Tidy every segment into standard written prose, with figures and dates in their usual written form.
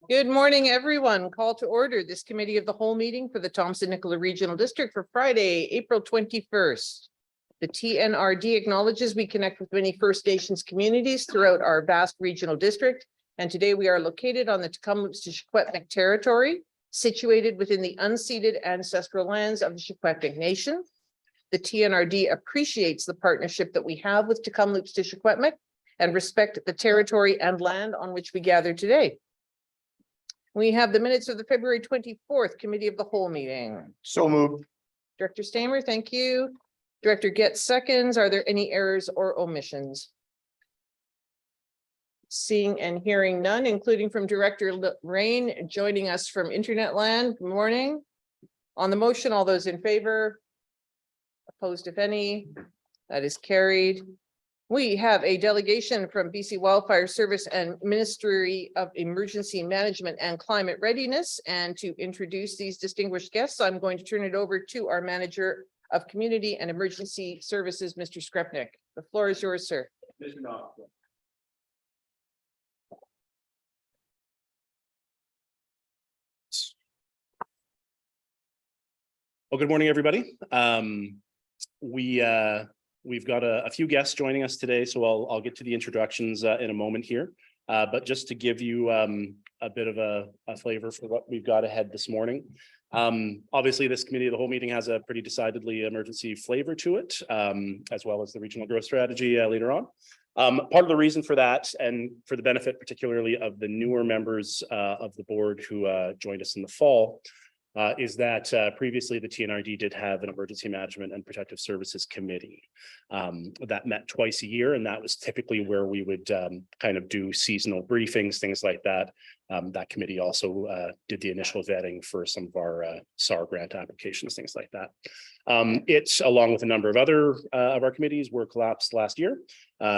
Good morning, everyone. Call to order this committee of the whole meeting for the Thompson-Nicola Regional District for Friday, April 21st. The TNRD acknowledges we connect with many First Nations communities throughout our vast regional district. And today we are located on the Tecumseh territory, situated within the unceded ancestral lands of the Secwepemc Nation. The TNRD appreciates the partnership that we have with Tecumseh and respect the territory and land on which we gather today. We have the minutes of the February 24th Committee of the Whole meeting. So moved. Director Stamer, thank you. Director Getz seconds. Are there any errors or omissions? Seeing and hearing none, including from Director Rain joining us from Internet Land. Good morning. On the motion, all those in favor? Opposed, if any? That is carried. We have a delegation from BC Wildfire Service and Ministry of Emergency Management and Climate Readiness. And to introduce these distinguished guests, I'm going to turn it over to our Manager of Community and Emergency Services, Mr. Skrepnik. The floor is yours, sir. Well, good morning, everybody. We've got a few guests joining us today, so I'll get to the introductions in a moment here. But just to give you a bit of a flavor for what we've got ahead this morning. Obviously, this committee of the whole meeting has a pretty decidedly emergency flavor to it, as well as the regional growth strategy later on. Part of the reason for that, and for the benefit particularly of the newer members of the board who joined us in the fall, is that previously the TNRD did have an Emergency Management and Protective Services Committee that met twice a year, and that was typically where we would kind of do seasonal briefings, things like that. That committee also did the initial vetting for some of our SAR grant applications, things like that. It's, along with a number of other of our committees, were collapsed last year.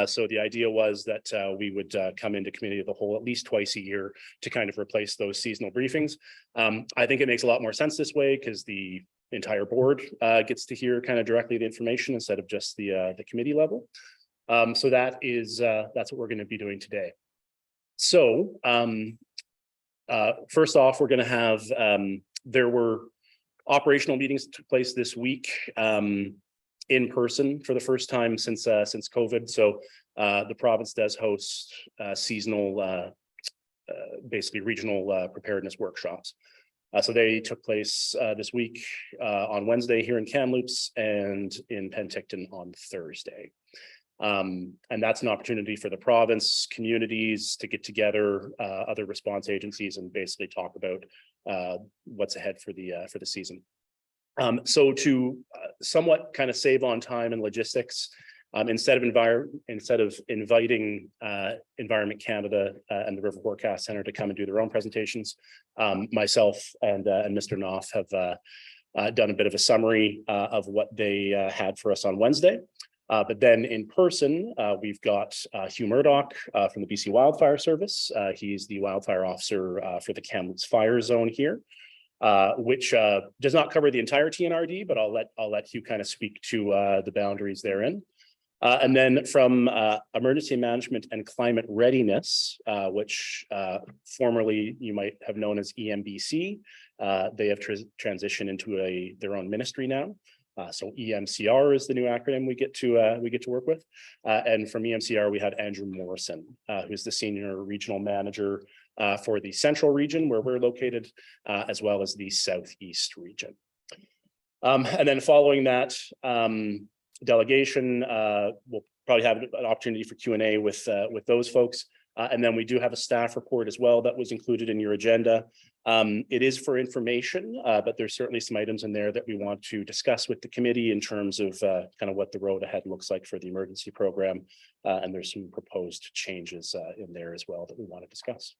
So the idea was that we would come into committee of the whole at least twice a year to kind of replace those seasonal briefings. I think it makes a lot more sense this way because the entire board gets to hear kind of directly the information instead of just the committee level. So that's what we're going to be doing today. So first off, we're going to have there were operational meetings that took place this week in person for the first time since COVID. So the province does host seasonal, basically regional preparedness workshops. So they took place this week on Wednesday here in Kamloops and in Penticton on Thursday. And that's an opportunity for the province, communities to get together, other response agencies, and basically talk about what's ahead for the season. So to somewhat kind of save on time and logistics, instead of inviting Environment Canada and the River Forecast Centre to come and do their own presentations, myself and Mr. Knopf have done a bit of a summary of what they had for us on Wednesday. But then in person, we've got Hugh Murdoch from the BC Wildfire Service. He's the wildfire officer for the Kamloops Fire Zone here, which does not cover the entire TNRD, but I'll let Hugh kind of speak to the boundaries therein. And then from Emergency Management and Climate Readiness, which formerly you might have known as EMBC, they have transitioned into their own ministry now. So EMCR is the new acronym we get to work with. And from EMCR, we had Andrew Morrison, who's the Senior Regional Manager for the Central region where we're located, as well as the Southeast region. And then following that delegation, we'll probably have an opportunity for Q&A with those folks. And then we do have a staff report as well that was included in your agenda. It is for information, but there's certainly some items in there that we want to discuss with the committee in terms of kind of what the road ahead looks like for the emergency program. And there's some proposed changes in there as well that we want to discuss.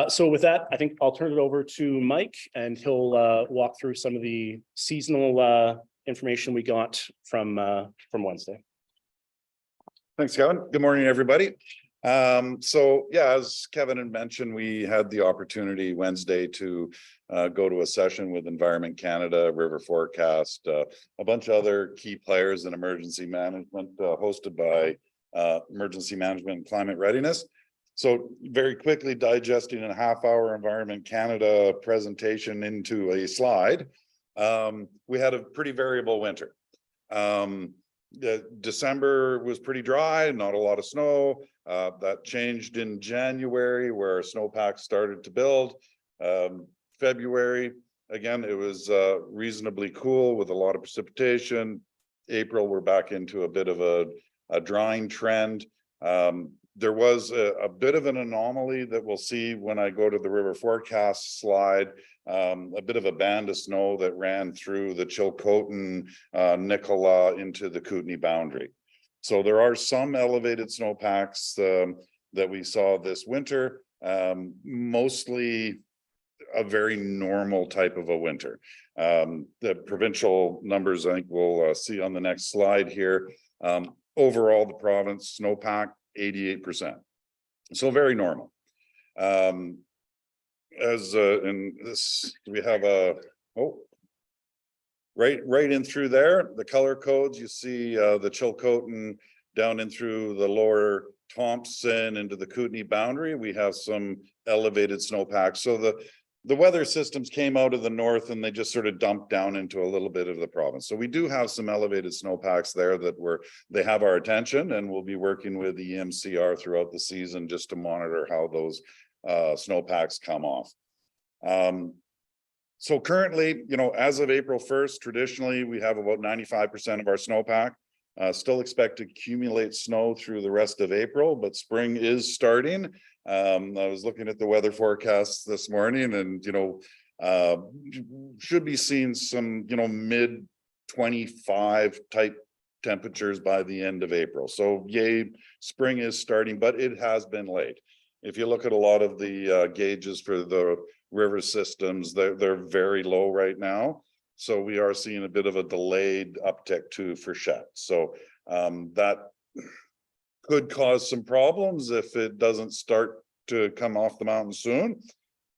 So with that, I think I'll turn it over to Mike, and he'll walk through some of the seasonal information we got from Wednesday. Thanks, Kevin. Good morning, everybody. So yeah, as Kevin had mentioned, we had the opportunity Wednesday to go to a session with Environment Canada, River Forecast, a bunch of other key players in emergency management, hosted by Emergency Management and Climate Readiness. So very quickly digesting a half-hour Environment Canada presentation into a slide. We had a pretty variable winter. December was pretty dry, not a lot of snow. That changed in January where snowpack started to build. February, again, it was reasonably cool with a lot of precipitation. April, we're back into a bit of a drying trend. There was a bit of an anomaly that we'll see when I go to the river forecast slide. A bit of a band of snow that ran through the Thompson-Nicola into the Kootenay boundary. So there are some elevated snowpacks that we saw this winter, mostly a very normal type of a winter. The provincial numbers, I think we'll see on the next slide here. Overall, the province snowpack 88%. So very normal. As in this, we have right in through there, the color codes, you see the Chilcotin down in through the lower Thompson into the Kootenay boundary. We have some elevated snowpack. So the weather systems came out of the north and they just sort of dumped down into a little bit of the province. So we do have some elevated snowpacks there that they have our attention, and we'll be working with the EMCR throughout the season just to monitor how those snowpacks come off. So currently, as of April 1st, traditionally we have about 95% of our snowpack. Still expect to accumulate snow through the rest of April, but spring is starting. I was looking at the weather forecasts this morning, and should be seeing some mid 25 type temperatures by the end of April. So yay, spring is starting, but it has been late. If you look at a lot of the gauges for the river systems, they're very low right now. So we are seeing a bit of a delayed uptick to Frechette. So that could cause some problems if it doesn't start to come off the mountain soon.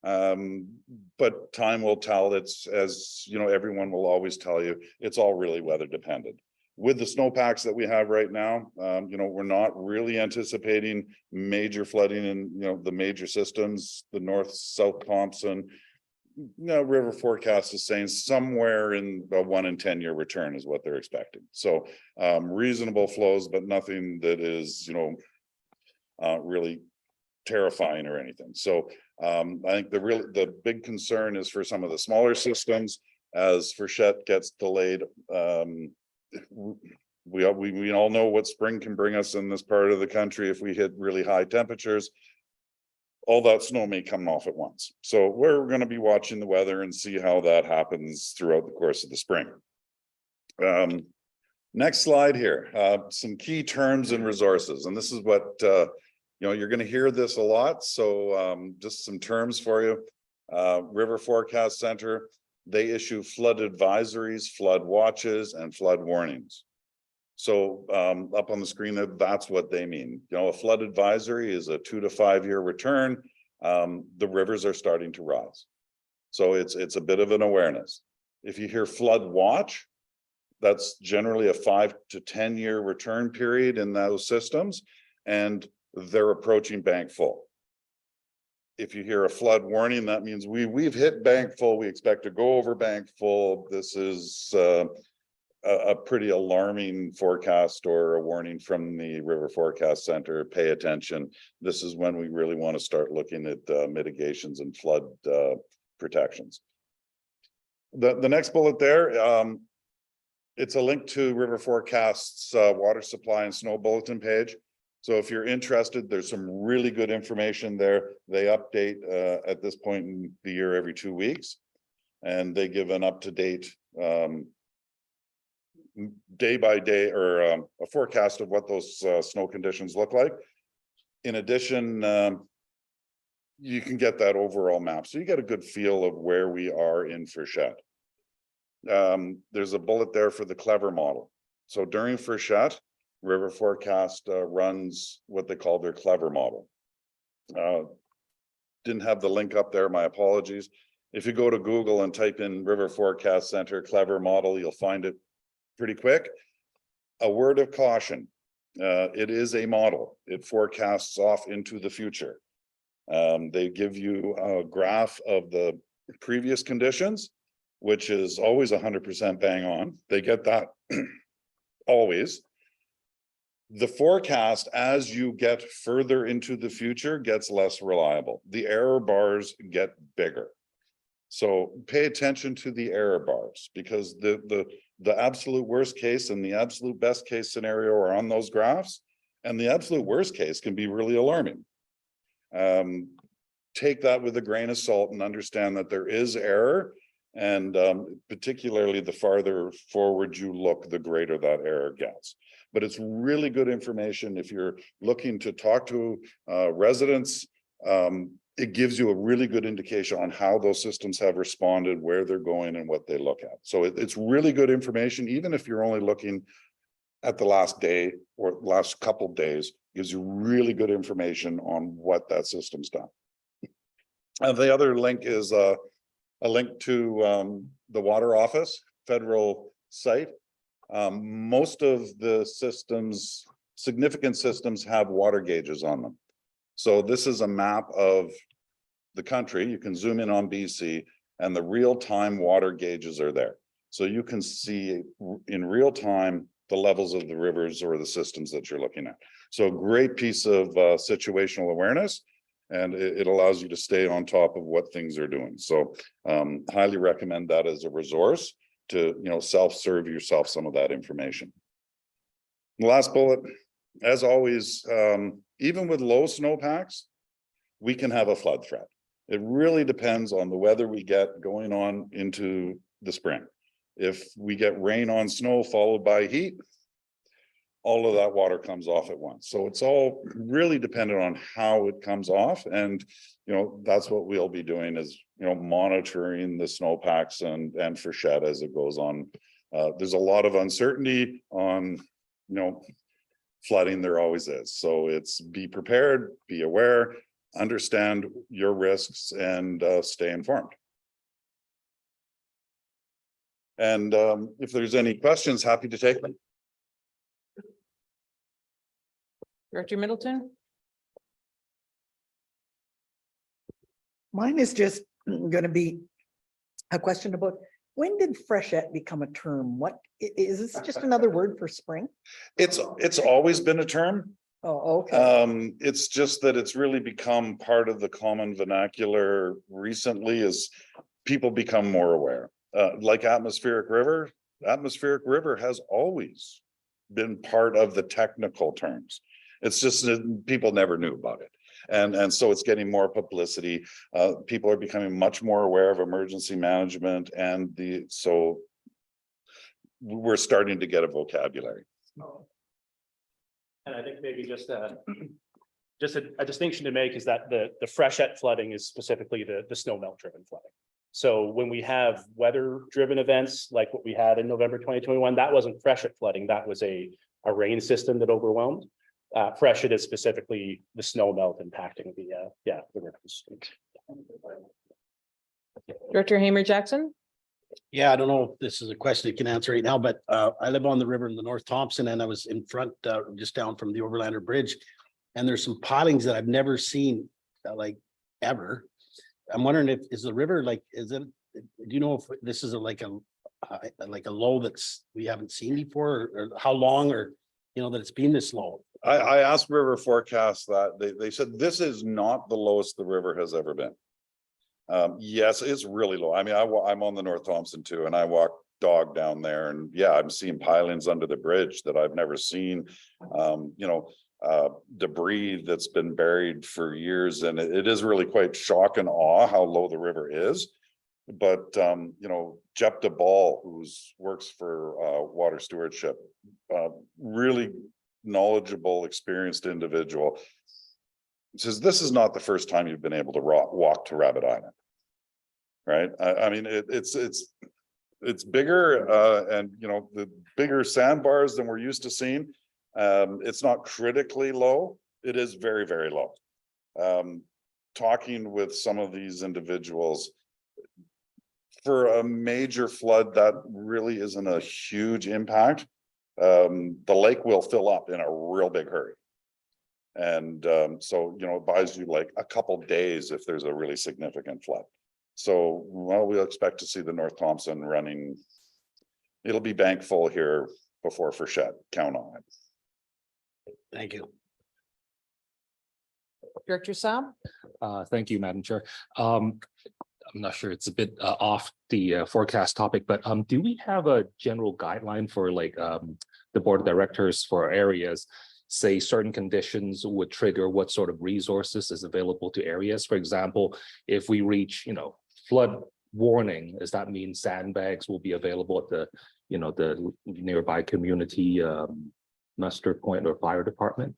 But time will tell. It's, as everyone will always tell you, it's all really weather dependent. With the snowpacks that we have right now, we're not really anticipating major flooding in, the major systems, the north-south Thompson. River forecast is saying somewhere in a 1 in 10 year return is what they're expecting. So reasonable flows, but nothing that is, really terrifying or anything. So I think the big concern is for some of the smaller systems as Frechette gets delayed. We all know what spring can bring us in this part of the country if we hit really high temperatures. All that snow may come off at once. So we're going to be watching the weather and see how that happens throughout the course of the spring. Next slide here, some key terms and resources. And this is what, you're going to hear this a lot. So just some terms for you. River Forecast Center, they issue flood advisories, flood watches, and flood warnings. So up on the screen, that's what they mean. A flood advisory is a 2 to 5 year return. The rivers are starting to rise. So it's a bit of an awareness. If you hear flood watch, that's generally a 5 to 10 year return period in those systems, and they're approaching bank full. If you hear a flood warning, that means we've hit bank full. We expect to go over bank full. This is a pretty alarming forecast or a warning from the River Forecast Center. Pay attention. This is when we really want to start looking at mitigations and flood protections. The next bullet there, it's a link to River Forecast's water supply and snow bulletin page. So if you're interested, there's some really good information there. They update at this point in the year every 2 weeks, and they give an up-to-date day by day or a forecast of what those snow conditions look like. In addition, you can get that overall map. So you get a good feel of where we are in Frechette. There's a bullet there for the Clever model. So during Frechette, River Forecast runs what they call their Clever model. Didn't have the link up there, my apologies. If you go to Google and type in River Forecast Center Clever model, you'll find it pretty quick. A word of caution. It is a model. It forecasts off into the future. They give you a graph of the previous conditions, which is always 100% bang on. They get that always. The forecast, as you get further into the future, gets less reliable. The error bars get bigger. So pay attention to the error bars, because the absolute worst case and the absolute best case scenario are on those graphs. And the absolute worst case can be really alarming. Take that with a grain of salt and understand that there is error. And particularly the farther forward you look, the greater that error gets. But it's really good information if you're looking to talk to residents. It gives you a really good indication on how those systems have responded, where they're going, and what they look at. So it's really good information, even if you're only looking at the last day or last couple of days. Gives you really good information on what that system's done. And the other link is a link to the water office federal site. Most of the systems, significant systems, have water gauges on them. So this is a map of the country. You can zoom in on BC, and the real-time water gauges are there. So you can see in real time the levels of the rivers or the systems that you're looking at. So a great piece of situational awareness, and it allows you to stay on top of what things are doing. So highly recommend that as a resource to, self-serve yourself some of that information. The last bullet, as always, even with low snowpacks, we can have a flood threat. It really depends on the weather we get going on into the spring. If we get rain on snow followed by heat, all of that water comes off at once. So it's all really dependent on how it comes off. And, that's what we'll be doing is, monitoring the snowpacks and freshet as it goes on. There's a lot of uncertainty on, flooding. There always is. So it's be prepared, be aware, understand your risks, and stay informed. And if there's any questions, happy to take them. Director Middleton? Mine is just going to be a question about, when did freshet become a term? What is this, just another word for spring? It's always been a term. Oh, okay. It's just that it's really become part of the common vernacular recently as people become more aware. Like atmospheric river has always been part of the technical terms. It's just that people never knew about it. And so it's getting more publicity. People are becoming much more aware of emergency management, and so we're starting to get a vocabulary. And I think maybe just a distinction to make is that the freshet flooding is specifically the snow melt driven flooding. So when we have weather driven events like what we had in November 2021, that wasn't freshet flooding, that was a rain system that overwhelmed. Freshet is specifically the snow melt impacting the rivers. Director Hamer Jackson? Yeah, I don't know if this is a question you can answer right now, but I live on the river in the North Thompson, and I was in front, just down from the Overlander Bridge, and there's some pilings that I've never seen, like ever. I'm wondering is the river do you know if this is like a low that's we haven't seen before, or how long, or that it's been this low? I asked River Forecast that. They said this is not the lowest the river has ever been. Yes, it's really low. I mean, I'm on the North Thompson too, and I walk dog down there, and yeah, I'm seeing pilings under the bridge that I've never seen. Debris that's been buried for years, and it is really quite shock and awe how low the river is. But Jepta Ball, who works for water stewardship, really knowledgeable, experienced individual, says this is not the first time you've been able to walk to Rabbit Island, right? I mean, it's bigger, and the bigger sandbars than we're used to seeing. It's not critically low. It is very, very low. Talking with some of these individuals, for a major flood, that really isn't a huge impact. the lake will fill up in a real big hurry. And so, you know, it buys you like a couple days if there's a really significant flood. So, well, we'll expect to see the North Thompson running. It'll be bank full here before Frechette, count on it. Thank you. Director Saab? Thank you, Madam Chair. I'm not sure, it's a bit off the forecast topic, but do we have a general guideline for like the board of directors for areas? Say certain conditions would trigger what sort of resources is available to areas? For example, if we reach, you know, flood warning, does that mean sandbags will be available at the, you know, the nearby community muster point or fire department?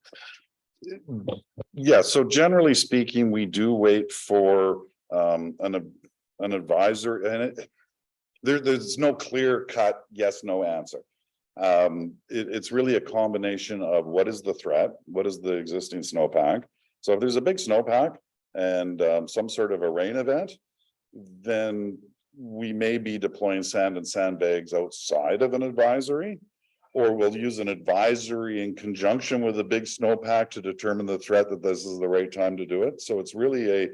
Yeah, so generally speaking, we do wait for an advisor, and there's no clear cut yes, no answer. It's really a combination of what is the threat, what is the existing snowpack. So if there's a big snowpack and some sort of a rain event, then we may be deploying sand and sandbags outside of an advisory, or we'll use an advisory in conjunction with a big snowpack to determine the threat that this is the right time to do it. So it's really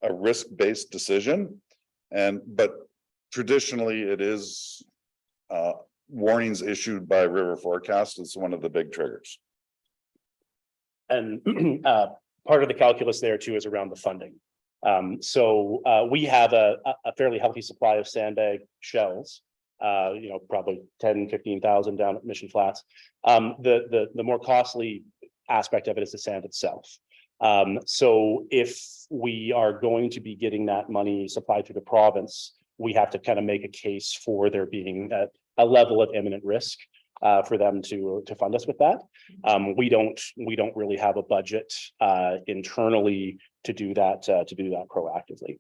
a risk-based decision. But traditionally it is warnings issued by River Forecast is one of the big triggers. And part of the calculus there too is around the funding. So we have a fairly healthy supply of sandbag shells, you know, probably 10,000-15,000 down at Mission Flats. The more costly aspect of it is the sand itself. So if we are going to be getting that money supplied through the province, we have to kind of make a case for there being a level of imminent risk for them to fund us with that. We don't really have a budget internally to do that proactively.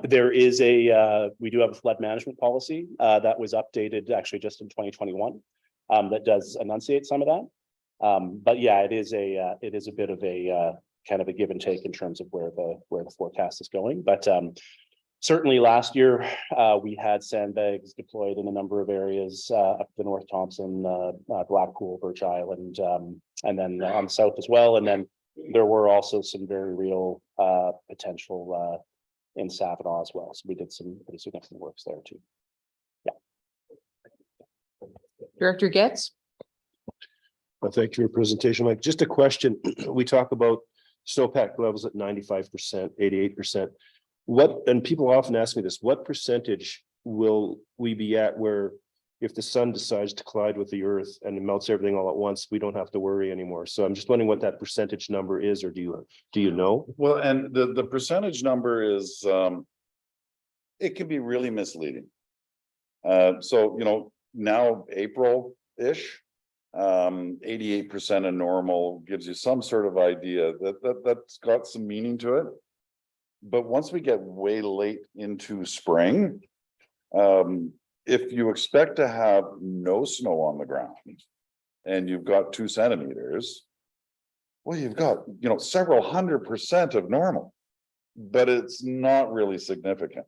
There is we do have a flood management policy that was updated actually just in 2021 that does enunciate some of that. But yeah, it is a bit of a kind of a give and take in terms of where the forecast is going. But certainly last year we had sandbags deployed in a number of areas up the North Thompson, Blackpool, Birch Island, and then on the south as well. And then there were also some very real potential in Savanaw as well. So we did some pretty significant works there too. Yeah. Director Getz? Well, thank you for your presentation, Mike. Just a question. We talk about snowpack levels at 95%, 88%. What, and people often ask me this, what percentage will we be at where if the sun decides to collide with the earth and it melts everything all at once, we don't have to worry anymore? So I'm just wondering what that percentage number is, or do you know? Well, and the percentage number is, it can be really misleading. So, you know, now April-ish, 88% of normal gives you some sort of idea that's got some meaning to it. But once we get way late into spring, if you expect to have no snow on the ground and you've got 2 centimeters, well, you've got, you know, several 100% of normal, but it's not really significant.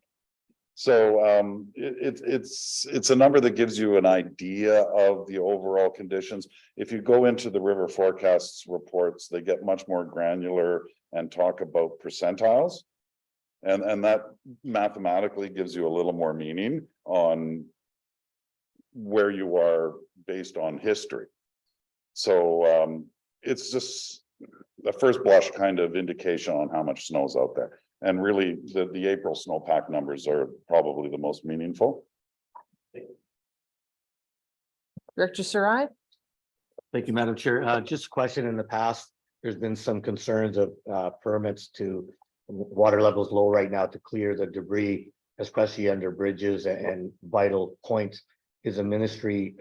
So it's a number that gives you an idea of the overall conditions. If you go into the River Forecasts reports, they get much more granular and talk about percentiles. And that mathematically gives you a little more meaning on where you are based on history. So it's just the first blush kind of indication on how much snow is out there. And really the April snowpack numbers are probably the most meaningful. Director Sarai? Thank you, Madam Chair. Just a question. In the past, there's been some concerns of permits to water levels low right now to clear the debris, especially under bridges and vital points. Is the ministry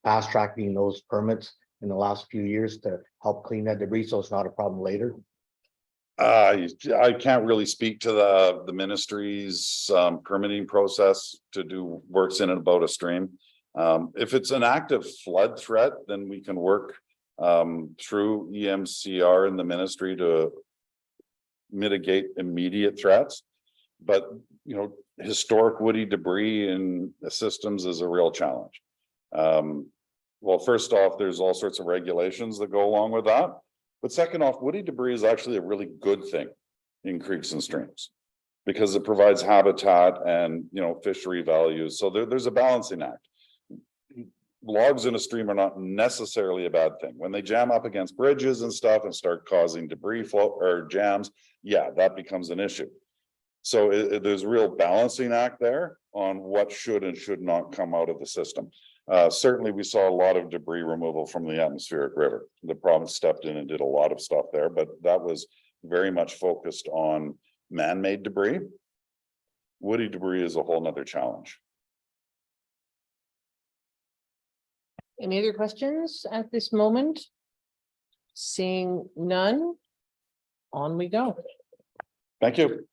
fast tracking those permits in the last few years to help clean that debris so it's not a problem later? I can't really speak to the ministry's permitting process to do works in and about a stream. If it's an active flood threat, then we can work through EMCR in the ministry to mitigate immediate threats. But, you know, historic woody debris in the systems is a real challenge. Well, first off, there's all sorts of regulations that go along with that. But second off, woody debris is actually a really good thing in creeks and streams. Because it provides habitat and, fishery values. So there's a balancing act. Logs in a stream are not necessarily a bad thing. When they jam up against bridges and stuff and start causing debris flow or jams, yeah, that becomes an issue. So there's a real balancing act there on what should and should not come out of the system. Certainly, we saw a lot of debris removal from the atmospheric river. The province stepped in and did a lot of stuff there, but that was very much focused on man-made debris. Woody debris is a whole nother challenge. Any other questions at this moment? Seeing none, on we go. Thank you.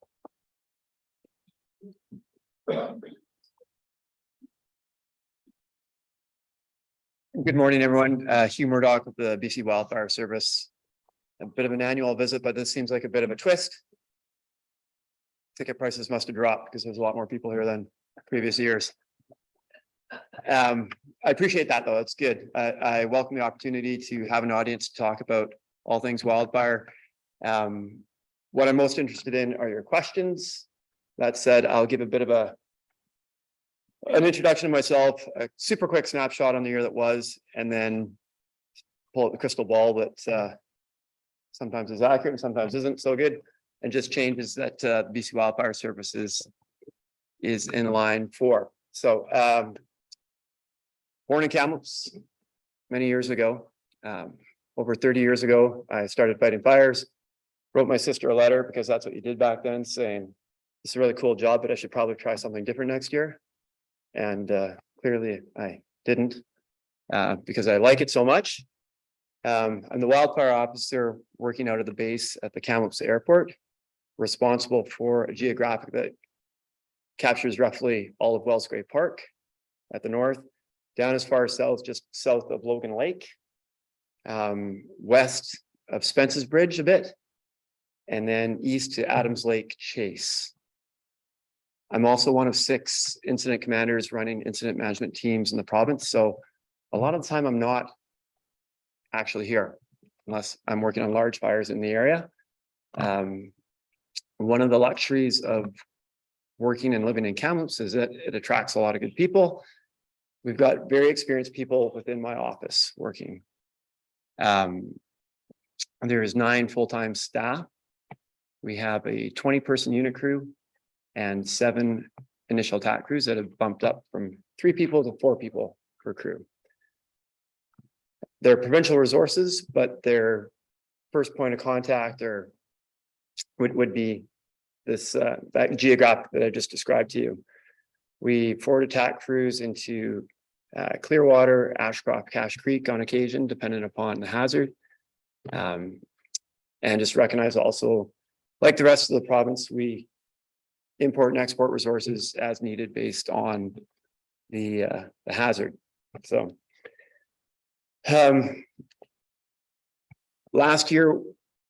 Good morning, everyone. Hugh Murdoch with the BC Wildfire Service. A bit of an annual visit, but this seems like a bit of a twist. Ticket prices must have dropped because there's a lot more people here than previous years. I appreciate that, though. It's good. I welcome the opportunity to have an audience to talk about all things wildfire. What I'm most interested in are your questions. That said, I'll give a bit of an introduction to myself, a super quick snapshot on the year that was, and then pull out the crystal ball that sometimes is accurate and sometimes isn't so good, and just changes that BC Wildfire Services is in line for. So born in Kamloops many years ago, over 30 years ago, I started fighting fires, wrote my sister a letter because that's what you did back then, saying, it's a really cool job, but I should probably try something different next year. And clearly I didn't because I like it so much. I'm the wildfire officer working out of the base at the Kamloops Airport, responsible for a geographic that captures roughly all of Wellsgrave Park at the north, down as far south, just south of Logan Lake, west of Spence's Bridge a bit, and then east to Adams Lake Chase. I'm also one of 6 incident commanders running incident management teams in the province. So a lot of the time I'm not actually here unless I'm working on large fires in the area. One of the luxuries of working and living in Kamloops is that it attracts a lot of good people. We've got very experienced people within my office working. There's 9 full-time staff. We have a 20-person unit crew and 7 initial attack crews that have bumped up from 3 people to 4 people per crew. They're provincial resources, but their first point of contact would be this that geographic that I just described to you. We forward attack crews into Clearwater, Ashcroft, Cache Creek on occasion, depending upon the hazard. And just recognize also, like the rest of the province, we import and export resources as needed based on the hazard. So last year,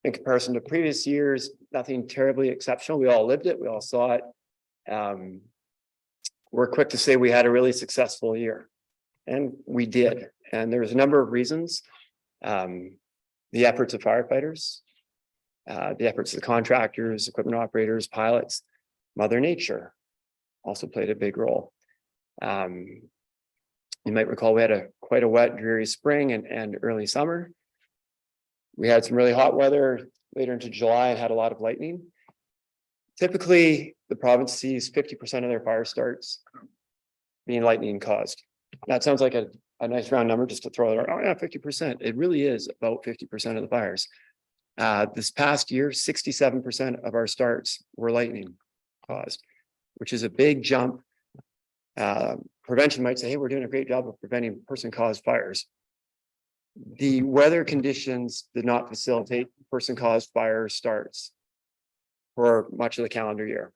in comparison to previous years, nothing terribly exceptional. We all lived it. We all saw it. We're quick to say we had a really successful year, and we did. And there was a number of reasons. The efforts of firefighters, the efforts of the contractors, equipment operators, pilots, Mother Nature also played a big role. You might recall we had quite a wet, dreary spring and early summer. We had some really hot weather later into July and had a lot of lightning. Typically, the province sees 50% of their fire starts being lightning caused. That sounds like a nice round number just to throw it out. Oh yeah, 50%. It really is about 50% of the fires. This past year, 67% of our starts were lightning caused, which is a big jump. Prevention might say, hey, we're doing a great job of preventing person-caused fires. The weather conditions did not facilitate person-caused fire starts for much of the calendar year.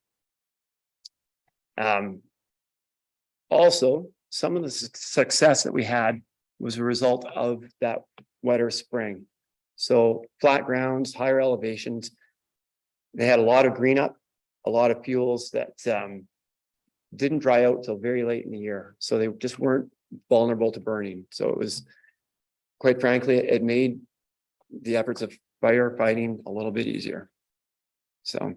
Also, some of the success that we had was a result of that wetter spring. So flat grounds, higher elevations, they had a lot of green up, a lot of fuels that didn't dry out till very late in the year. So they just weren't vulnerable to burning. So it was, quite frankly, it made the efforts of firefighting a little bit easier. So.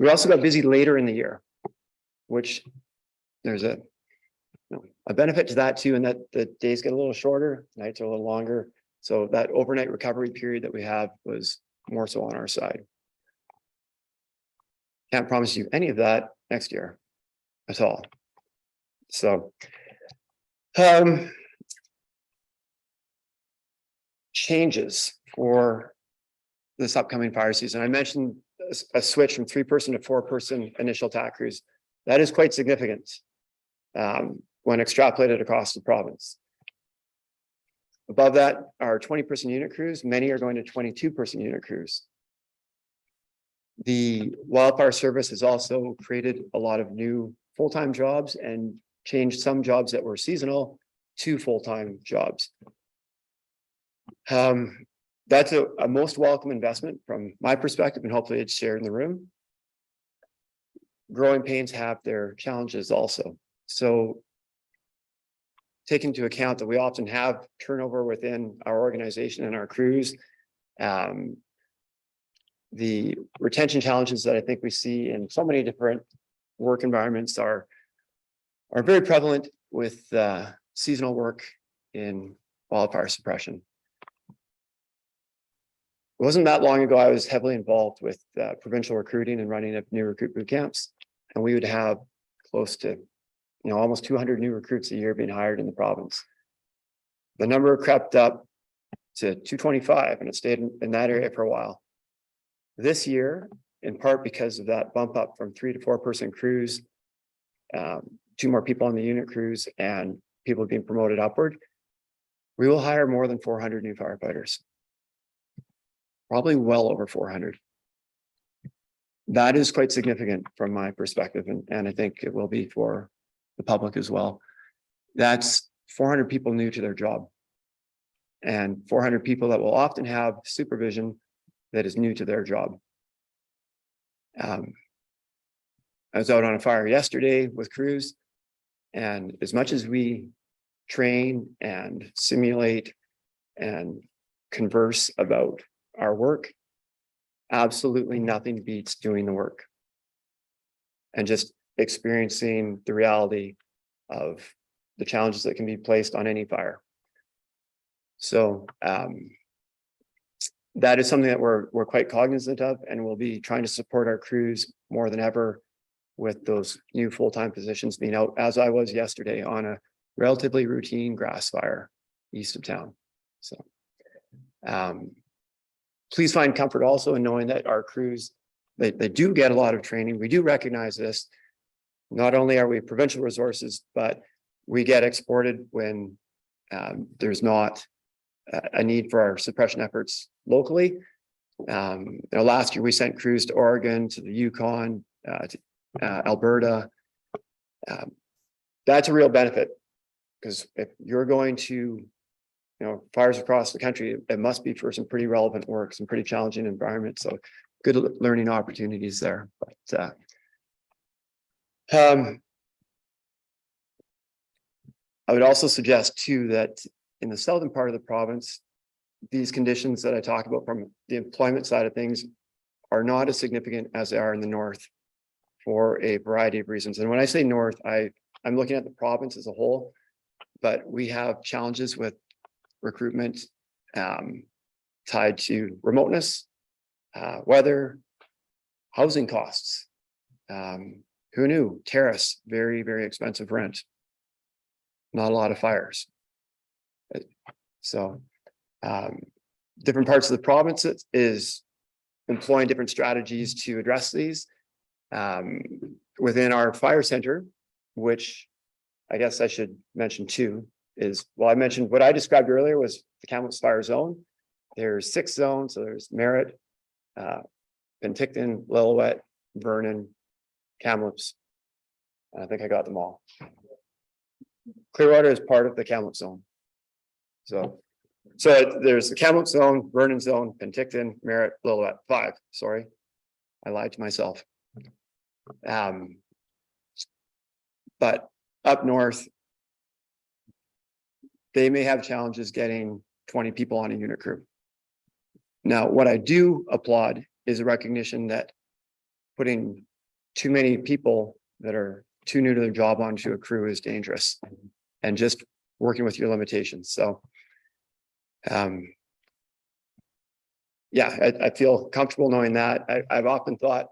We also got busy later in the year, which there's a benefit to that too, and that the days get a little shorter, nights are a little longer. So that overnight recovery period that we have was more so on our side. Can't promise you any of that next year at all. So, changes for this upcoming fire season. I mentioned a switch from 3-person to 4-person initial attack crews. That is quite significant when extrapolated across the province. Above that are 20-person unit crews. Many are going to 22-person unit crews. The wildfire service has also created a lot of new full-time jobs and changed some jobs that were seasonal to full-time jobs. That's a most welcome investment from my perspective, and hopefully it's shared in the room. Growing pains have their challenges also. So take into account that we often have turnover within our organization and our crews. The retention challenges that I think we see in so many different work environments are very prevalent with seasonal work in wildfire suppression. It wasn't that long ago, I was heavily involved with provincial recruiting and running of new recruit boot camps. And we would have close to, almost 200 new recruits a year being hired in the province. The number crept up to 225, and it stayed in that area for a while. This year, in part because of that bump up from 3 to 4-person crews, 2 more people on the unit crews, and people being promoted upward, we will hire more than 400 new firefighters. Probably well over 400. That is quite significant from my perspective, and I think it will be for the public as well. That's 400 people new to their job, and 400 people that will often have supervision that is new to their job. I was out on a fire yesterday with crews, and as much as we train and simulate and converse about our work, absolutely nothing beats doing the work and just experiencing the reality of the challenges that can be placed on any fire. So that is something that we're quite cognizant of, and we'll be trying to support our crews more than ever with those new full-time positions being out, as I was yesterday on a relatively routine grass fire east of town. So please find comfort also in knowing that our crews, they do get a lot of training. We do recognize this. Not only are we provincial resources, but we get exported when there's not a need for our suppression efforts locally. Last year we sent crews to Oregon, to the Yukon, to Alberta. That's a real benefit, because if you're going to fires across the country, it must be for some pretty relevant work, some pretty challenging environments. So good learning opportunities there. But I would also suggest too that in the southern part of the province, these conditions that I talk about from the employment side of things are not as significant as they are in the north for a variety of reasons. And when I say north, I'm looking at the province as a whole, but we have challenges with recruitment tied to remoteness, weather, housing costs. Who knew? Terrace, very, very expensive rent. Not a lot of fires. So different parts of the province is employing different strategies to address these. Within our fire center, which I guess I should mention too, is, well, I mentioned what I described earlier was the Kamloops fire zone. There's 6 zones. So there's Merritt, Penticton, Lillooet, Vernon, Kamloops. I think I got them all. Clearwater is part of the Kamloops zone. So there's the Kamloops zone, Vernon zone, Penticton, Merritt, Lillooet, 5. Sorry, I lied to myself. But up north, they may have challenges getting 20 people on a unit crew. Now, what I do applaud is a recognition that putting too many people that are too new to their job onto a crew is dangerous, and just working with your limitations. So yeah, I feel comfortable knowing that. I've often thought,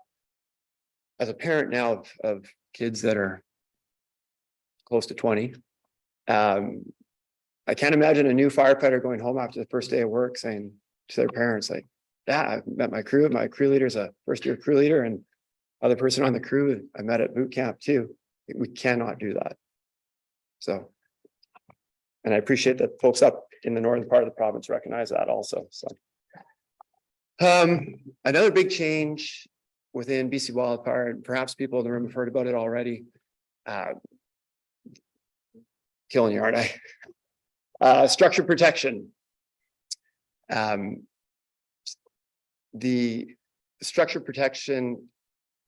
as a parent now of kids that are close to 20, I can't imagine a new firefighter going home after the first day of work saying to their parents, like, "Yeah, I've met my crew. My crew leader is a first-year crew leader, and other person on the crew I met at boot camp too." We cannot do that. So, and I appreciate that folks up in the northern part of the province recognize that also. So, another big change within BC Wildfire, and perhaps people in the room have heard about it already. Killing you, aren't I? Structure protection. The structure protection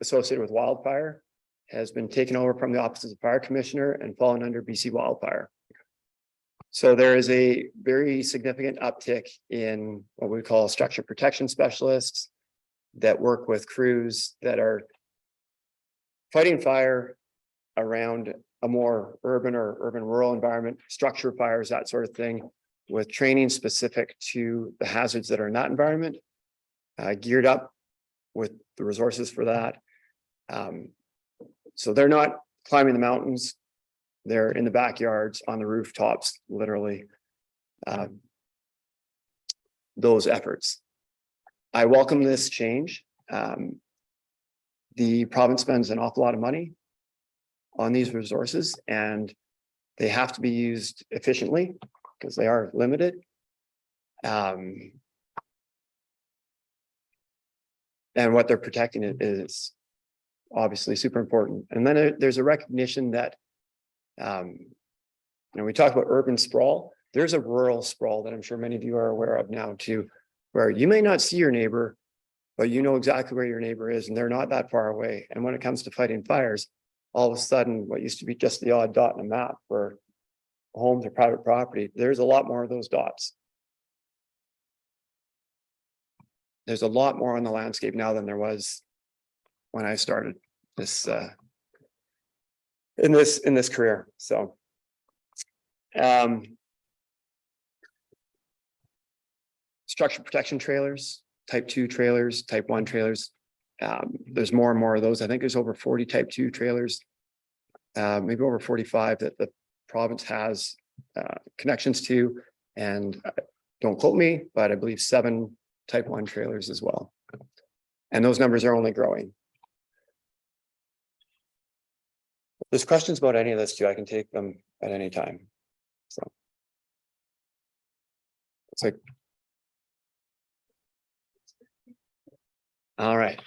associated with wildfire has been taken over from the Office of the Fire Commissioner and fallen under BC Wildfire. So there is a very significant uptick in what we call structure protection specialists that work with crews that are fighting fire around a more urban or urban rural environment, structure fires, that sort of thing, with training specific to the hazards that are in that environment, geared up with the resources for that. So they're not climbing the mountains. They're in the backyards, on the rooftops, literally. Those efforts. I welcome this change. The province spends an awful lot of money on these resources, and they have to be used efficiently because they are limited. And what they're protecting is obviously super important. And then there's a recognition that, we talk about urban sprawl. There's a rural sprawl that I'm sure many of you are aware of now too, where you may not see your neighbor, but you know exactly where your neighbor is, and they're not that far away. And when it comes to fighting fires, all of a sudden, what used to be just the odd dot in a map for homes or private property, there's a lot more of those dots. There's a lot more on the landscape now than there was when I started this in this career. So structure protection trailers, type 2 trailers, type 1 trailers. There's more and more of those. I think there's over 40 type 2 trailers, maybe over 45 that the province has connections to, and don't quote me, but I believe 7 type 1 trailers as well. And those numbers are only growing. If there's questions about any of this too, I can take them at any time. So it's like, all right.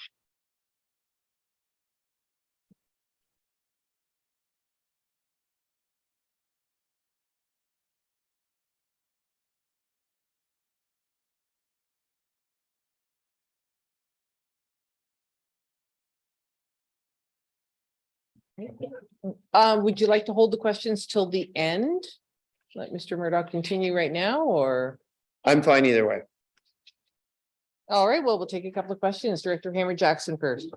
Would you like to hold the questions till the end? Let Mr. Murdoch continue right now, or? I'm fine either way. All right, well, we'll take a couple of questions. Director Hammer Jackson first.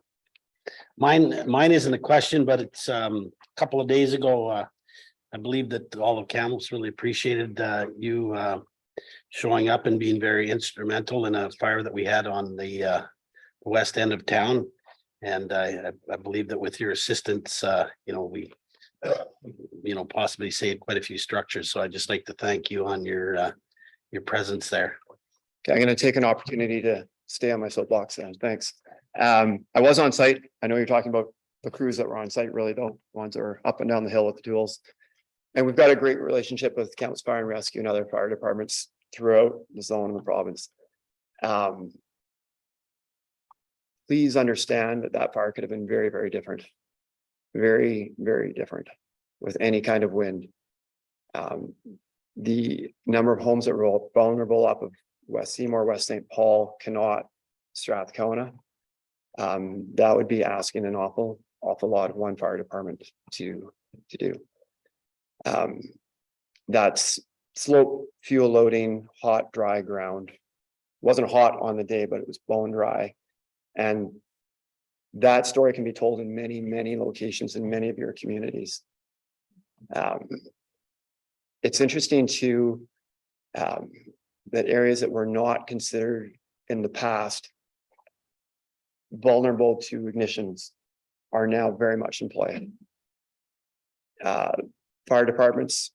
Mine isn't a question, but it's a couple of days ago, I believe that all of Kamloops really appreciated you showing up and being very instrumental in a fire that we had on the west end of town. And I believe that with your assistance, we possibly saved quite a few structures. So I'd just like to thank you on your presence there. Okay, I'm going to take an opportunity to stay on my soapbox then. Thanks. I was on site. I know you're talking about the crews that were on site, really, the ones that are up and down the hill with the tools. And we've got a great relationship with Kamloops Fire and Rescue and other fire departments throughout the zone of the province. Please understand that that fire could have been very, very different. Very, very different with any kind of wind. The number of homes that were vulnerable up of West Seymour, West St. Paul, Connaught, Strathcona, that would be asking an awful lot of one fire department to to do. That's slope fuel loading, hot, dry ground. Wasn't hot on the day, but it was bone dry. And that story can be told in many, many locations in many of your communities. It's interesting too, that areas that were not considered in the past vulnerable to ignitions are now very much in play. Fire departments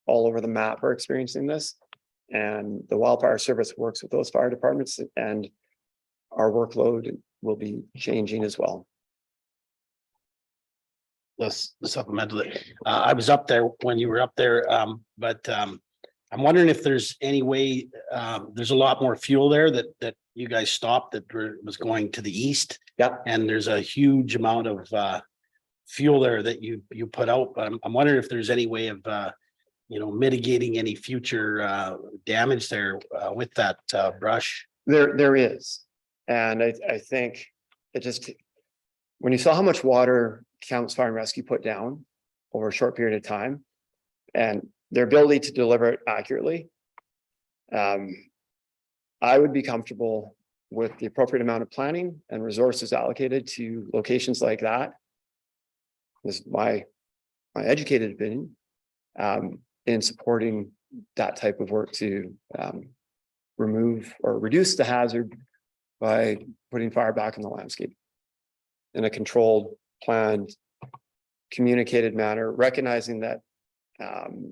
all over the map are experiencing this, and the wildfire service works with those fire departments, and our workload will be changing as well. The supplemental, I was up there when you were up there, but I'm wondering if there's any way, there's a lot more fuel there that you guys stopped that was going to the east. Yeah. And there's a huge amount of fuel there that you put out, but I'm wondering if there's any way of mitigating any future damage there with that brush. There is, and I think it just, when you saw how much water Counts Fire and Rescue put down over a short period of time, and their ability to deliver it accurately, I would be comfortable with the appropriate amount of planning and resources allocated to locations like that. This is my educated opinion, in supporting that type of work to remove or reduce the hazard by putting fire back in the landscape in a controlled, planned, communicated manner, recognizing that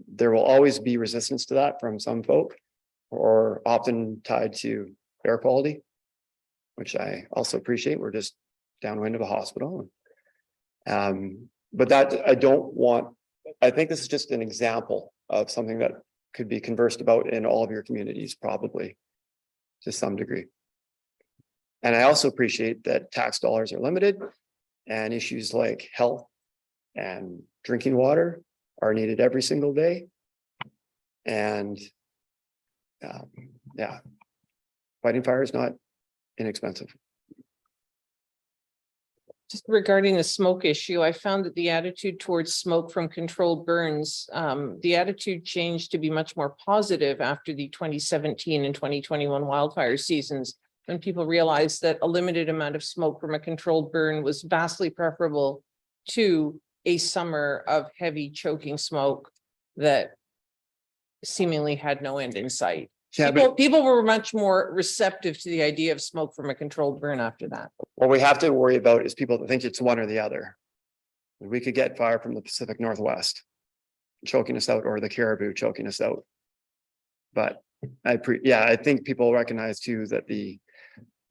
there will always be resistance to that from some folk, or often tied to air quality, which I also appreciate. We're just downwind of a hospital. But that I think this is just an example of something that could be conversed about in all of your communities, probably to some degree. And I also appreciate that tax dollars are limited, and issues like health and drinking water are needed every single day. And yeah, fighting fire is not inexpensive. Just regarding the smoke issue, I found that the attitude towards smoke from controlled burns, the attitude changed to be much more positive after the 2017 and 2021 wildfire seasons, when people realized that a limited amount of smoke from a controlled burn was vastly preferable to a summer of heavy choking smoke that seemingly had no end in sight. Yeah, People were much more receptive to the idea of smoke from a controlled burn after that. what we have to worry about is people that think it's one or the other. We could get fire from the Pacific Northwest choking us out, or the Caribou choking us out. But I think people recognize too that the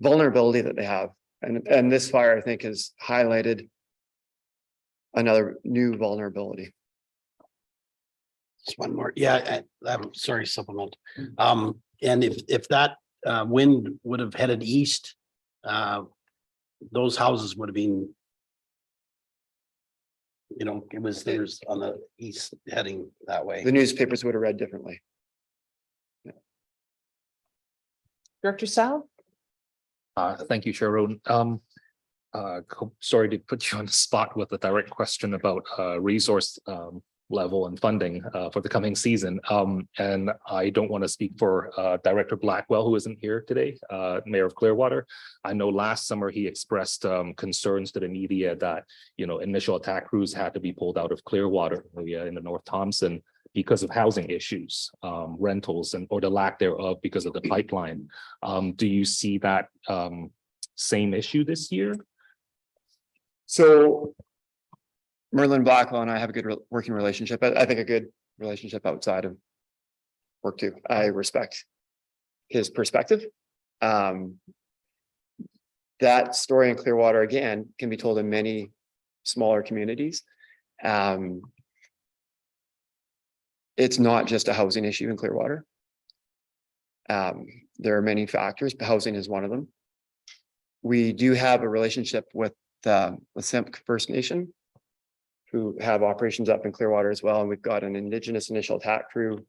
vulnerability that they have, and this fire, I think, has highlighted another new vulnerability. Just one more. Yeah, I'm sorry, supplement. And if that wind would have headed east, those houses would have been, there's on the east heading that way. The newspapers would have read differently. Director Sal? Thank you, Sharon. Sorry to put you on the spot with a direct question about resource level and funding for the coming season. And I don't want to speak for Director Blackwell, who isn't here today, Mayor of Clearwater. I know last summer he expressed concerns to the media that, initial attack crews had to be pulled out of Clearwater area in the North Thompson because of housing issues, rentals, or the lack thereof because of the pipeline. Do you see that same issue this year? So Merlin Blackwell and I have a good working relationship. I think a good relationship outside of work too. I respect his perspective. That story in Clearwater, again, can be told in many smaller communities. It's not just a housing issue in Clearwater. There are many factors, but housing is one of them. We do have a relationship with the Simpcw First Nation, who have operations up in Clearwater as well. And we've got an Indigenous initial attack crew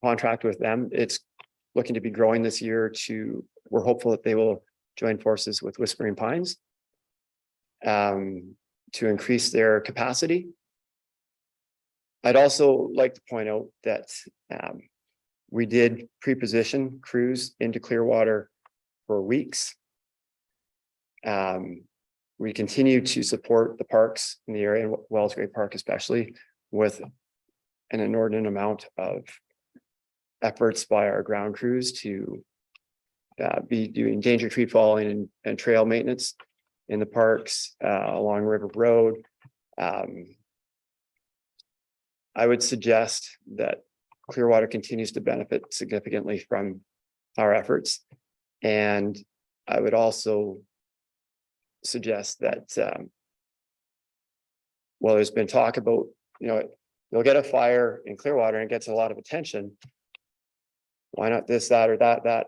contract with them. It's looking to be growing this year we're hopeful that they will join forces with Whispering Pines. to increase their capacity. I'd also like to point out that we did pre-position crews into Clearwater for weeks. We continue to support the parks in the area, Wells Gray Park especially, with an inordinate amount of efforts by our ground crews to be doing danger tree following and trail maintenance in the parks along River Road. I would suggest that Clearwater continues to benefit significantly from our efforts. And I would also suggest that well, there's been talk about, you'll get a fire in Clearwater and it gets a lot of attention. Why not this, that, or that?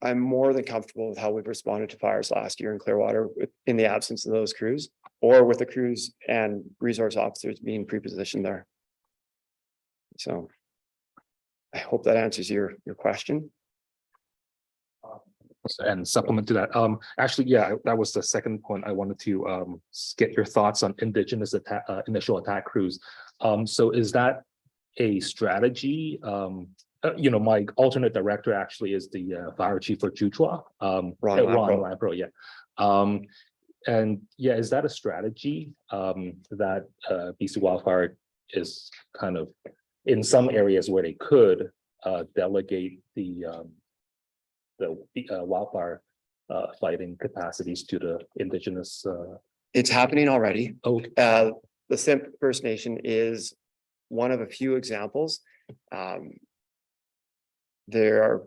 I'm more than comfortable with how we've responded to fires last year in Clearwater in the absence of those crews, or with the crews and resource officers being pre-positioned there. So I hope that answers your question. And supplement to that, actually, yeah, that was the second point I wanted to get your thoughts on Indigenous initial attack crews. So is that a strategy? My alternate director actually is the fire chief for Juchua, Ron Lampro, yeah. And yeah, is that a strategy that BC Wildfire is kind of in some areas where they could delegate the wildfire fighting capacities to the Indigenous? It's happening already. Okay. The Simp First Nation is one of a few examples. There are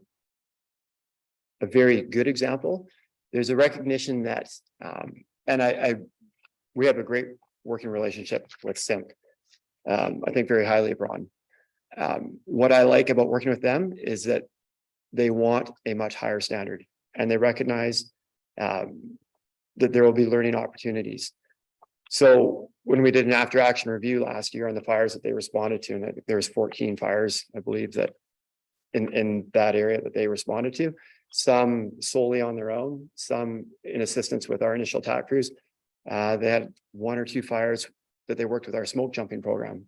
a very good example. There's a recognition that, and we have a great working relationship with Simp. I think very highly of Ron. What I like about working with them is that they want a much higher standard, and they recognize that there will be learning opportunities. So when we did an after action review last year on the fires that they responded to, and I think there was 14 fires, I believe, that in that area that they responded to, some solely on their own, some in assistance with our initial attack crews. They had 1 or 2 fires that they worked with our smoke jumping program.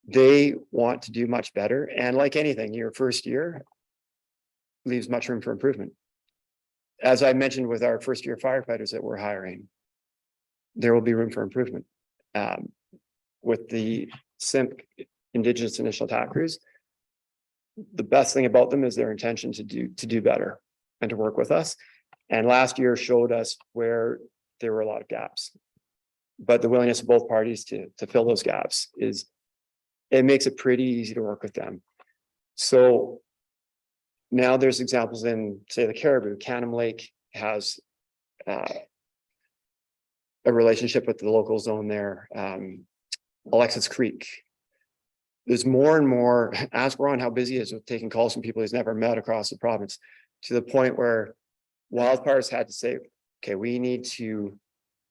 They want to do much better. And like anything, your first year leaves much room for improvement. As I mentioned with our first year firefighters that we're hiring, there will be room for improvement. With the Simp Indigenous initial attack crews, the best thing about them is their intention to do better and to work with us. And last year showed us where there were a lot of gaps, but the willingness of both parties to fill those gaps it makes it pretty easy to work with them. So now there's examples in, say, the Caribou. Canham Lake has a relationship with the local zone there. Alexis Creek. There's more and more, ask Ron how busy he is with taking calls from people he's never met across the province, to the point where wildfires had to say, okay, we need to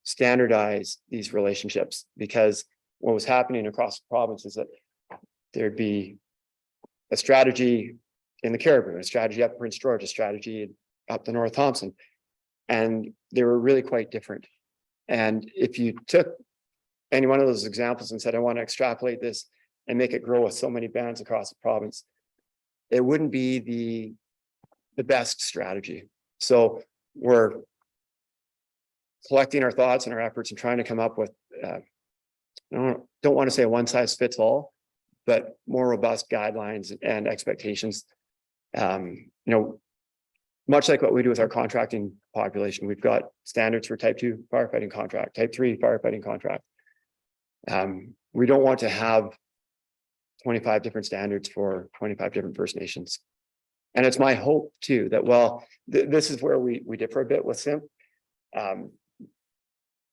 standardize these relationships, because what was happening across the province is that there'd be a strategy in the Caribou, a strategy up Prince George, a strategy up the North Thompson, and they were really quite different. And if you took any one of those examples and said, I want to extrapolate this and make it grow with so many bands across the province, it wouldn't be the best strategy. So we're collecting our thoughts and our efforts and trying to come up with, I don't want to say a one size fits all, but more robust guidelines and expectations. Much like what we do with our contracting population, we've got standards for type 2 firefighting contract, type 3 firefighting contract. We don't want to have 25 different standards for 25 different First Nations. And it's my hope too, that this is where we differ a bit with Simp.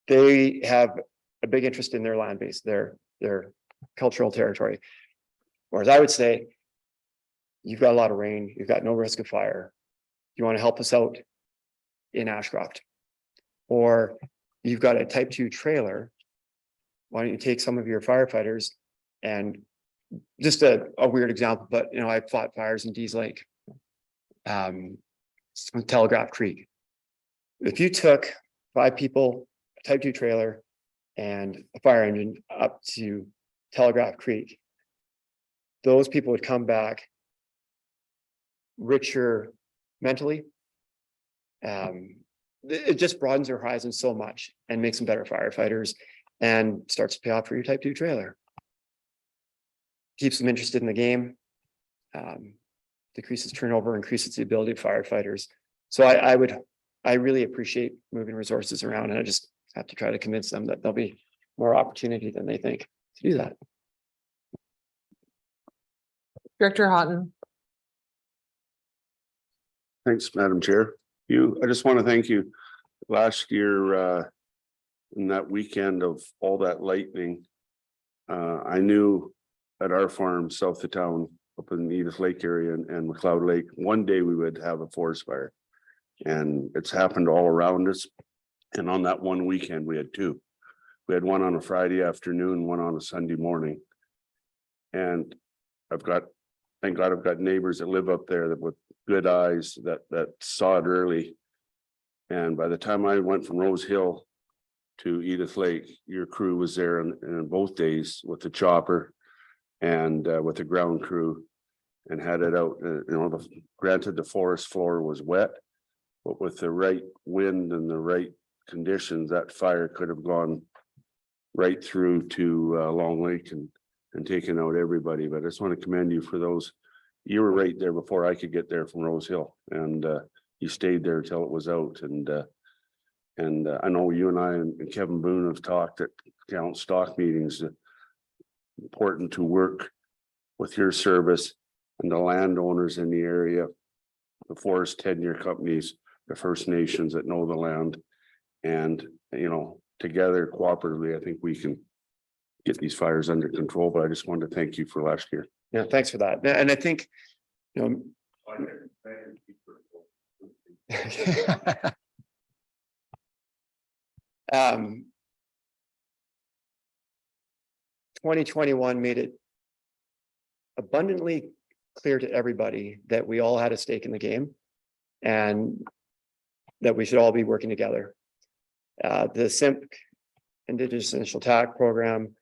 They have a big interest in their land base, their cultural territory. Whereas I would say, you've got a lot of rain, you've got no risk of fire. You want to help us out in Ashcroft, or you've got a type 2 trailer. Why don't you take some of your firefighters? And just a weird example, but I fought fires in Dees Lake. Telegraph Creek. If you took 5 people, a type 2 trailer, and a fire engine up to Telegraph Creek, those people would come back richer mentally. It just broadens their horizon so much and makes them better firefighters and starts to pay off for your type 2 trailer. Keeps them interested in the game, decreases turnover, increases the ability of firefighters. So I really appreciate moving resources around, and I just have to try to convince them that there'll be more opportunity than they think to do that. Director Houghton. Thanks, Madam Chair. I just want to thank you. Last year, in that weekend of all that lightning, I knew at our farm south of town, up in the Edith Lake area and McLeod Lake, one day we would have a forest fire. And it's happened all around us. And on that one weekend, we had 2. We had one on a Friday afternoon, one on a Sunday morning. And thank God I've got neighbors that live up there that with good eyes that saw it early. And by the time I went from Rose Hill to Edith Lake, your crew was there in both days with the chopper and with the ground crew and had it out. Granted, the forest floor was wet, but with the right wind and the right conditions, that fire could have gone right through to Long Lake and taken out everybody. But I just want to commend you for those. You were right there before I could get there from Rose Hill, and you stayed there till it was out. And I know you and I and Kevin Boone have talked at count stock meetings. Important to work with your service and the landowners in the area, the forest tenure companies, the First Nations that know the land, and together cooperatively, I think we can get these fires under control. But I just wanted to thank you for last year. Yeah, thanks for that. And I think, 2021 made it abundantly clear to everybody that we all had a stake in the game and that we should all be working together. The SIMP, Indigenous Initial Attack Program,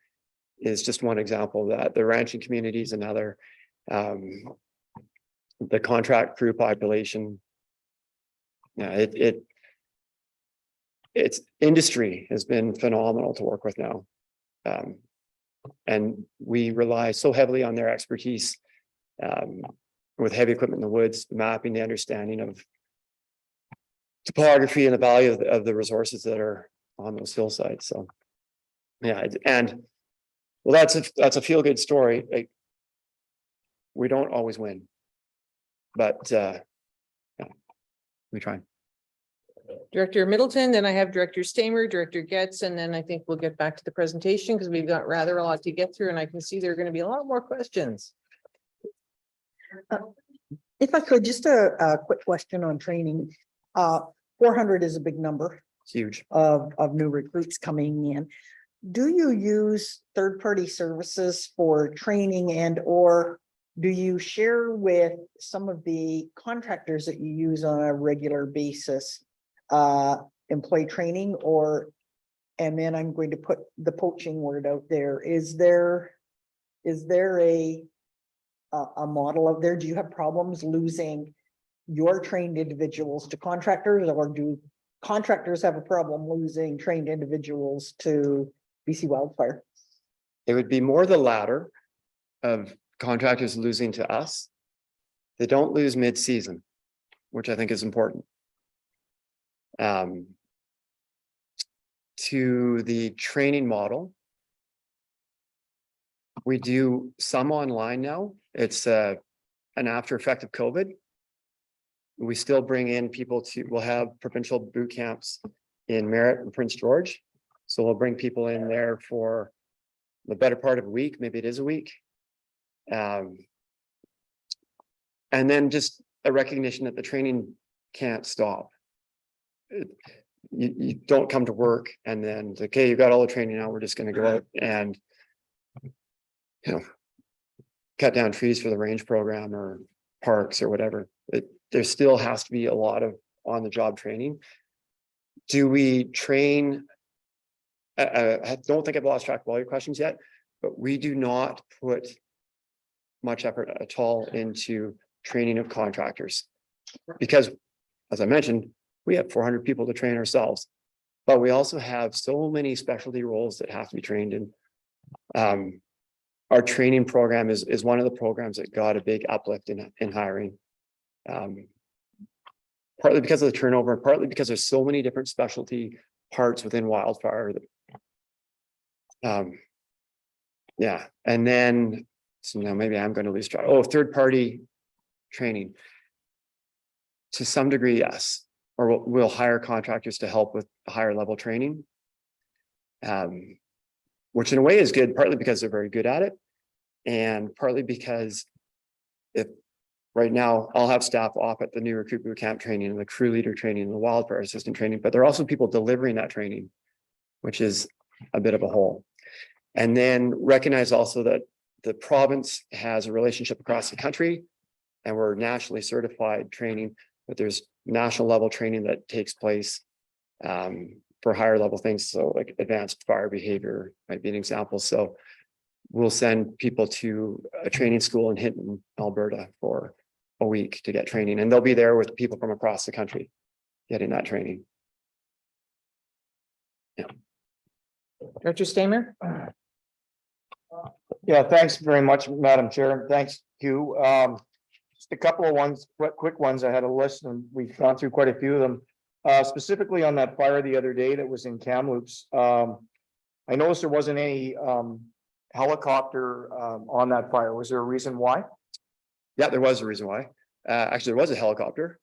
is just one example of that. The ranching community is another. The contract crew population. Yeah, its industry has been phenomenal to work with now. And we rely so heavily on their expertise with heavy equipment in the woods, the mapping, the understanding of topography and the value of the resources that are on those hillsides. So yeah, and well, that's a feel-good story. Like, we don't always win, but yeah, we try. Director Middleton, then I have Director Stamer, Director Getz, and then I think we'll get back to the presentation because we've got rather a lot to get through, and I can see there are going to be a lot more questions. If I could, just a quick question on training. 400 is a big number It's huge. of new recruits coming in. Do you use third-party services for training or do you share with some of the contractors that you use on a regular basis, employee training? And then I'm going to put the poaching word out there. Is there a model out there? Do you have problems losing your trained individuals to contractors, or do contractors have a problem losing trained individuals to BC Wildfire? It would be more the latter of contractors losing to us. They don't lose mid-season, which I think is important. To the training model, we do some online now. It's an after effect of COVID. We still bring in people we'll have provincial boot camps in Merritt and Prince George. So we'll bring people in there for the better part of a week, maybe it is a week. And then just a recognition that the training can't stop. You don't come to work and then, okay, you've got all the training now, we're just going to go out and, cut down trees for the range program or parks or whatever. there still has to be a lot of on-the-job training. Do we train? I don't think I've lost track of all your questions yet, but we do not put much effort at all into training of contractors. Because, as I mentioned, we have 400 people to train ourselves, but we also have so many specialty roles that have to be trained in. Our training program is one of the programs that got a big uplift in hiring. Partly because of the turnover, and partly because there's so many different specialty parts within wildfire. Yeah, and then, so now maybe I'm going to lose track. Oh, third-party training. To some degree, yes. Or we'll hire contractors to help with higher level training. Which in a way is good, partly because they're very good at it. And partly because if right now I'll have staff off at the new recruit boot camp training and the crew leader training and the wildfire assistant training, but there are also people delivering that training, which is a bit of a hole. And then recognize also that the province has a relationship across the country and we're nationally certified training, but there's national level training that takes place for higher level things. So like advanced fire behavior might be an example. So we'll send people to a training school in Hinton, Alberta for a week to get training, and they'll be there with people from across the country getting that training. Yeah. Director Stamer? Yeah, thanks very much, Madam Chair. Thanks, Hugh. Just a couple of ones, quick ones. I had a list and we've gone through quite a few of them. Specifically on that fire the other day that was in Kamloops. I noticed there wasn't any helicopter on that fire. Was there a reason why? Yeah, there was a reason why. Actually, there was a helicopter.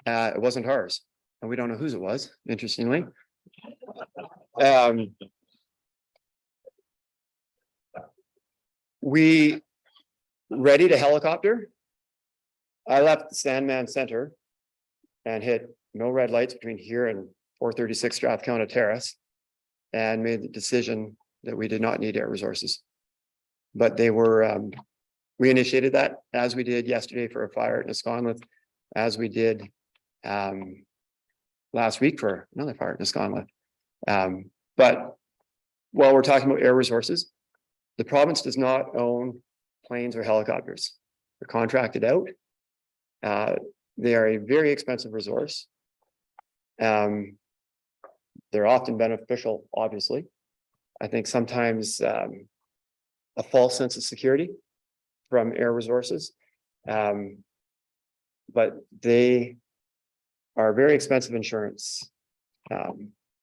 It wasn't ours, and we don't know whose it was, interestingly. We readied a helicopter. I left the Sandman Center and hit no red lights between here and 436 Strathcona Terrace and made the decision that we did not need air resources. But they were, we initiated that as we did yesterday for a fire at Nisconlith, as we did last week for another fire at Nisconlith. But while we're talking about air resources, the province does not own planes or helicopters. They're contracted out. They are a very expensive resource. They're often beneficial, obviously. I think sometimes a false sense of security from air resources. But they are very expensive insurance.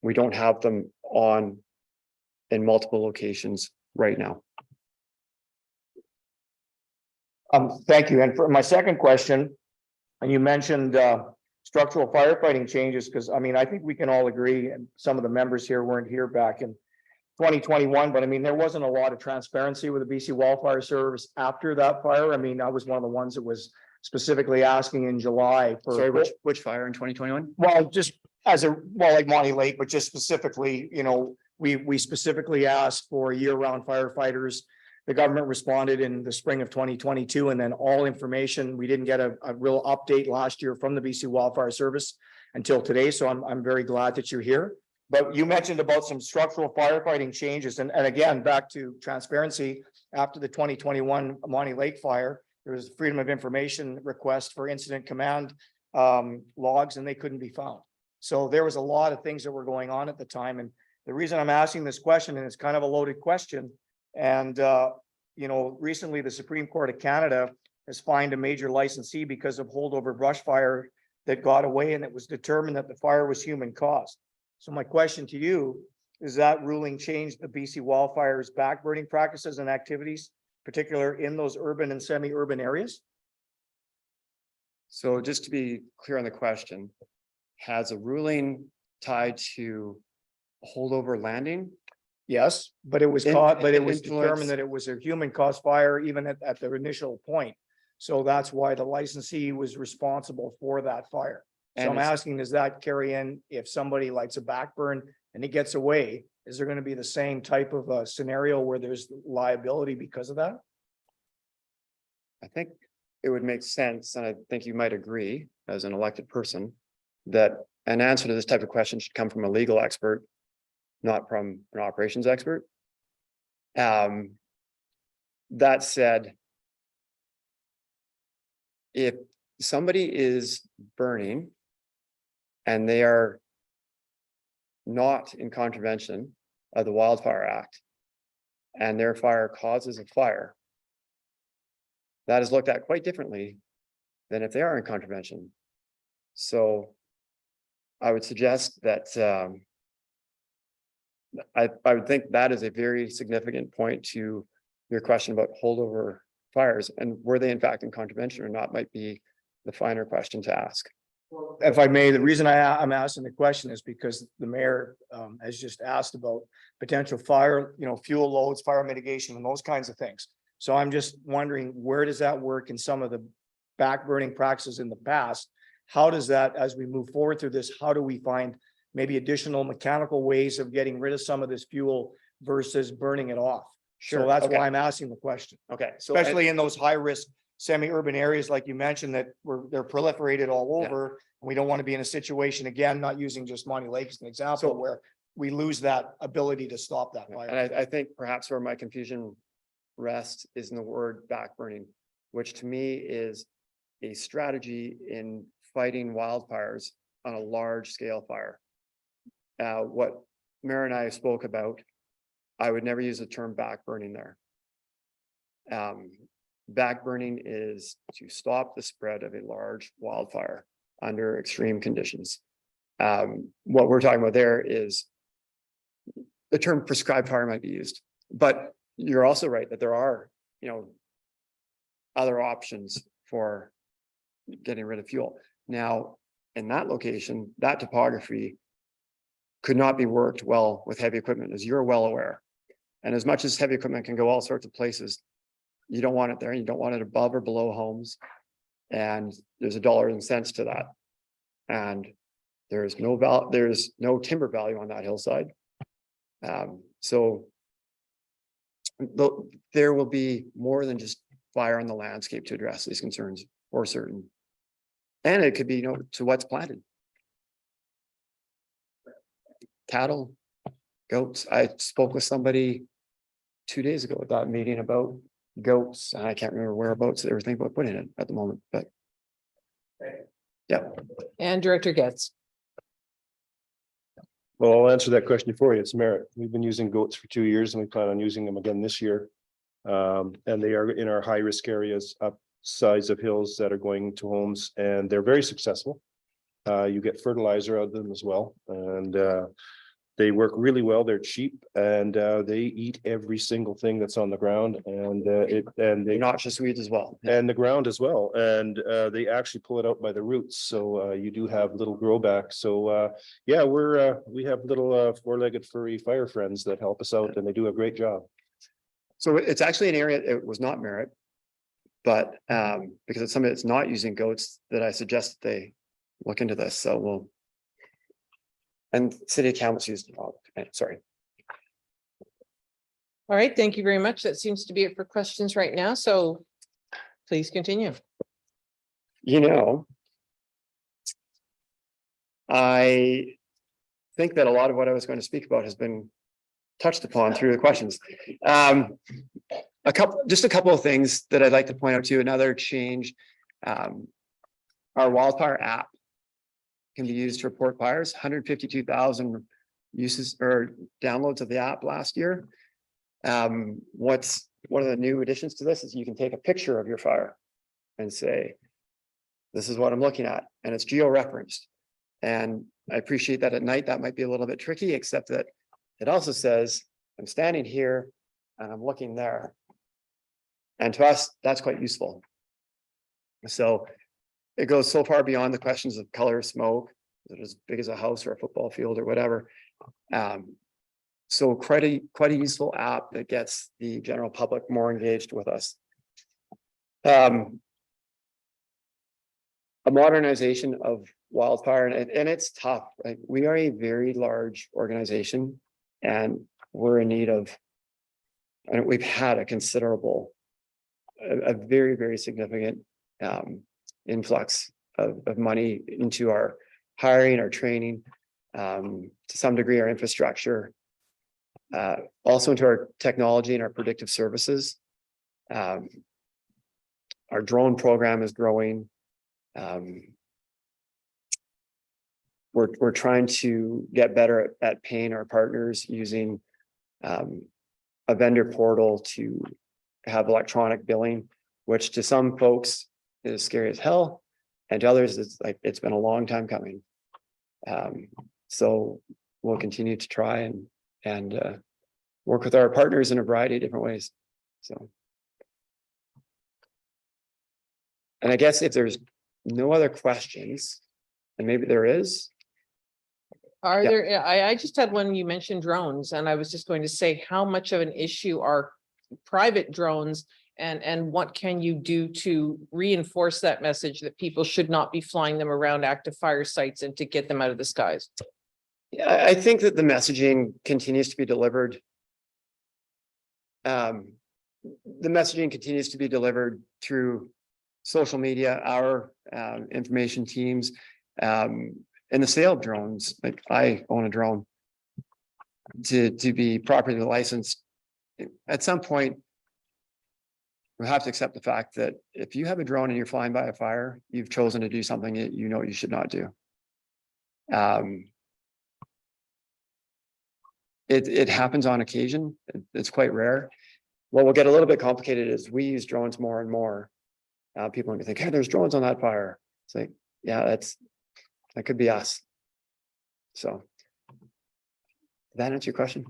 We don't have them on in multiple locations right now. Thank you. And for my second question, and you mentioned structural firefighting changes, because I mean, I think we can all agree, and some of the members here weren't here back in 2021, but I mean, there wasn't a lot of transparency with the BC Wildfire Service after that fire. I mean, I was one of the ones that was specifically asking in July for. Sorry, which fire in 2021? Well, just like Monty Lake, but just specifically, you know, we specifically asked for year-round firefighters. The government responded in the spring of 2022, and then all information, we didn't get a real update last year from the BC Wildfire Service until today. So I'm very glad that you're here. But you mentioned about some structural firefighting changes. And again, back to transparency, after the 2021 Monty Lake fire, there was a Freedom of Information request for incident command logs, and they couldn't be found. So there was a lot of things that were going on at the time. And the reason I'm asking this question, and it's kind of a loaded question, and you know, recently the Supreme Court of Canada has fined a major licensee because of holdover brush fire that got away, and it was determined that the fire was human caused. So my question to you is, that ruling changed the BC wildfires backburning practices and activities, particularly in those urban and semi-urban areas? So just to be clear on the question, has a ruling tied to holdover landing? Yes, but it was caught, but it was Influence. determined that it was a human caused fire even at the initial point. So that's why the licensee was responsible for that fire. So And I'm it's- asking, does that carry in if somebody lights a backburn and he gets away? Is there going to be the same type of a scenario where there's liability because of that? I think it would make sense, and I think you might agree, as an elected person, that an answer to this type of question should come from a legal expert, not from an operations expert. That said, if somebody is burning and they are not in contravention of the Wildfire Act and their fire causes a fire, that is looked at quite differently than if they are in contravention. So I would suggest that I would think that is a very significant point to your question about holdover fires, and were they in fact in contravention or not might be the finer question to ask. If I may, the reason I'm asking the question is because the mayor has just asked about potential fire, fuel loads, fire mitigation and those kinds of things. So I'm just wondering, where does that work in some of the back burning practices in the past? How does that, as we move forward through this, how do we find maybe additional mechanical ways of getting rid of some of this fuel versus burning it off? So that's okay. why I'm asking the question, Okay, so especially in those high risk semi-urban areas, like you mentioned, that they're proliferated all Yeah. over. And we don't want to be in a situation, again, not using just Monty Lake as an example, So- where we lose that ability to stop that fire. and I think perhaps where my confusion rests is in the word backburning, which to me is a strategy in fighting wildfires on a large scale fire. What Mayor and I spoke about, I would never use the term backburning there. Backburning is to stop the spread of a large wildfire under extreme conditions. What we're talking about there is the term prescribed fire might be used, but you're also right that there are, other options for getting rid of fuel. Now, in that location, that topography could not be worked well with heavy equipment, as you're well aware. And as much as heavy equipment can go all sorts of places, you don't want it there. You don't want it above or below homes. And there's a dollars and cents to that. And there's no timber value on that hillside. So there will be more than just fire on the landscape to address these concerns for certain. And it could be, to what's planted. Cattle, goats. I spoke with somebody 2 days ago at that meeting about goats, and I can't remember whereabouts they were thinking about putting it at the moment, but. Yeah. And Director Getz. Well, I'll answer that question for you. It's merit. We've been using goats for 2 years and we plan on using them again this year. And they are in our high risk areas up sides of hills that are going to homes, and they're very successful. You get fertilizer out of them as well, and they work really well. They're cheap, and they eat every single thing that's on the ground, and they Noxious weeds as well. and the ground as well, and they actually pull it out by the roots. So you do have little grow back. So yeah, we have little four-legged furry fire friends that help us out, and they do a great job. So it's actually an area, it was not merit. But because it's somebody that's not using goats, that I suggest that they look into this. So we'll. And city accountants use them all. Sorry. All right, thank you very much. That seems to be it for questions right now. So please continue. I think that a lot of what I was going to speak about has been touched upon through the questions. Just a couple of things that I'd like to point out to you. Another change. Our wildfire app can be used to report fires. 152,000 uses or downloads of the app last year. One of the new additions to this is you can take a picture of your fire and say, this is what I'm looking at, and it's geo-referenced. And I appreciate that at night that might be a little bit tricky, except that it also says, I'm standing here and I'm looking there. And to us, that's quite useful. So it goes so far beyond the questions of color, smoke, is it as big as a house or a football field or whatever. So quite a useful app that gets the general public more engaged with us. A modernization of wildfire, and it's tough. Like, we are a very large organization, and we're in need of, and we've had a considerable, a very, very significant influx of money into our hiring, our training, to some degree, our infrastructure, also into our technology and our predictive services. Our drone program is growing. We're trying to get better at paying our partners using a vendor portal to have electronic billing, which to some folks is scary as hell, and to others it's like it's been a long time coming. So we'll continue to try and work with our partners in a variety of different ways. So, and I guess if there's no other questions, and maybe there is. Are Yeah. there, I just had one, you mentioned drones, and I was just going to say, how much of an issue are private drones? And what can you do to reinforce that message that people should not be flying them around active fire sites and to get them out of the skies? Yeah, I think that the messaging continues to be delivered. The messaging continues to be delivered through social media, our information teams, and the sale of drones. Like I own a drone. To be properly licensed, at some point, we have to accept the fact that if you have a drone and you're flying by a fire, you've chosen to do something that you know you should not do. It happens on occasion. It's quite rare. What will get a little bit complicated is we use drones more and more. People are gonna think, hey, there's drones on that fire. It's like, yeah, that could be us. So, did that answer your question?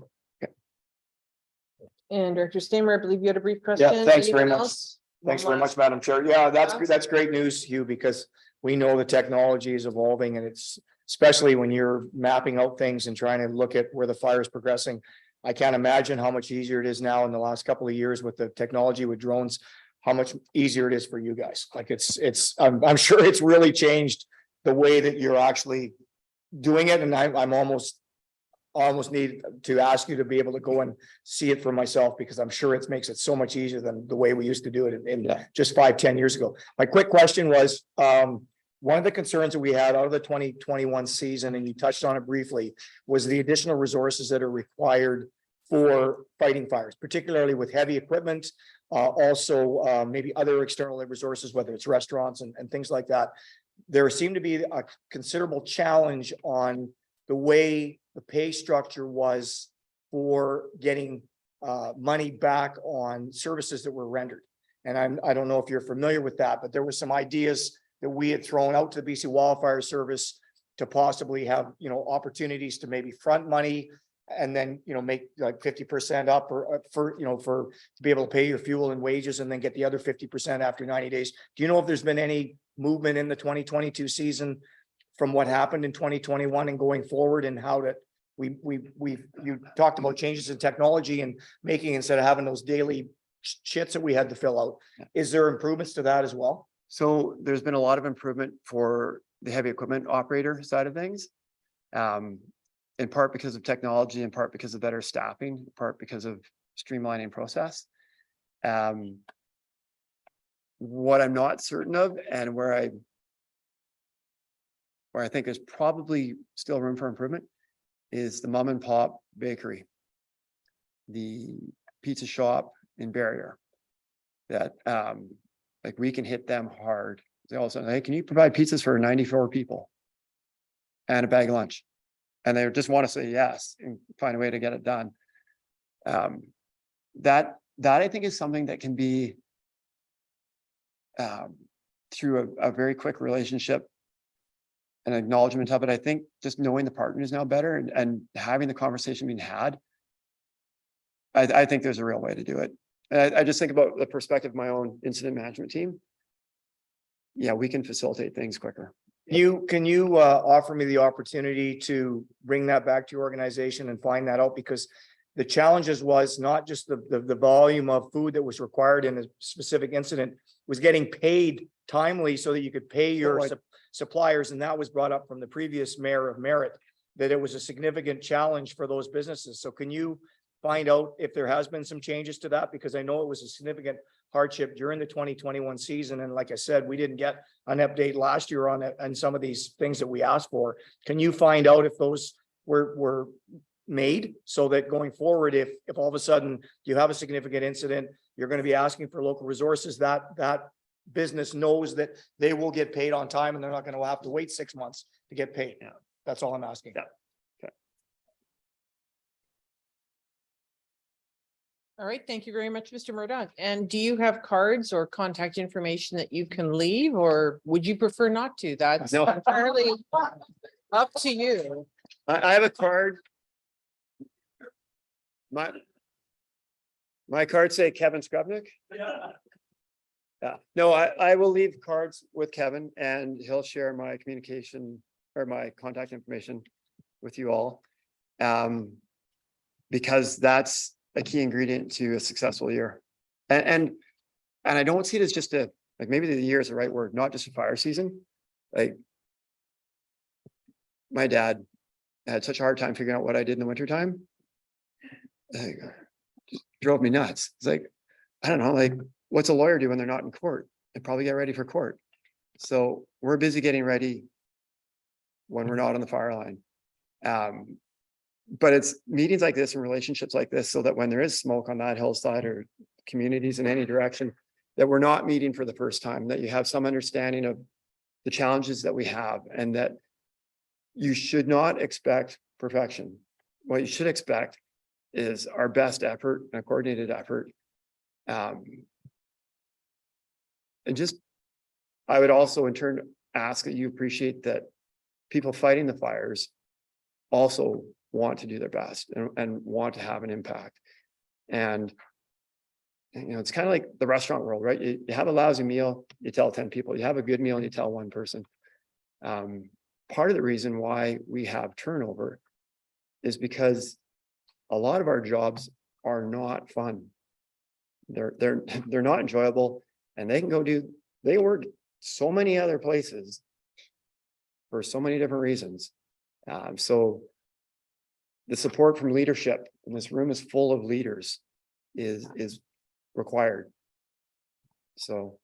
And Director Stamer, I believe you had a brief question. Yeah, thanks very Anyone much. else? Thanks One very last- much, Madam Chair. Yeah, that's great news, Hugh, because we know the technology is evolving and it's especially when you're mapping out things and trying to look at where the fire is progressing. I can't imagine how much easier it is now in the last couple of years with the technology with drones, how much easier it is for you guys. Like I'm sure it's really changed the way that you're actually doing it. And I'm almost need to ask you to be able to go and see it for myself, because I'm sure it makes it so much easier than the way we used to do it in just 5-10 years ago. My quick question was, one of the concerns that we had out of the 2021 season, and you touched on it briefly, was the additional resources that are required for fighting fires, particularly with heavy equipment, also maybe other external resources, whether it's restaurants and things like that. There seemed to be a considerable challenge on the way the pay structure was for getting money back on services that were rendered. And I don't know if you're familiar with that, but there were some ideas that we had thrown out to the BC Wildfire Service to possibly have, opportunities to maybe front money and then, make like 50% up or for to be able to pay your fuel and wages and then get the other 50% after 90 days. Do you know if there's been any movement in the 2022 season from what happened in 2021 and going forward, and how that you talked about changes in technology and making, instead of having those daily shits that we had to fill out, is there improvements to that as well? So there's been a lot of improvement for the heavy equipment operator side of things. In part because of technology, in part because of better staffing, in part because of streamlining process. What I'm not certain of, and where I think there's probably still room for improvement, is the mom and pop bakery, the pizza shop in Barrier, that like we can hit them hard. They all say, hey, can you provide pizzas for 94 people and a bag of lunch? And they just want to say yes and find a way to get it done. That I think is something that can be through a very quick relationship and acknowledgement of it. I think just knowing the partners now better and having the conversation being had, I think there's a real way to do it. And I just think about the perspective of my own incident management team. Yeah, we can facilitate things quicker. Can you offer me the opportunity to bring that back to your organization and find that out? Because the challenges was not just the volume of food that was required in a specific incident, was getting paid timely so that you could pay your suppliers. And that was brought up from the previous mayor of Merritt, that it was a significant challenge for those businesses. So can you find out if there has been some changes to that? Because I know it was a significant hardship during the 2021 season. And like I said, we didn't get an update last year on it and some of these things that we asked for. Can you find out if those were made so that going forward, if all of a sudden you have a significant incident, you're going to be asking for local resources, that business knows that they will get paid on time and they're not going to have to wait 6 months to get paid. Yeah. That's all I'm asking. Yeah. All right, thank you very much, Mr. Murdoch. And do you have cards or contact information that you can leave, or would you prefer not to? That's No. entirely up to you. I have a card. My cards say Kevin Skrupnik. Yeah, no, I will leave cards with Kevin and he'll share my communication or my contact information with you all. Because that's a key ingredient to a successful year. And I don't see it as just like maybe the year is the right word, not just a fire season. Like my dad had such a hard time figuring out what I did in the wintertime. Like, just drove me nuts. It's like, I don't know, like what's a lawyer do when they're not in court? They probably get ready for court. So we're busy getting ready when we're not on the fire line. But it's meetings like this and relationships like this so that when there is smoke on that hillside or communities in any direction, that we're not meeting for the first time, that you have some understanding of the challenges that we have and that you should not expect perfection. What you should expect is our best effort and a coordinated effort. And just, I would also in turn ask that you appreciate that people fighting the fires also want to do their best and want to have an impact. And, you know, it's kind of like the restaurant world, right? You have a lousy meal, you tell 10 people, you have a good meal and you tell one person. Part of the reason why we have turnover is because a lot of our jobs are not fun. They're not enjoyable, and they work so many other places for so many different reasons. So the support from leadership, and this room is full of leaders, is required. So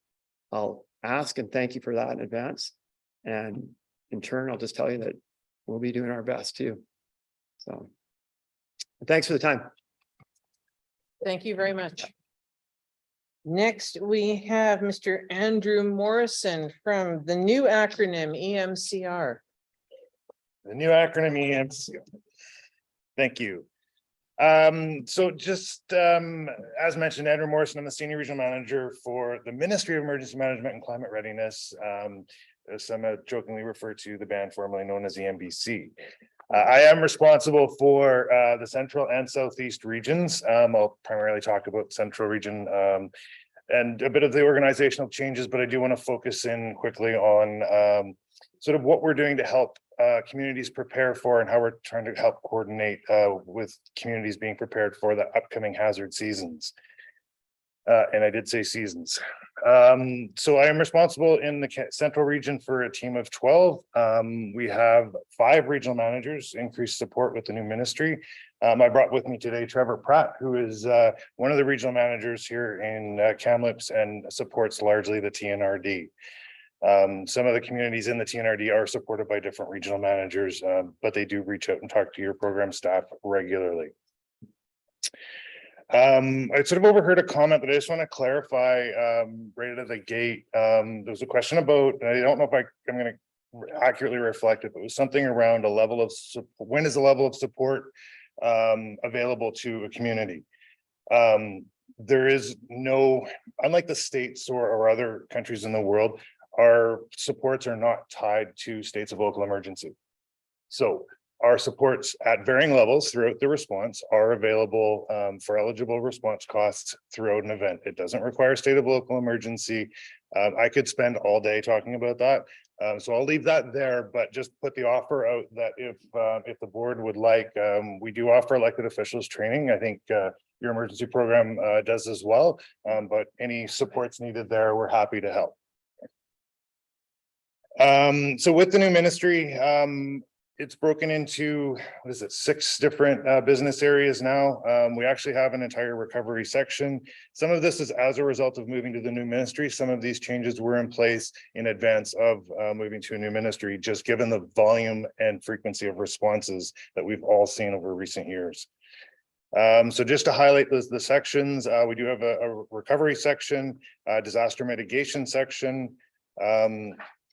I'll ask and thank you for that in advance. And in turn, I'll just tell you that we'll be doing our best too. So thanks for the time. Thank you very much. Next, we have Mr. Andrew Morrison from the new acronym EMCR. The new acronym EMCR. Thank you. So just as mentioned, Andrew Morrison, I'm the Senior Regional Manager for the Ministry of Emergency Management and Climate Readiness. Some jokingly refer to the band formerly known as EMBC. I am responsible for the Central and Southeast regions. I'll primarily talk about Central region and a bit of the organizational changes, but I do want to focus in quickly on sort of what we're doing to help communities prepare for and how we're trying to help coordinate with communities being prepared for the upcoming hazard seasons. And I did say seasons. So I am responsible in the Central region for a team of 12. We have 5 regional managers, increased support with the new ministry. I brought with me today Trevor Pratt, who is one of the regional managers here in Kamloops and supports largely the TNRD. Some of the communities in the TNRD are supported by different regional managers, but they do reach out and talk to your program staff regularly. I sort of overheard a comment that I just want to clarify right out of the gate. There was a question about, and I don't know if I'm going to accurately reflect it, but it was something around a level of when is the level of support available to a community. There is no, unlike the States or other countries in the world, our supports are not tied to states of local emergency. So our supports at varying levels throughout the response are available for eligible response costs throughout an event. It doesn't require state of local emergency. I could spend all day talking about that. So I'll leave that there, but just put the offer out that if the board would like, we do offer elected officials training. I think your emergency program does as well, but any supports needed there, we're happy to help. So with the new ministry, it's broken into, what is it, 6 different business areas now. We actually have an entire recovery section. Some of this is as a result of moving to the new ministry. Some of these changes were in place in advance of moving to a new ministry, just given the volume and frequency of responses that we've all seen over recent years. So just to highlight the sections, we do have a recovery section, disaster mitigation section,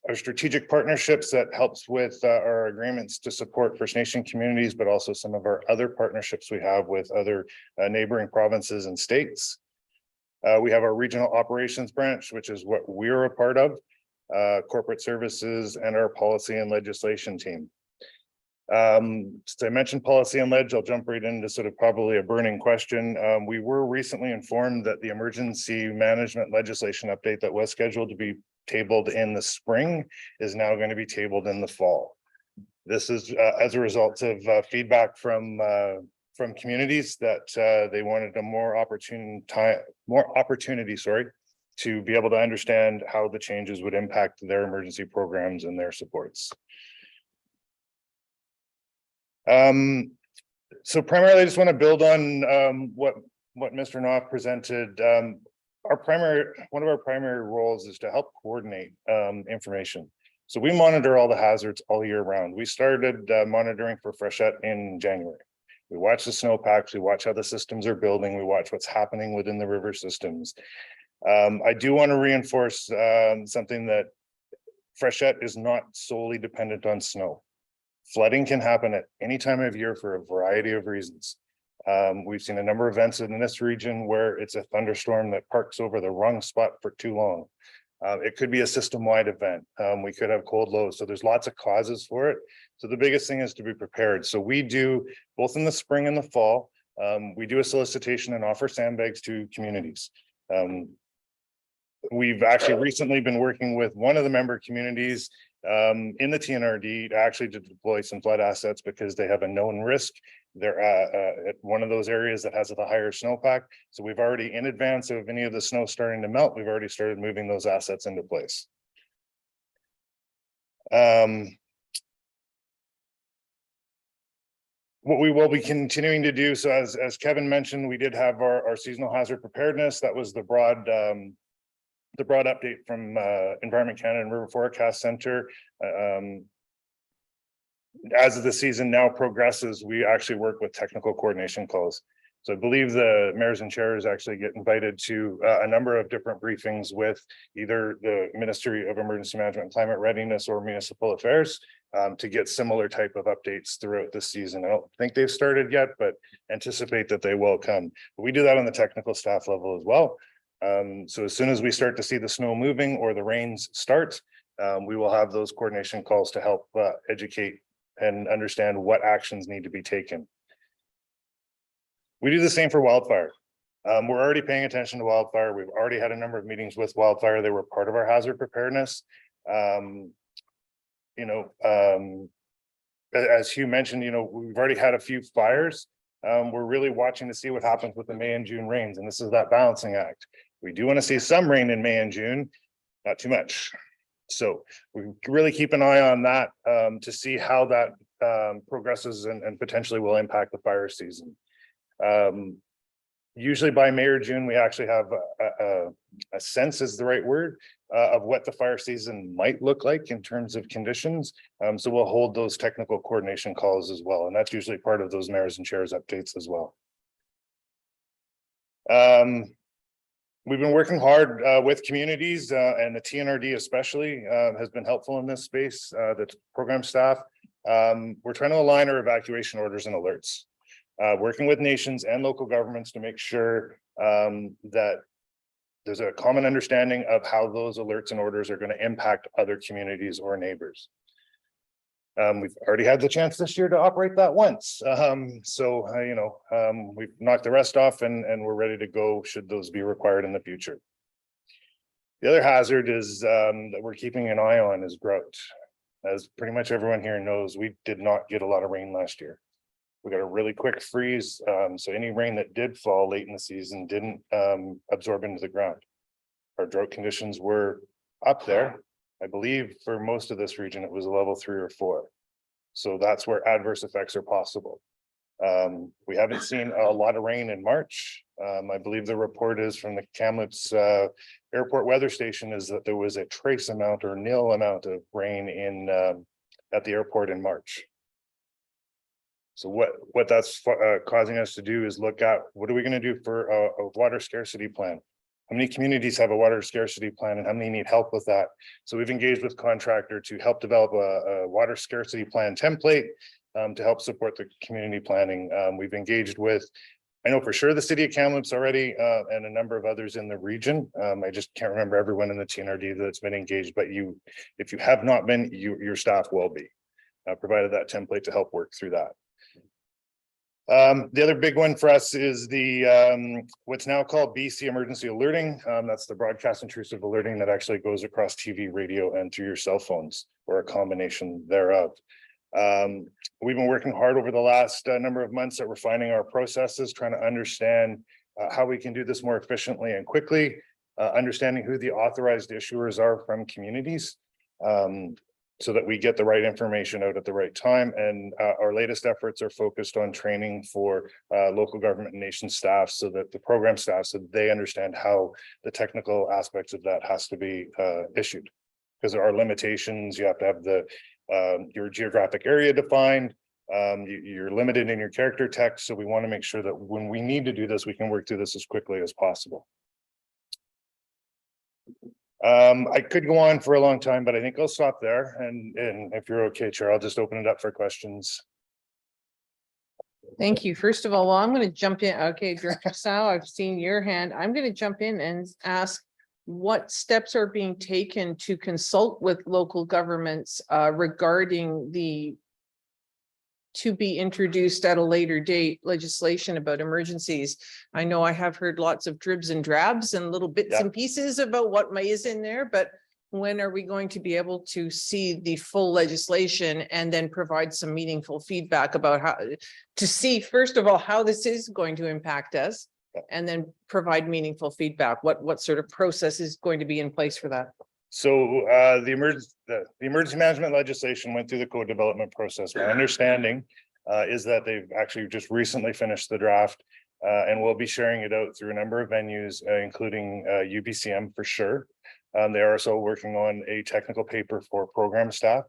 our strategic partnerships that helps with our agreements to support First Nation communities, but also some of our other partnerships we have with other neighboring provinces and states. We have our regional operations branch, which is what we're a part of, corporate services, and our policy and legislation team. So I mentioned policy and ledge. I'll jump right into sort of probably a burning question. We were recently informed that the emergency management legislation update that was scheduled to be tabled in the spring is now going to be tabled in the fall. This is as a result of feedback from communities that they wanted a more opportunity, to be able to understand how the changes would impact their emergency programs and their supports. So primarily I just want to build on what Mr. Knopf presented. One of our primary roles is to help coordinate information. So we monitor all the hazards all year round. We started monitoring for freshet in January. We watch the snowpacks, we watch how the systems are building, we watch what's happening within the river systems. I do want to reinforce something that freshet is not solely dependent on snow. Flooding can happen at any time of year for a variety of reasons. We've seen a number of events in this region where it's a thunderstorm that parks over the wrong spot for too long. It could be a system-wide event. We could have cold lows. So there's lots of causes for it. So the biggest thing is to be prepared. So we do, both in the spring and the fall, we do a solicitation and offer sandbags to communities. We've actually recently been working with one of the member communities in the TNRD actually to deploy some flood assets because they have a known risk. They're at one of those areas that has a higher snowpack. So we've already, in advance of any of the snow starting to melt, we've already started moving those assets into place. What we will be continuing to do, so as Kevin mentioned, we did have our seasonal hazard preparedness. That was the broad update from Environment Canada and River Forecast Center. As the season now progresses, we actually work with technical coordination calls. So I believe the mayors and chairs actually get invited to a number of different briefings with either the Ministry of Emergency Management and Climate Readiness or Municipal Affairs to get similar type of updates throughout the season. I don't think they've started yet, but anticipate that they will come. But we do that on the technical staff level as well. So as soon as we start to see the snow moving or the rains start, we will have those coordination calls to help educate and understand what actions need to be taken. We do the same for wildfire. We're already paying attention to wildfire. We've already had a number of meetings with wildfire. They were part of our hazard preparedness. As Hugh mentioned, we've already had a few fires. We're really watching to see what happens with the May and June rains, and this is that balancing act. We do want to see some rain in May and June, not too much. So we really keep an eye on that to see how that progresses and potentially will impact the fire season. Usually by May or June, we actually have a sense is the right word of what the fire season might look like in terms of conditions. So we'll hold those technical coordination calls as well. And that's usually part of those mayors and chairs updates as well. We've been working hard with communities and the TNRD especially has been helpful in this space, the program staff. We're trying to align our evacuation orders and alerts, working with nations and local governments to make sure that there's a common understanding of how those alerts and orders are going to impact other communities or neighbors. We've already had the chance this year to operate that once. We've knocked the rest off and we're ready to go should those be required in the future. The other hazard is that we're keeping an eye on is drought. As pretty much everyone here knows, we did not get a lot of rain last year. We got a really quick freeze. So any rain that did fall late in the season didn't absorb into the ground. Our drought conditions were up there. I believe for most of this region, it was a level 3 or 4. So that's where adverse effects are possible. We haven't seen a lot of rain in March. I believe the report is from the Kamloops Airport Weather Station is that there was a trace amount or nil amount of rain in at the airport in March. So what that's causing us to do is look at what are we going to do for a water scarcity plan? How many communities have a water scarcity plan and how many need help with that? So we've engaged with contractor to help develop a water scarcity plan template to help support the community planning. We've engaged with, I know for sure the city of Kamloops already and a number of others in the region. I just can't remember everyone in the TNRD that's been engaged, but if you have not been, your staff will be provided that template to help work through that. The other big one for us is the what's now called BC emergency alerting. That's the broadcast intrusive alerting that actually goes across TV, radio, and through your cell phones, or a combination thereof. We've been working hard over the last number of months at refining our processes, trying to understand how we can do this more efficiently and quickly, understanding who the authorized issuers are from communities, so that we get the right information out at the right time. And our latest efforts are focused on training for local government and nation staff, so that the program staff, so they understand how the technical aspects of that has to be issued. Because there are limitations, you have to have the your geographic area defined, you're limited in your character text. So we want to make sure that when we need to do this, we can work through this as quickly as possible. I could go on for a long time, but I think I'll stop there. And if you're okay, Chair, I'll just open it up for questions. Thank you. First of all, well, I'm going to jump in. Okay, Director Sal, I've seen your hand. I'm going to jump in and ask what steps are being taken to consult with local governments regarding the to be introduced at a later date legislation about emergencies. I know I have heard lots of dribs and drabs and little bits and pieces about what is in there, but when are we going to be able to see the full legislation and then provide some meaningful feedback about how to see, first of all, how this is going to impact us, and then provide meaningful feedback? What sort of process is going to be in place for that? So the emergency management legislation went through the code development process. My understanding is that they've actually just recently finished the draft, and we'll be sharing it out through a number of venues, including UBCM for sure. They are also working on a technical paper for program staff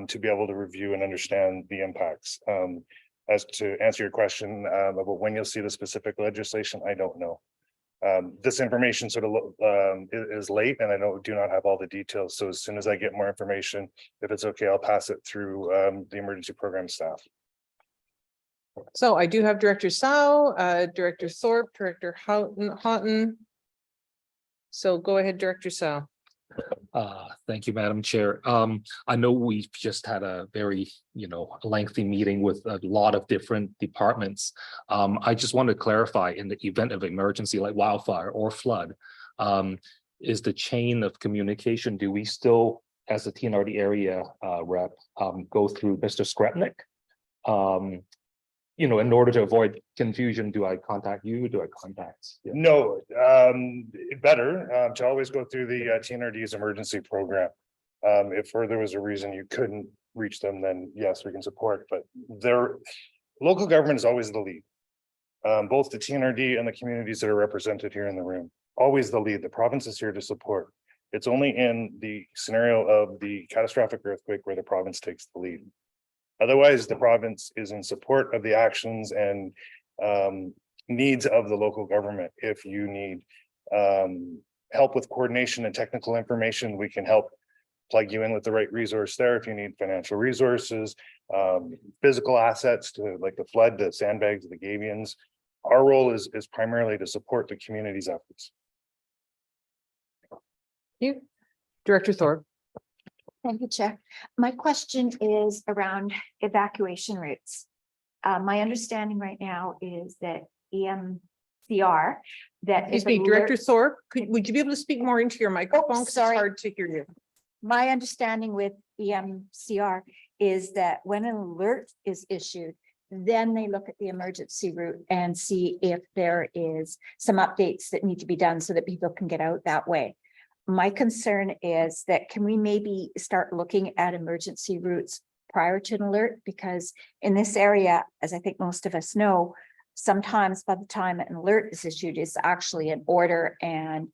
to be able to review and understand the impacts. As to answer your question about when you'll see the specific legislation, I don't know. This information sort of is late, and I do not have all the details. So as soon as I get more information, if it's okay, I'll pass it through the emergency program staff. So I do have Director Sal, Director Thorpe, Director Houghton. So go ahead, Director Sal. Thank you, Madam Chair. I know we've just had a very, lengthy meeting with a lot of different departments. I just want to clarify, in the event of emergency like wildfire or flood, is the chain of communication, do we still, as a TNRD area rep, go through Mr. Skrepnik? In order to avoid confusion, do I contact you? Do I contact? Yeah. No, better to always go through the TNRD's emergency program. If there was a reason you couldn't reach them, then yes, we can support. But their local government is always the lead. Both the TNRD and the communities that are represented here in the room, always the lead. The province is here to support. It's only in the scenario of the catastrophic earthquake where the province takes the lead. Otherwise, the province is in support of the actions and needs of the local government. If you need help with coordination and technical information, we can help plug you in with the right resource there. If you need financial resources, physical assets to like the flood, the sandbags, the gabions, our role is primarily to support the community's efforts. Thank you. Director Thorpe. Thank you, Chair. My question is around evacuation routes. My understanding right now is that EMCR that Excuse me, Director Thorpe, would you be able to speak more into your microphone? 'Cause sorry. It's hard to hear you. My understanding with EMCR is that when an alert is issued, then they look at the emergency route and see if there is some updates that need to be done so that people can get out that way. My concern is that can we maybe start looking at emergency routes prior to an alert, because in this area, as I think most of us know, sometimes by the time an alert is issued, it's actually an order and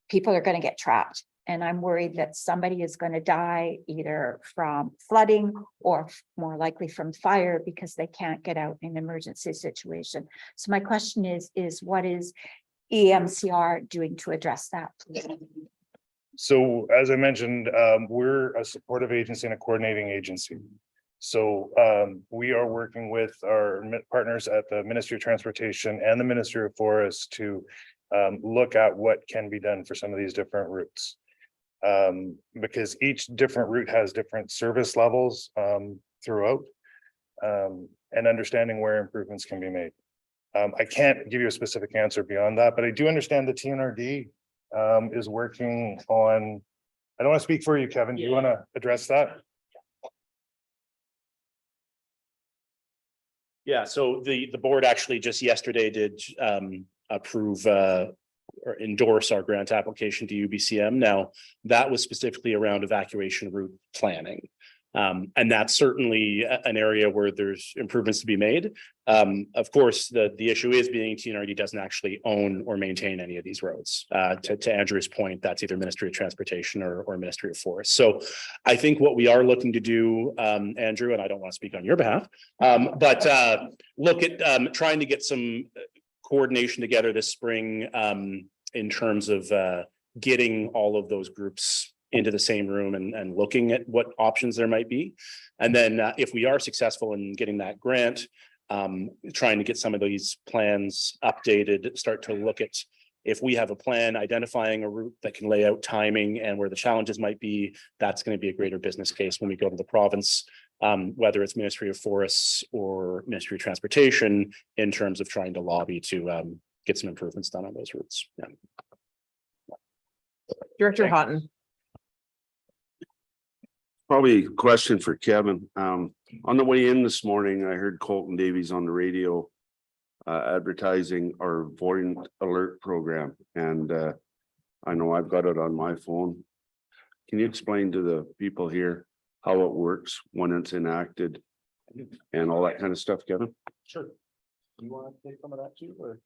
people are going to get trapped. And I'm worried that somebody is going to die either from flooding or more likely from fire because they can't get out in an emergency situation. So my question is what is EMCR doing to address that, please? So as I mentioned, we're a supportive agency and a coordinating agency. So we are working with our partners at the Ministry of Transportation and the Ministry of Forests to look at what can be done for some of these different routes. Because each different route has different service levels throughout, and understanding where improvements can be made. I can't give you a specific answer beyond that, but I do understand the TNRD is working on, I don't want to speak for you, Kevin. Do you want to address that? Yeah, so the board actually just yesterday did approve or endorse our grant application to UBCM. Now, that was specifically around evacuation route planning. And that's certainly an area where there's improvements to be made. Of course, the issue is being TNRD doesn't actually own or maintain any of these roads. To Andrew's point, that's either Ministry of Transportation or Ministry of Forests. So I think what we are looking to do, Andrew, and I don't want to speak on your behalf, but look at trying to get some coordination together this spring in terms of getting all of those groups into the same room and looking at what options there might be. And then if we are successful in getting that grant, trying to get some of these plans updated, start to look at if we have a plan, identifying a route that can lay out timing and where the challenges might be, that's going to be a greater business case when we go to the province, whether it's Ministry of Forests or Ministry of Transportation, in terms of trying to lobby to get some improvements done on those routes. Yeah. Director Houghton. Probably a question for Kevin. On the way in this morning, I heard Colton Davies on the radio advertising our Void Alert program, and I know I've got it on my phone. Can you explain to the people here how it works when it's enacted and all that kind of stuff, Kevin? Sure. You want to take some of that too, or?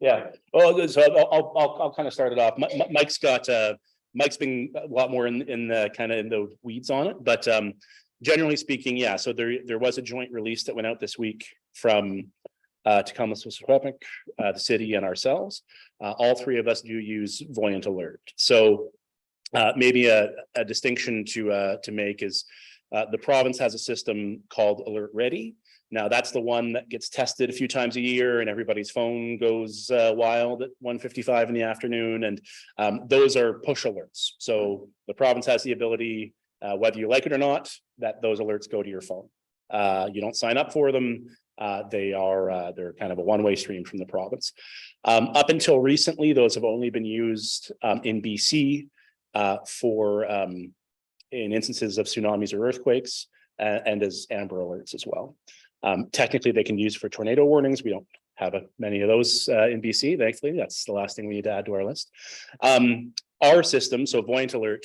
Yeah. Oh, so I'll kind of start it off. Mike's been a lot more in the kind of in the weeds on it, but generally speaking, yeah. So there was a joint release that went out this week from Thompson-Nicola, the city, and ourselves. All three of us do use Voyant Alert. So maybe a distinction to make is the province has a system called Alert Ready. Now that's the one that gets tested a few times a year and everybody's phone goes wild at 1:55 in the afternoon. And those are push alerts. So the province has the ability, whether you like it or not, that those alerts go to your phone. You don't sign up for them. They're kind of a one-way stream from the province. Up until recently, those have only been used in BC for in instances of tsunamis or earthquakes and as Amber Alerts as well. Technically, they can use for tornado warnings. We don't have many of those in BC, thankfully. That's the last thing we need to add to our list. Our system, so Voyant Alert,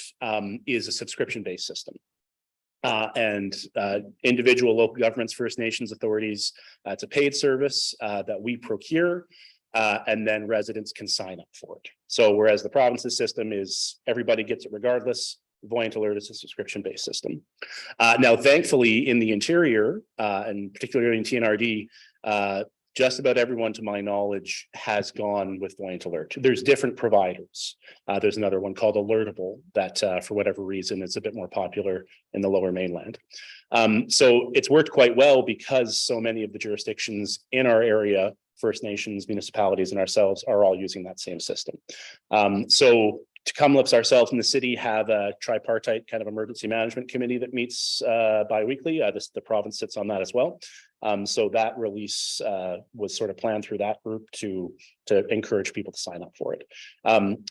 is a subscription-based system. And individual local governments, First Nations authorities, it's a paid service that we procure, and then residents can sign up for it. So whereas the province's system is everybody gets it regardless, Voyant Alert is a subscription-based system. Now, thankfully, in the interior, and particularly in TNRD, just about everyone, to my knowledge, has gone with Voyant Alert. There's different providers. There's another one called Alertable that, for whatever reason, is a bit more popular in the Lower Mainland. So it's worked quite well because so many of the jurisdictions in our area, First Nations, municipalities, and ourselves are all using that same system. So Tumlips, ourselves in the city, have a tripartite kind of emergency management committee that meets bi-weekly. The province sits on that as well. So that release was sort of planned through that group to encourage people to sign up for it.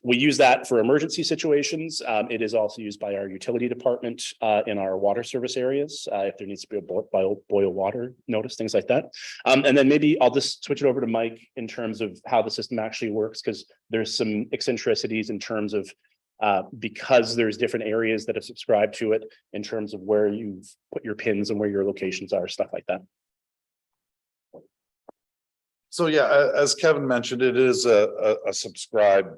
We use that for emergency situations. It is also used by our utility department in our water service areas, if there needs to be a boil water notice, things like that. And then maybe I'll just switch it over to Mike in terms of how the system actually works, because there's some eccentricities in terms of because there's different areas that have subscribed to it in terms of where you've put your pins and where your locations are, stuff like that. So yeah, as Kevin mentioned, it is a subscribed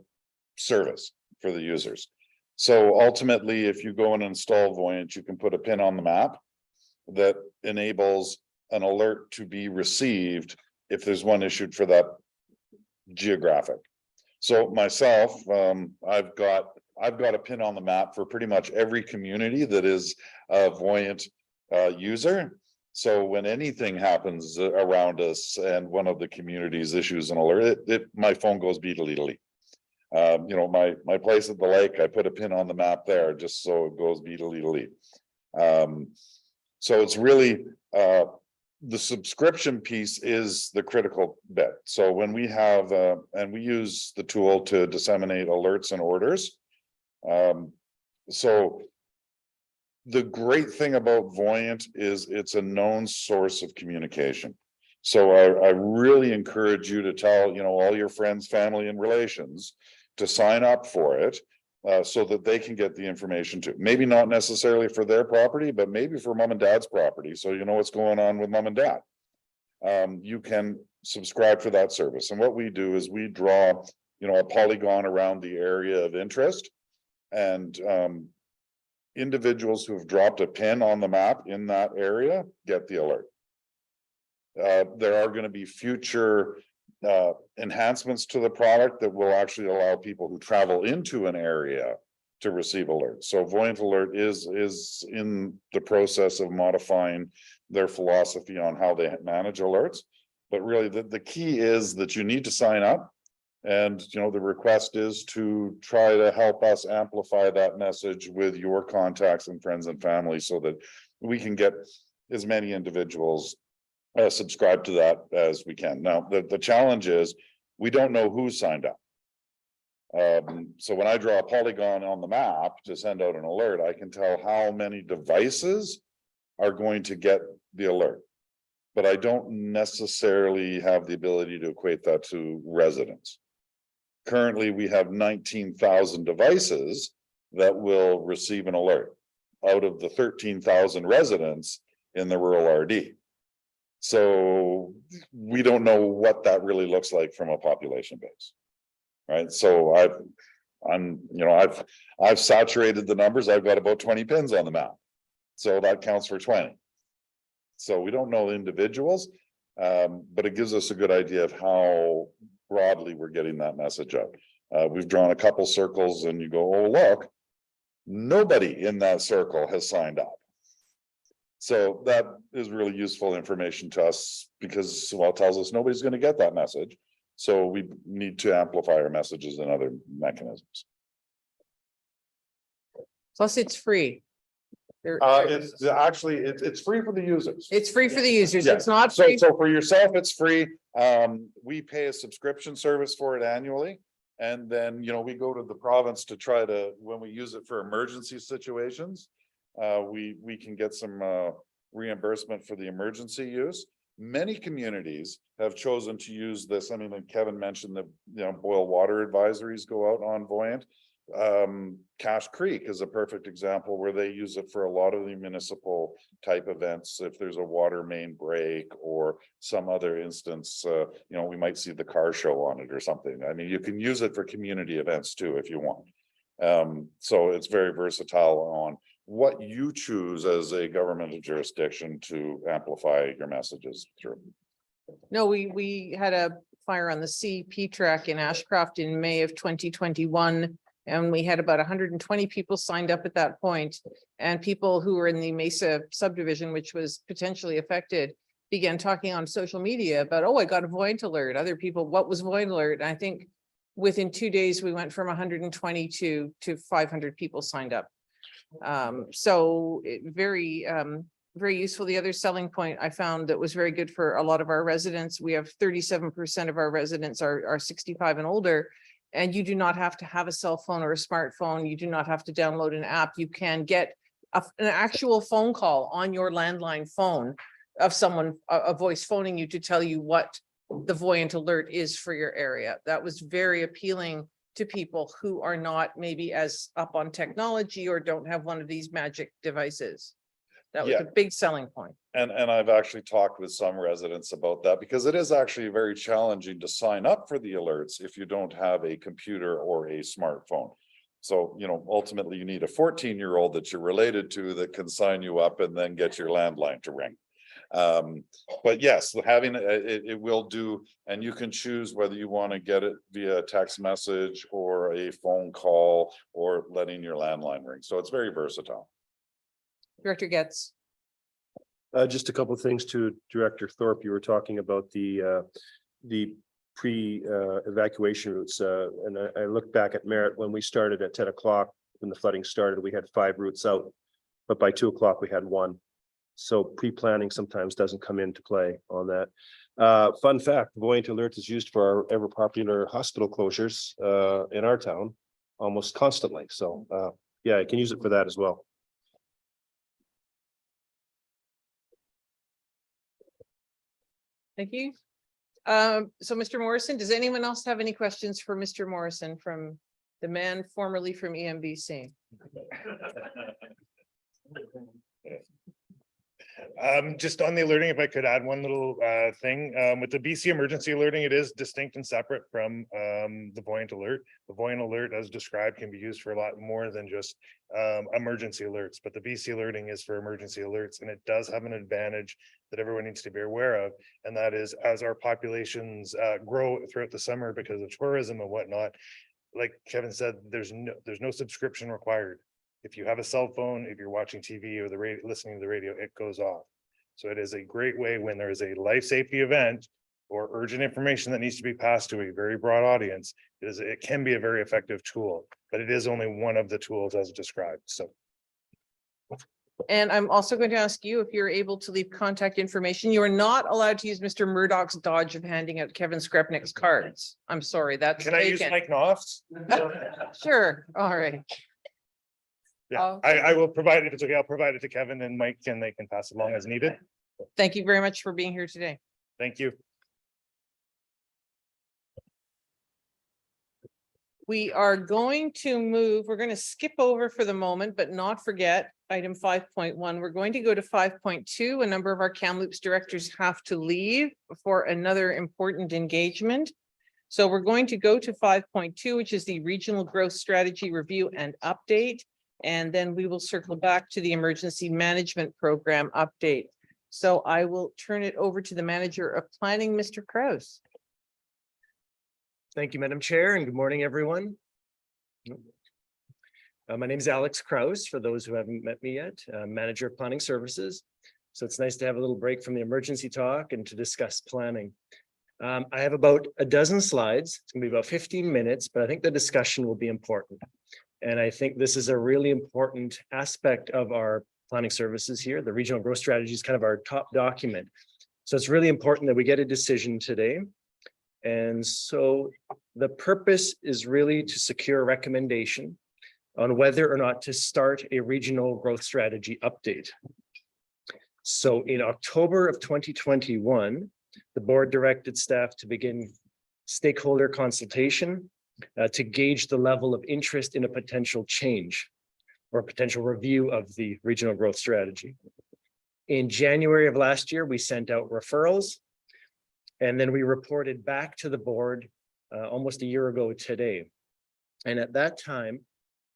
service for the users. So ultimately, if you go and install Voyant, you can put a pin on the map that enables an alert to be received if there's one issued for that geographic. So myself, I've got a pin on the map for pretty much every community that is a Voyant user. So when anything happens around us and one of the communities issues an alert, my phone goes beat-a-lee-a-lee. You know, my place at the lake, I put a pin on the map there just so it goes beat-a-lee-a-lee. So it's really the subscription piece is the critical bit. So when we have and we use the tool to disseminate alerts and orders. So the great thing about Voyant is it's a known source of communication. So I really encourage you to tell, you know, all your friends, family, and relations to sign up for it so that they can get the information too. Maybe not necessarily for their property, but maybe for mom and dad's property. So you know what's going on with mom and dad. You can subscribe for that service. And what we do is we draw, you know, a polygon around the area of interest, and individuals who have dropped a pin on the map in that area get the alert. There are going to be future enhancements to the product that will actually allow people who travel into an area to receive alerts. So Voyant Alert is in the process of modifying their philosophy on how they manage alerts. But really the key is that you need to sign up. And, you know, the request is to try to help us amplify that message with your contacts and friends and family so that we can get as many individuals subscribe to that as we can. Now, the challenge is we don't know who's signed up. So when I draw a polygon on the map to send out an alert, I can tell how many devices are going to get the alert. But I don't necessarily have the ability to equate that to residents. Currently, we have 19,000 devices that will receive an alert out of the 13,000 residents in the rural RD. So we don't know what that really looks like from a population base, right? So I've saturated the numbers. I've got about 20 pins on the map, so that counts for 20. So we don't know individuals, but it gives us a good idea of how broadly we're getting that message out. We've drawn a couple circles and you go, oh, look, nobody in that circle has signed up. So that is really useful information to us because, well, it tells us nobody's going to get that message. So we need to amplify our messages and other mechanisms. Plus it's free. It's actually, it's free for the users. It's free for the users. Yeah. It's not So free. for yourself, it's free. We pay a subscription service for it annually. And then, you know, we go to the province to try to, when we use it for emergency situations, we can get some reimbursement for the emergency use. Many communities have chosen to use this. I mean, like Kevin mentioned that, you know, boil water advisories go out on Voyant. Cache Creek is a perfect example where they use it for a lot of the municipal type events. If there's a water main break or some other instance, you know, we might see the car show on it or something. I mean, you can use it for community events too, if you want. So it's very versatile on what you choose as a governmental jurisdiction to amplify your messages through. No, we had a fire on the CP track in Ashcroft in May of 2021. And we had about 120 people signed up at that point, and people who were in the Mesa subdivision, which was potentially affected, began talking on social media about, oh, I got a Voyant alert. Other people, what was Voyant alert? And I think within 2 days, we went from 120 to 500 people signed up. So very useful. The other selling point I found that was very good for a lot of our residents, we have 37% of our residents are 65 and older. And you do not have to have a cell phone or a smartphone. You do not have to download an app. You can get an actual phone call on your landline phone of someone, a voice phoning you to tell you what the Voyant alert is for your area. That was very appealing to people who are not maybe as up on technology or don't have one of these magic devices. That was Yeah. a big selling point. And I've actually talked with some residents about that because it is actually very challenging to sign up for the alerts if you don't have a computer or a smartphone. So, you know, ultimately you need a 14-year-old that you're related to that can sign you up and then get your landline to ring. But yes, having it will do, and you can choose whether you want to get it via text message or a phone call or letting your landline ring. So it's very versatile. Director Getz. Just a couple of things to Director Thorpe. You were talking about the evacuation routes. And I look back at Merritt when we started at 10 o'clock, when the flooding started, we had 5 routes out, but by 2 o'clock we had 1. So pre-planning sometimes doesn't come into play on that. Fun fact, Voyant Alert is used for our ever popular hospital closures in our town almost constantly. So yeah, I can use it for that as well. Thank you. So Mr. Morrison, does anyone else have any questions for Mr. Morrison from the man formerly from EMBC? Just on the alerting, if I could add one little thing, with the BC emergency alerting, it is distinct and separate from the Voyant Alert. The Voyant Alert, as described, can be used for a lot more than just emergency alerts, but the BC alerting is for emergency alerts, and it does have an advantage that everyone needs to be aware of, and that is as our populations grow throughout the summer because of tourism and whatnot, like Kevin said, there's no subscription required. If you have a cell phone, if you're watching TV or the radio, listening to the radio, it goes off. So it is a great way when there is a life safety event or urgent information that needs to be passed to a very broad audience. It can be a very effective tool, but it is only one of the tools as described. So. And I'm also going to ask you if you're able to leave contact information. You are not allowed to use Mr. Murdoch's dodge of handing out Kevin Skrepnik's cards. I'm sorry, that's Can I use taken. Mike Knopf's? Sure, all right. Yeah, I will provide it. If it's okay, I'll provide it to Kevin and Mike, and they can pass it along as needed. Thank you very much for being here today. Thank you. We are going to move, we're going to skip over for the moment, but not forget item 5.1. We're going to go to 5.2. A number of our Kamloops directors have to leave for another important engagement. So we're going to go to 5.2, which is the Regional Growth Strategy Review and Update. And then we will circle back to the Emergency Management Program update. So I will turn it over to the Manager of Planning, Mr. Kraus. Thank you, Madam Chair, and good morning, everyone. My name is Alex Kraus, for those who haven't met me yet, Manager of Planning Services. So it's nice to have a little break from the emergency talk and to discuss planning. I have about a dozen slides. It's gonna be about 15 minutes, but I think the discussion will be important. And I think this is a really important aspect of our planning services here. The Regional Growth Strategy is kind of our top document. So it's really important that we get a decision today. And so the purpose is really to secure a recommendation on whether or not to start a regional growth strategy update. So in October of 2021, the board directed staff to begin stakeholder consultation to gauge the level of interest in a potential change or potential review of the regional growth strategy. In January of last year, we sent out referrals, and then we reported back to the board almost a year ago today. And at that time,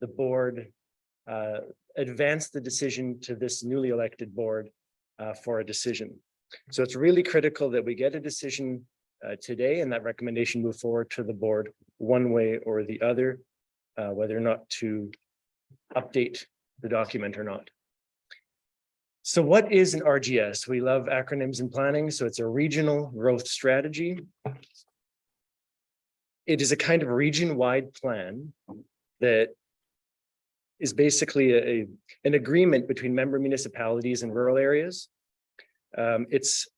the board advanced the decision to this newly elected board for a decision. So it's really critical that we get a decision today and that recommendation move forward to the board one way or the other, whether or not to update the document or not. So what is an RGS? We love acronyms in planning, so it's a regional growth strategy. It is a kind of region-wide plan that is basically an agreement between member municipalities and rural areas. It's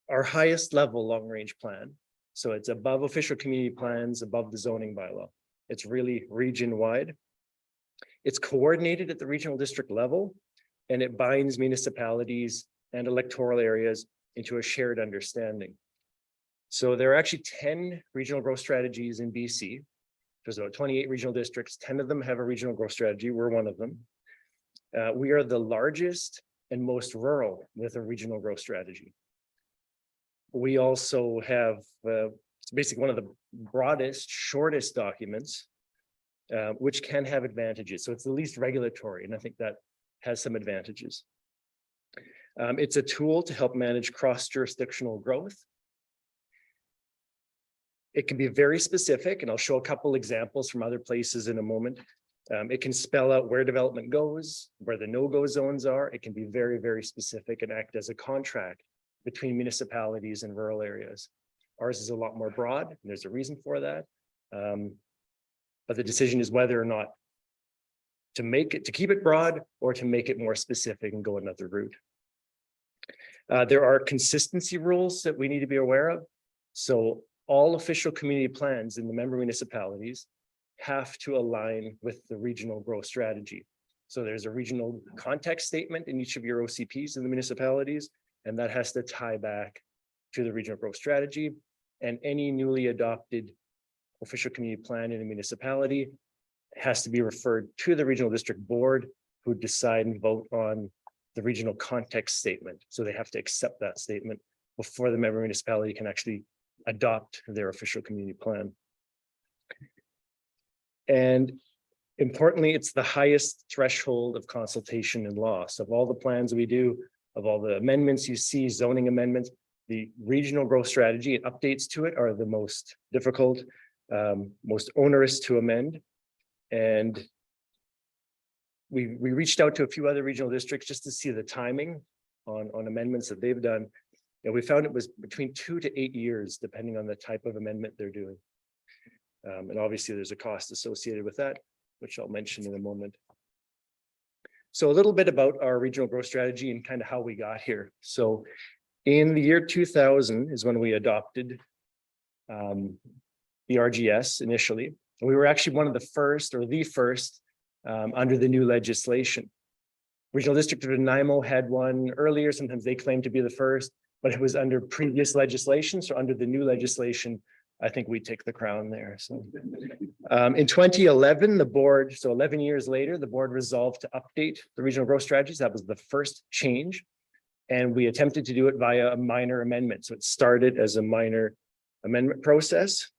our highest level long-range plan. So it's above official community plans, above the zoning bylaw. It's really region-wide. It's coordinated at the regional district level, and it binds municipalities and electoral areas into a shared understanding. So there are actually 10 regional growth strategies in BC. There's about 28 regional districts, 10 of them have a regional growth strategy, we're one of them. We are the largest and most rural with a regional growth strategy. We also have, it's basically one of the broadest, shortest documents, which can have advantages. So it's the least regulatory, and I think that has some advantages. It's a tool to help manage cross-jurisdictional growth. It can be very specific, and I'll show a couple examples from other places in a moment. It can spell out where development goes, where the no-go zones are. It can be very, very specific and act as a contract between municipalities and rural areas. Ours is a lot more broad, and there's a reason for that. But the decision is whether or not to keep it broad or to make it more specific and go another route. There are consistency rules that we need to be aware of. So all official community plans in the member municipalities have to align with the regional growth strategy. So there's a regional context statement in each of your OCPs in the municipalities, and that has to tie back to the regional growth strategy. And any newly adopted official community plan in a municipality has to be referred to the regional district board, who decide and vote on the regional context statement. So they have to accept that statement before the member municipality can actually adopt their official community plan. And importantly, it's the highest threshold of consultation in law. So of all the plans we do, of all the amendments you see, zoning amendments, the regional growth strategy and updates to it are the most difficult, most onerous to amend. And we reached out to a few other regional districts just to see the timing on amendments that they've done. And we found it was between 2 to 8 years, depending on the type of amendment they're doing. And obviously there's a cost associated with that, which I'll mention in a moment. So a little bit about our regional growth strategy and kind of how we got here. So in the year 2000 is when we adopted the RGS initially. And we were actually one of the first, or the first, under the new legislation. Regional District of Nanaimo had one earlier. Sometimes they claim to be the first, but it was under previous legislation. So under the new legislation, I think we take the crown there. So in 2011, the board, so 11 years later, the board resolved to update the regional growth strategies. That was the first change. And we attempted to do it via a minor amendment. So it started as a minor amendment process.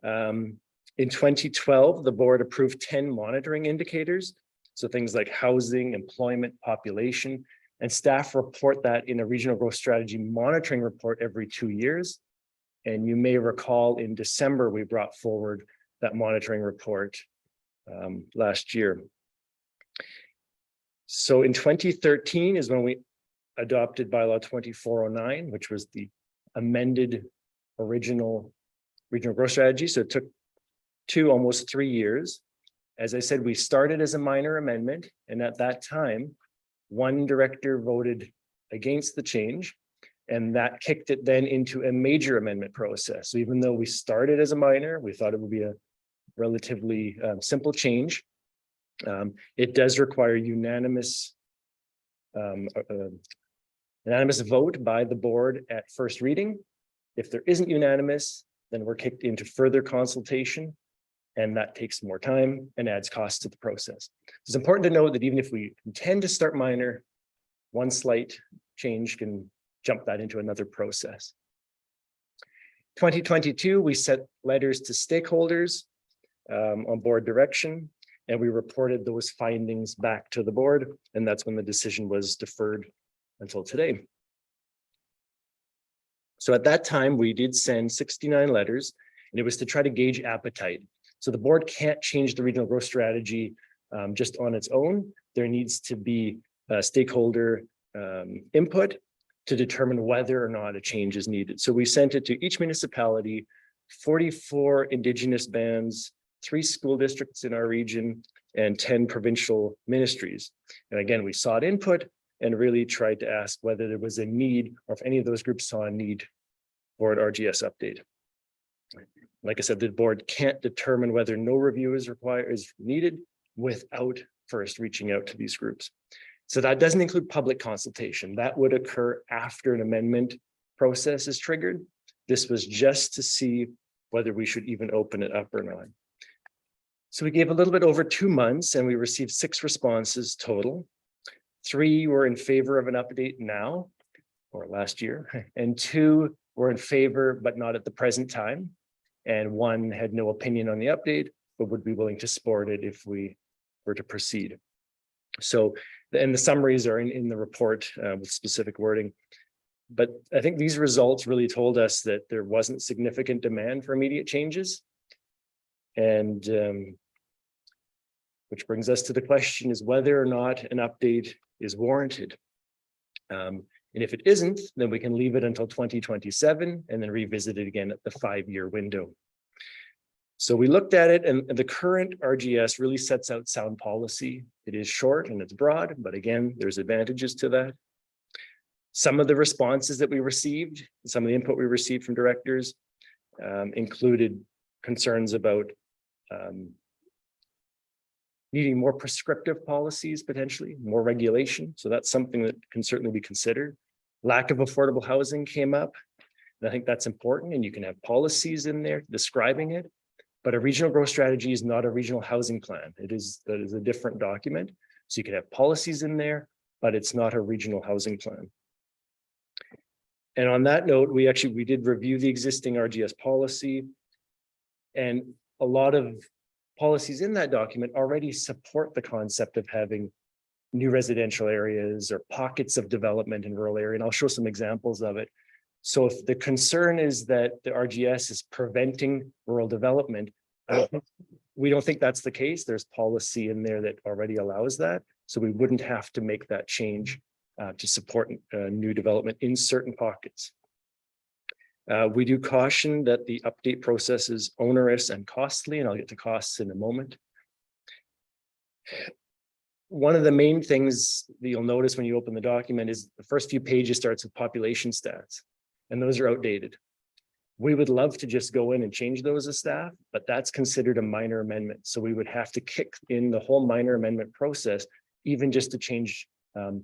In 2012, the board approved 10 monitoring indicators. So things like housing, employment, population, and staff report that in a regional growth strategy monitoring report every 2 years. And you may recall in December, we brought forward that monitoring report last year. So in 2013 is when we adopted bylaw 2409, which was the amended original regional growth strategy. So it took almost 3 years. As I said, we started as a minor amendment, and at that time, one director voted against the change, and that kicked it then into a major amendment process. So even though we started as a minor, we thought it would be a relatively simple change. It does require unanimous vote by the board at first reading. If there isn't unanimous, then we're kicked into further consultation, and that takes more time and adds costs to the process. It's important to note that even if we intend to start minor, one slight change can jump that into another process. 2022, we sent letters to stakeholders on board direction, and we reported those findings back to the board, and that's when the decision was deferred until today. So at that time, we did send 69 letters, and it was to try to gauge appetite. So the board can't change the regional growth strategy just on its own. There needs to be stakeholder input to determine whether or not a change is needed. So we sent it to each municipality, 44 Indigenous bands, 3 school districts in our region, and 10 provincial ministries. And again, we sought input and really tried to ask whether there was a need, or if any of those groups saw a need for an RGS update. Like I said, the board can't determine whether no review is needed without first reaching out to these groups. So that doesn't include public consultation. That would occur after an amendment process is triggered. This was just to see whether we should even open it up or not. So we gave a little bit over 2 months and we received 6 responses total. 3 were in favor of an update now or last year, and 2 were in favor, but not at the present time. And 1 had no opinion on the update, but would be willing to support it if we were to proceed. So, and the summaries are in the report with specific wording. But I think these results really told us that there wasn't significant demand for immediate changes. And which brings us to the question is whether or not an update is warranted. And if it isn't, then we can leave it until 2027 and then revisit it again at the 5-year window. So we looked at it, and the current RGS really sets out sound policy. It is short and it's broad, but again, there's advantages to that. Some of the responses that we received, some of the input we received from directors included concerns about needing more prescriptive policies, potentially more regulation. So that's something that can certainly be considered. Lack of affordable housing came up. And I think that's important, and you can have policies in there describing it. But a regional growth strategy is not a regional housing plan. That is a different document. So you can have policies in there, but it's not a regional housing plan. And on that note, we did review the existing RGS policy, and a lot of policies in that document already support the concept of having new residential areas or pockets of development in rural area. And I'll show some examples of it. So if the concern is that the RGS is preventing rural development, we don't think that's the case. There's policy in there that already allows that. So we wouldn't have to make that change to support new development in certain pockets. We do caution that the update process is onerous and costly, and I'll get to costs in a moment. One of the main things that you'll notice when you open the document is the first few pages starts with population stats, and those are outdated. We would love to just go in and change those as staff, but that's considered a minor amendment. So we would have to kick in the whole minor amendment process, even just to change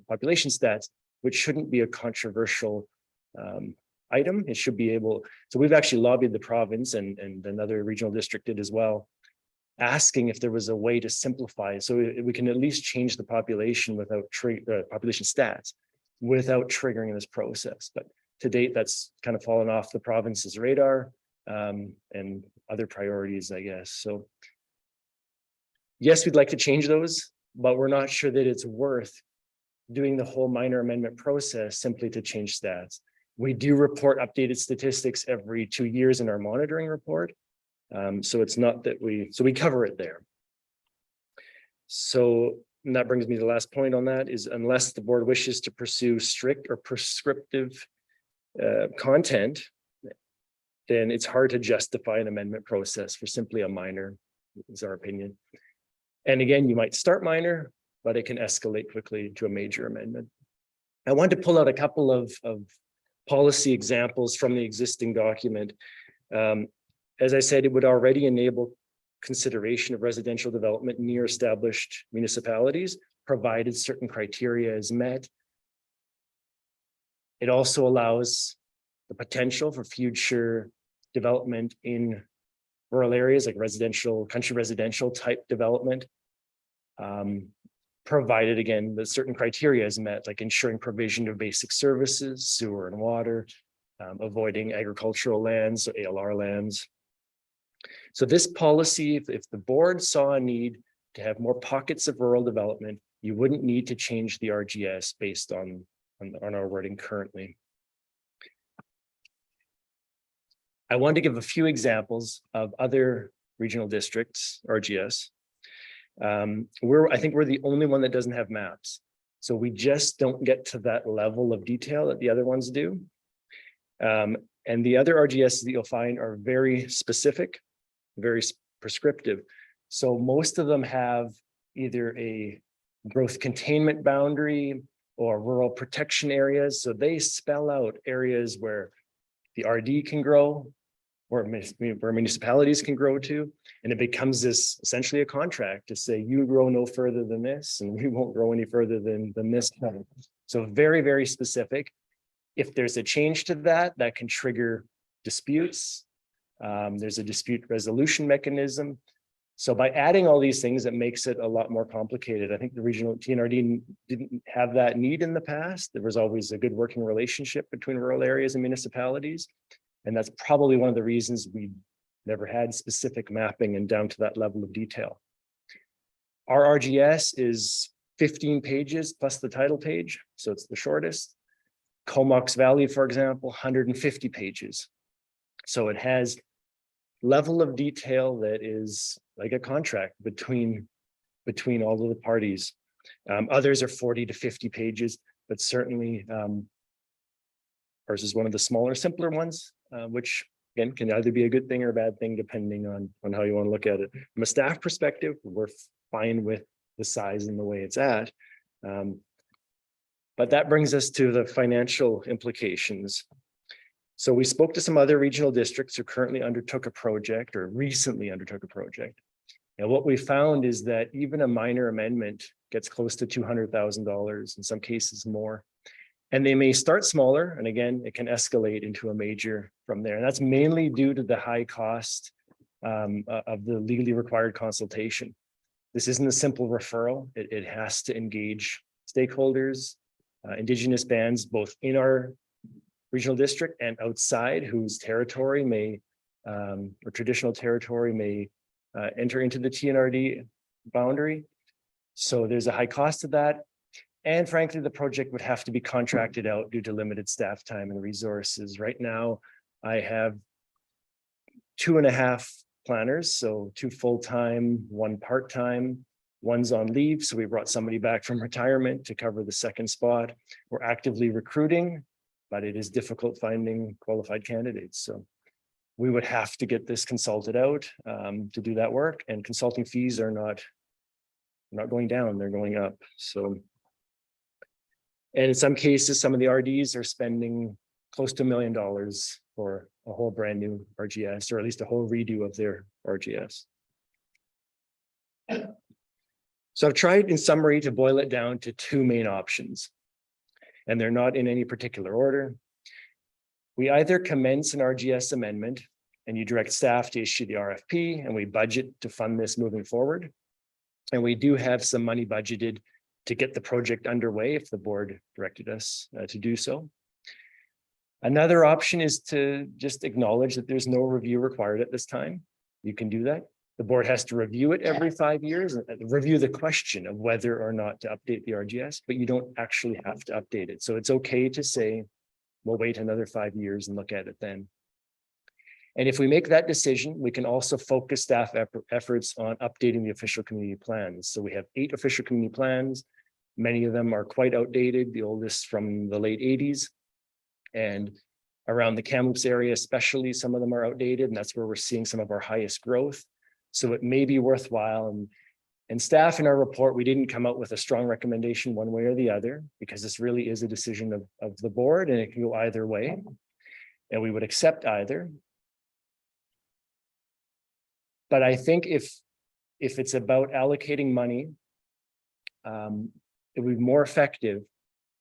population stats, which shouldn't be a controversial item. It should be able, so we've actually lobbied the province and another regional district did as well, asking if there was a way to simplify it. So we can at least change the population without population stats without triggering this process. But to date, that's kind of fallen off the province's radar and other priorities, I guess. So yes, we'd like to change those, but we're not sure that it's worth doing the whole minor amendment process simply to change stats. We do report updated statistics every 2 years in our monitoring report. So it's not that we cover it there. So and that brings me to the last point on that is unless the board wishes to pursue strict or prescriptive content, then it's hard to justify an amendment process for simply a minor, is our opinion. And again, you might start minor, but it can escalate quickly to a major amendment. I wanted to pull out a couple of policy examples from the existing document. As I said, it would already enable consideration of residential development near established municipalities, provided certain criteria is met. It also allows the potential for future development in rural areas like residential, country residential type development, provided again that certain criteria is met, like ensuring provision of basic services, sewer and water, avoiding agricultural lands, so ALR lands. So this policy, if the board saw a need to have more pockets of rural development, you wouldn't need to change the RGS based on our wording currently. I want to give a few examples of other regional districts, RGS. I think we're the only one that doesn't have maps. So we just don't get to that level of detail that the other ones do. And the other RGSs that you'll find are very specific, very prescriptive. So most of them have either a growth containment boundary or rural protection areas. So they spell out areas where the RD can grow, where municipalities can grow to, and it becomes this essentially a contract to say you grow no further than this, and we won't grow any further than this. So very, very specific. If there's a change to that, that can trigger disputes. There's a dispute resolution mechanism. So by adding all these things, it makes it a lot more complicated. I think the regional TNRD didn't have that need in the past. There was always a good working relationship between rural areas and municipalities. And that's probably one of the reasons we never had specific mapping and down to that level of detail. Our RGS is 15 pages plus the title page, so it's the shortest. Comox Valley, for example, 150 pages. So it has level of detail that is like a contract between all of the parties. Others are 40 to 50 pages, but certainly ours is one of the smaller, simpler ones, which again can either be a good thing or a bad thing depending on how you want to look at it. From a staff perspective, we're fine with the size and the way it's at. But that brings us to the financial implications. So we spoke to some other regional districts who currently undertook a project or recently undertook a project. And what we found is that even a minor amendment gets close to $200,000, in some cases more. And they may start smaller, and again, it can escalate into a major from there. And that's mainly due to the high cost of the legally required consultation. This isn't a simple referral. It has to engage stakeholders, Indigenous bands, both in our regional district and outside, whose territory may, or traditional territory may enter into the TNRD boundary. So there's a high cost to that. And frankly, the project would have to be contracted out due to limited staff time and resources. Right now, I have 2.5 planners, so 2 full-time, 1 part-time, one's on leave. So we brought somebody back from retirement to cover the second spot. We're actively recruiting, but it is difficult finding qualified candidates. So we would have to get this consulted out to do that work, and consulting fees are not going down, they're going up. So, and in some cases, some of the RDs are spending close to $1 million for a whole brand new RGS, or at least a whole redo of their RGS. So I've tried in summary to boil it down to 2 main options, and they're not in any particular order. We either commence an RGS amendment and you direct staff to issue the RFP, and we budget to fund this moving forward. And we do have some money budgeted to get the project underway if the board directed us to do so. Another option is to just acknowledge that there's no review required at this time. You can do that. The board has to review it every 5 years, and review the question of whether or not to update the RGS, but you don't actually have to update it. So it's okay to say, we'll wait another 5 years and look at it then. And if we make that decision, we can also focus staff efforts on updating the official community plans. So we have 8 official community plans. Many of them are quite outdated, the oldest from the late 80s. And around the Kamloops area, especially, some of them are outdated, and that's where we're seeing some of our highest growth. So it may be worthwhile. And staff in our report, we didn't come out with a strong recommendation one way or the other, because this really is a decision of the board, and it can go either way. And we would accept either. But I think if it's about allocating money, it would be more effective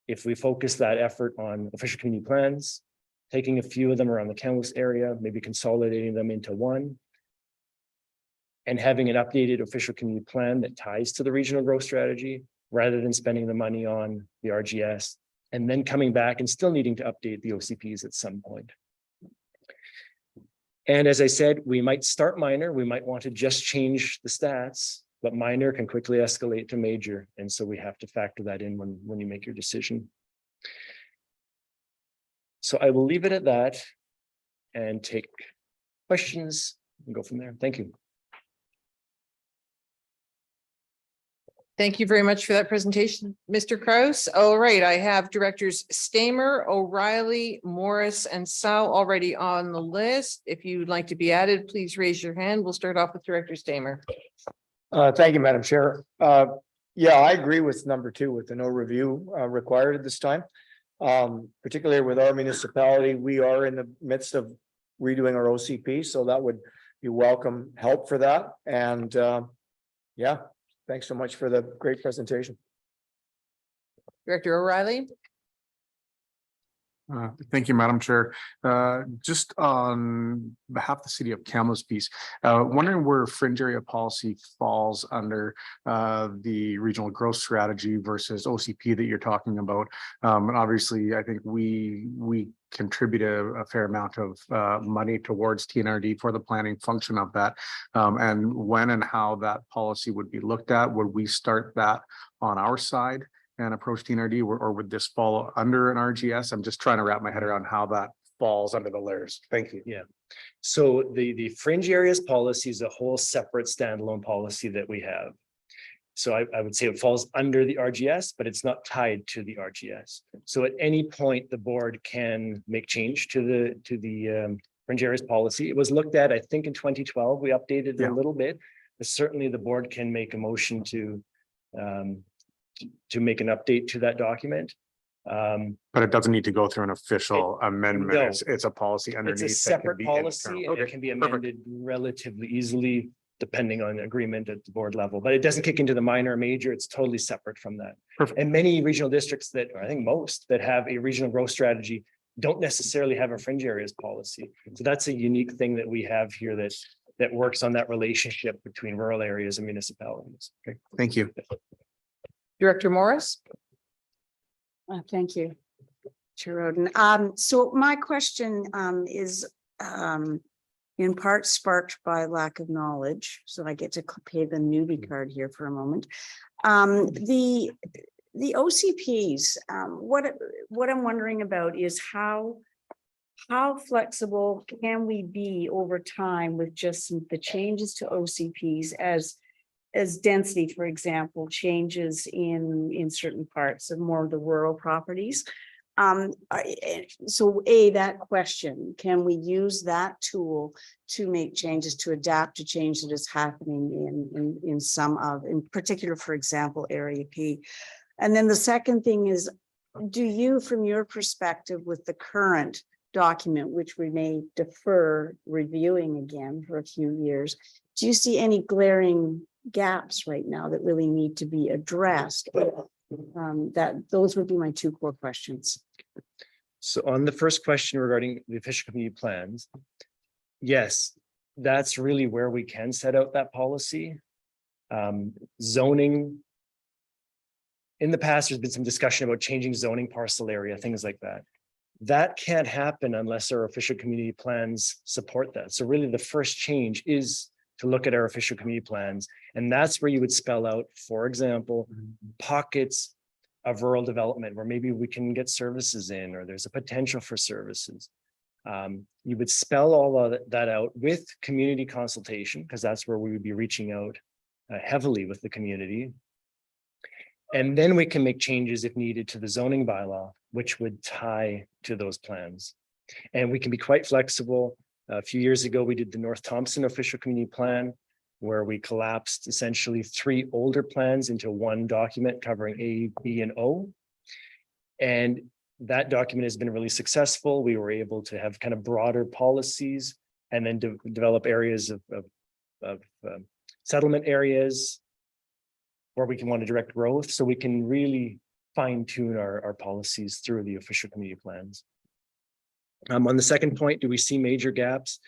if we focus that effort on official community plans, taking a few of them around the Kamloops area, maybe consolidating them into one, and having an updated official community plan that ties to the regional growth strategy, rather than spending the money on the RGS and then coming back and still needing to update the OCPs at some point. And as I said, we might start minor, we might want to just change the stats, but minor can quickly escalate to major. And so we have to factor that in when you make your decision. So I will leave it at that and take questions and go from there. Thank you. Thank you very much for that presentation, Mr. Kraus. All right, I have directors Stamer, O'Reilly, Morris, and Sow already on the list. If you'd like to be added, please raise your hand. We'll start off with Director Stamer. Thank you, Madam Chair. Yeah, I agree with number 2, with the no review required at this time. Particularly with our municipality, we are in the midst of redoing our OCP, so that would be welcome help for that. And yeah, thanks so much for the great presentation. Director O'Reilly. Thank you, Madam Chair. Just on behalf of the city of Kamloops piece, wondering where fringe area policy falls under the regional growth strategy versus OCP that you're talking about. And obviously, I think we contribute a fair amount of money towards TNRD for the planning function of that. And when and how that policy would be looked at, would we start that on our side and approach TNRD, or would this fall under an RGS? I'm just trying to wrap my head around how that falls under the layers. Thank you. Yeah. So the fringe areas policy is a whole separate standalone policy that we have. So I would say it falls under the RGS, but it's not tied to the RGS. So at any point, the board can make change to the fringe areas policy. It was looked at, I think in 2012, we updated it a little bit, but certainly the board can make a motion to make an update to that document. But it doesn't need to go through an official amendment. no. It's a policy underneath. It's a that can separate be policy internal. and it can be amended relatively easily depending on agreement at the board level, but it doesn't kick into the minor or major. It's totally separate from that. Perfect. And many regional districts that, or I think most that have a regional growth strategy don't necessarily have a fringe areas policy. So that's a unique thing that we have here that works on that relationship between rural areas and municipalities. Okay, thank you. Director Morris? Thank you, Chair Roden. So my question is in part sparked by lack of knowledge. So I get to pay the newbie card here for a moment. The OCPs, what I'm wondering about is how flexible can we be over time with just the changes to OCPs as density, for example, changes in certain parts of more of the rural properties. So that question, can we use that tool to make changes, to adapt to change that is happening in particular, for example, Area P? And then the second thing is, do you, from your perspective with the current document, which we may defer reviewing again for a few years, do you see any glaring gaps right now that really need to be addressed? Those would be my two core questions. So on the first question regarding the official community plans, yes, that's really where we can set out that policy. Zoning. In the past, there's been some discussion about changing zoning parcel area, things like that. That can't happen unless our official community plans support that. So really the first change is to look at our official community plans. And that's where you would spell out, for example, pockets of rural development where maybe we can get services in, or there's a potential for services. You would spell all of that out with community consultation, because that's where we would be reaching out heavily with the community. And then we can make changes if needed to the zoning bylaw, which would tie to those plans. And we can be quite flexible. A few years ago, we did the North Thompson official community plan, where we collapsed essentially 3 older plans into one document covering A, B, and O. And that document has been really successful. We were able to have kind of broader policies and then develop areas of settlement areas where we can want to direct growth. So we can really fine tune our policies through the official community plans. On the second point, do we see major gaps?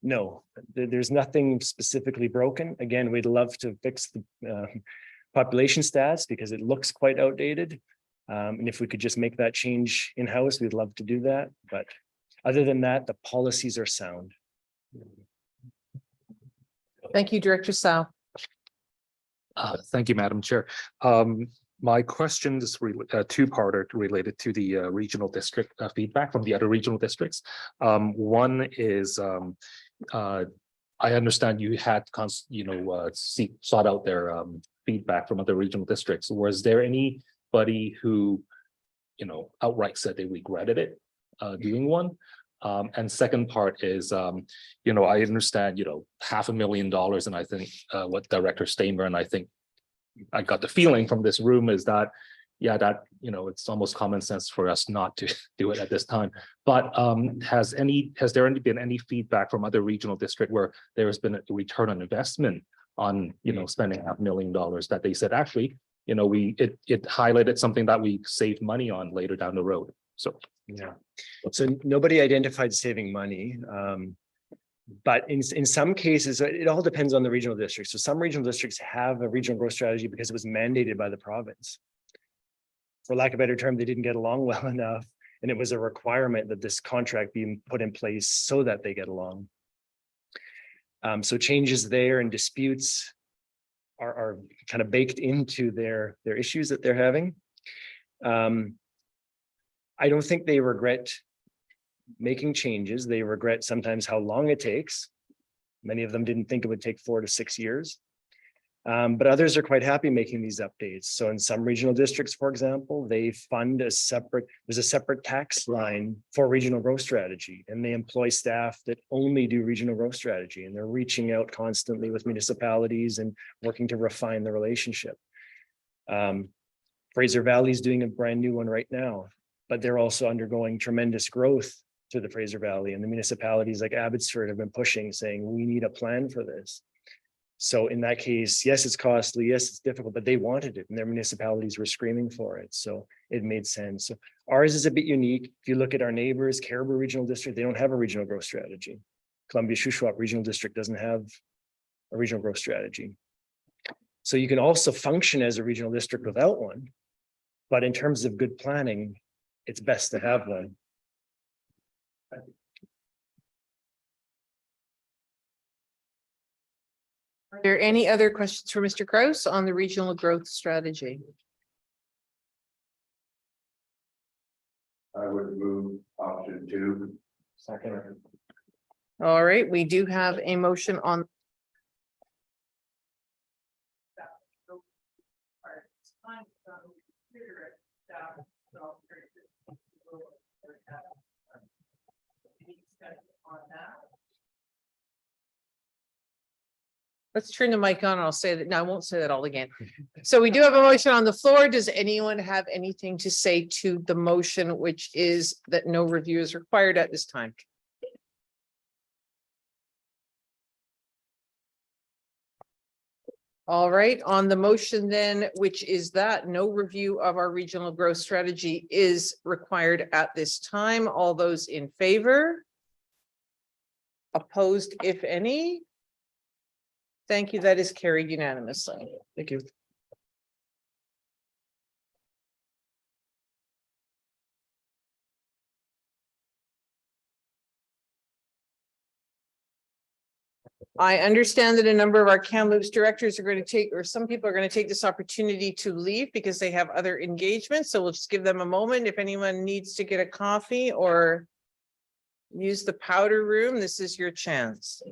No, there's nothing specifically broken. Again, we'd love to fix the population stats because it looks quite outdated. And if we could just make that change in-house, we'd love to do that. But other than that, the policies are sound. Thank you, Director Sao. Thank you, Madam Chair. My question is two-parter related to the regional district feedback from the other regional districts. One is I understand you had sought out their feedback from other regional districts. Was there anybody who outright said they regretted it doing one? And second part is I understand $500,000, and I think what Director Stamer and I think I got the feeling from this room is that it's almost common sense for us not to do it at this time. But has there been any feedback from other regional district where there has been a return on investment on spending $500,000 that they said actually it highlighted something that we saved money on later down the road? So Yeah, so nobody identified saving money. But in some cases, it all depends on the regional district. So some regional districts have a regional growth strategy because it was mandated by the province. For lack of a better term, they didn't get along well enough, and it was a requirement that this contract be put in place so that they get along. So changes there and disputes are kind of baked into their issues that they're having. I don't think they regret making changes. They regret sometimes how long it takes. Many of them didn't think it would take 4 to 6 years. But others are quite happy making these updates. So in some regional districts, for example, they fund there's a separate tax line for regional growth strategy, and they employ staff that only do regional growth strategy, and they're reaching out constantly with municipalities and working to refine the relationship. Fraser Valley is doing a brand new one right now, but they're also undergoing tremendous growth to the Fraser Valley, and the municipalities like Abbotsford have been pushing, saying, we need a plan for this. So in that case, yes, it's costly, yes, it's difficult, but they wanted it and their municipalities were screaming for it. So it made sense. So ours is a bit unique. If you look at our neighbors, Caribou Regional District, they don't have a regional growth strategy. Columbia Shuswap Regional District doesn't have a regional growth strategy. So you can also function as a regional district without one. But in terms of good planning, it's best to have one. Are there any other questions for Mr. Kraus on the regional growth strategy? I would move option 2. Second. All right, we do have a motion on. Let's turn the mic on. I'll say that. No, I won't say that all again. So we do have a motion on the floor. Does anyone have anything to say to the motion, which is that no review is required at this time? All right, on the motion then, which is that no review of our regional growth strategy is required at this time. All those in favor? Opposed, if any? Thank you. That is carried unanimously. Thank you. I understand that a number of our Kamloops directors are going to take, or some people are going to take this opportunity to leave because they have other engagements. So we'll just give them a moment. If anyone needs to get a coffee or use the powder room, this is your chance.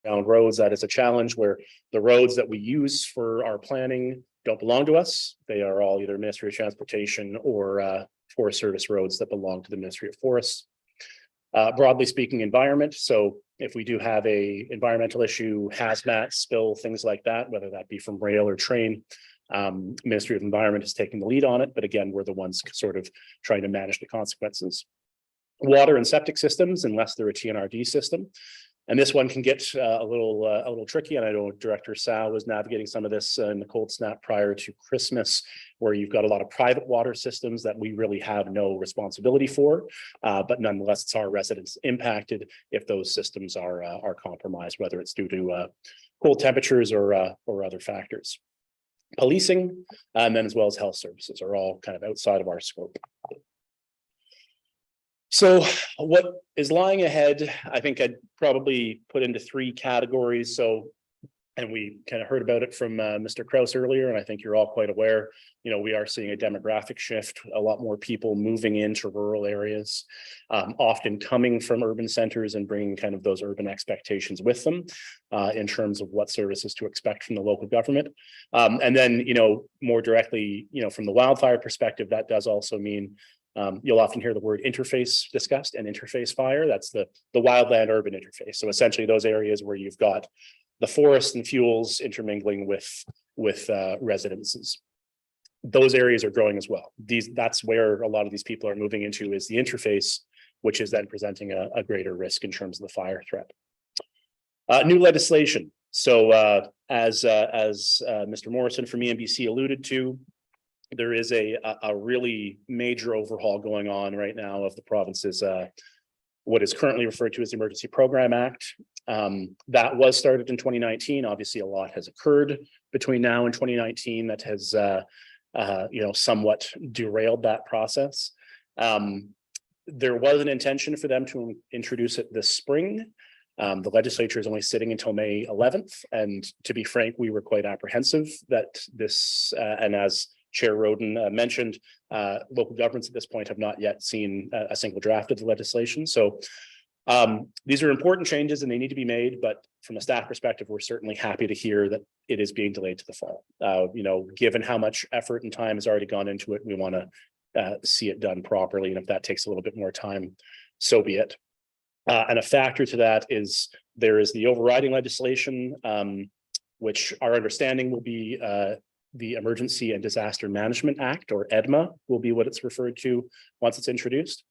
down roads, that is a challenge where the roads that we use for our planning don't belong to us. They are all either Ministry of Transportation or Forest Service roads that belong to the Ministry of Forests. Broadly speaking, environment. So if we do have a environmental issue, hazmat, spill, things like that, whether that be from rail or train, Ministry of Environment is taking the lead on it. But again, we're the ones sort of trying to manage the consequences. Water and septic systems, unless they're a TNRD system. And this one can get a little tricky. And I know Director Sal was navigating some of this in the cold snap prior to Christmas, where you've got a lot of private water systems that we really have no responsibility for. But nonetheless, it's our residents impacted if those systems are compromised, whether it's due to cold temperatures or other factors. Policing, and then as well as health services are all kind of outside of our scope. So what is lying ahead, I think I'd probably put into three categories. So, and we kind of heard about it from Mr. Kraus earlier, and I think you're all quite aware, we are seeing a demographic shift, a lot more people moving into rural areas, often coming from urban centers and bringing kind of those urban expectations with them in terms of what services to expect from the local government. And then, more directly, from the wildfire perspective, that does also mean you'll often hear the word interface discussed, and interface fire. That's the wildland urban interface. So essentially those areas where you've got the forest and fuels intermingling with residences. Those areas are growing as well. That's where a lot of these people are moving into, is the interface, which is then presenting a greater risk in terms of the fire threat. New legislation. So as Mr. Morrison from ENBC alluded to, there is a really major overhaul going on right now of the province's what is currently referred to as the Emergency Program Act. That was started in 2019. Obviously, a lot has occurred between now and 2019 that has somewhat derailed that process. There was an intention for them to introduce it this spring. The legislature is only sitting until May 11th. And to be frank, we were quite apprehensive that this, and as Chair Roden mentioned, local governments at this point have not yet seen a single draft of the legislation. So these are important changes and they need to be made, but from a staff perspective, we're certainly happy to hear that it is being delayed to the fall. Given how much effort and time has already gone into it, we want to see it done properly. And if that takes a little bit more time, so be it. And a factor to that is there is the overriding legislation, which our understanding will be the Emergency and Disaster Management Act, or EDMA, will be what it's referred to once it's introduced.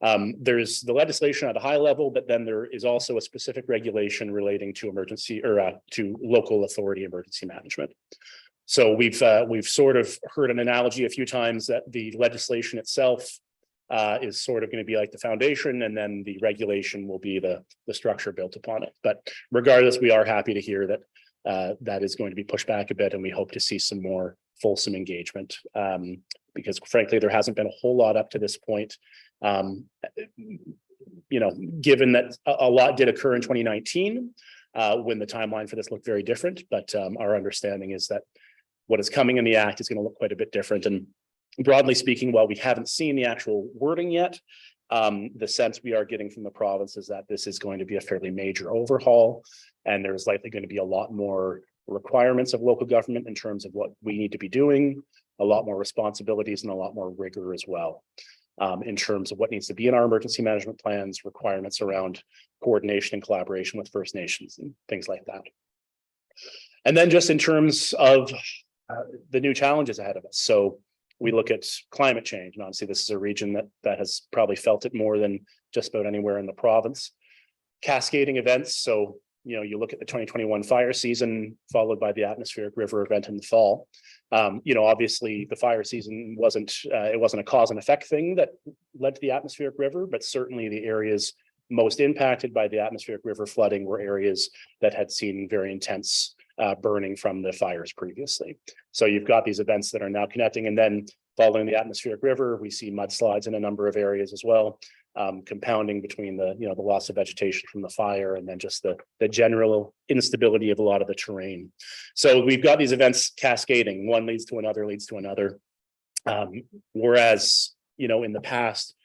There's the legislation at a high level, but then there is also a specific regulation relating to emergency or to local authority emergency management. So we've sort of heard an analogy a few times that the legislation itself is sort of going to be like the foundation, and then the regulation will be the structure built upon it. But regardless, we are happy to hear that that is going to be pushed back a bit, and we hope to see some more fulsome engagement because frankly, there hasn't been a whole lot up to this point. Given that a lot did occur in 2019, when the timeline for this looked very different, but our understanding is that what is coming in the act is going to look quite a bit different. And broadly speaking, while we haven't seen the actual wording yet, the sense we are getting from the province is that this is going to be a fairly major overhaul, and there's likely going to be a lot more requirements of local government in terms of what we need to be doing, a lot more responsibilities, and a lot more rigor as well in terms of what needs to be in our emergency management plans, requirements around coordination and collaboration with First Nations and things like that. And then just in terms of the new challenges ahead of us. So we look at climate change, and obviously this is a region that has probably felt it more than just about anywhere in the province. Cascading events, so you look at the 2021 fire season, followed by the atmospheric river event in the fall. Obviously the fire season wasn't a cause and effect thing that led to the atmospheric river, but certainly the areas most impacted by the atmospheric river flooding were areas that had seen very intense burning from the fires previously. So you've got these events that are now connecting, and then following the atmospheric river, we see mudslides in a number of areas as well, compounding between the loss of vegetation from the fire and then just the general instability of a lot of the terrain. So we've got these events cascading, one leads to another, leads to another. Whereas in the past,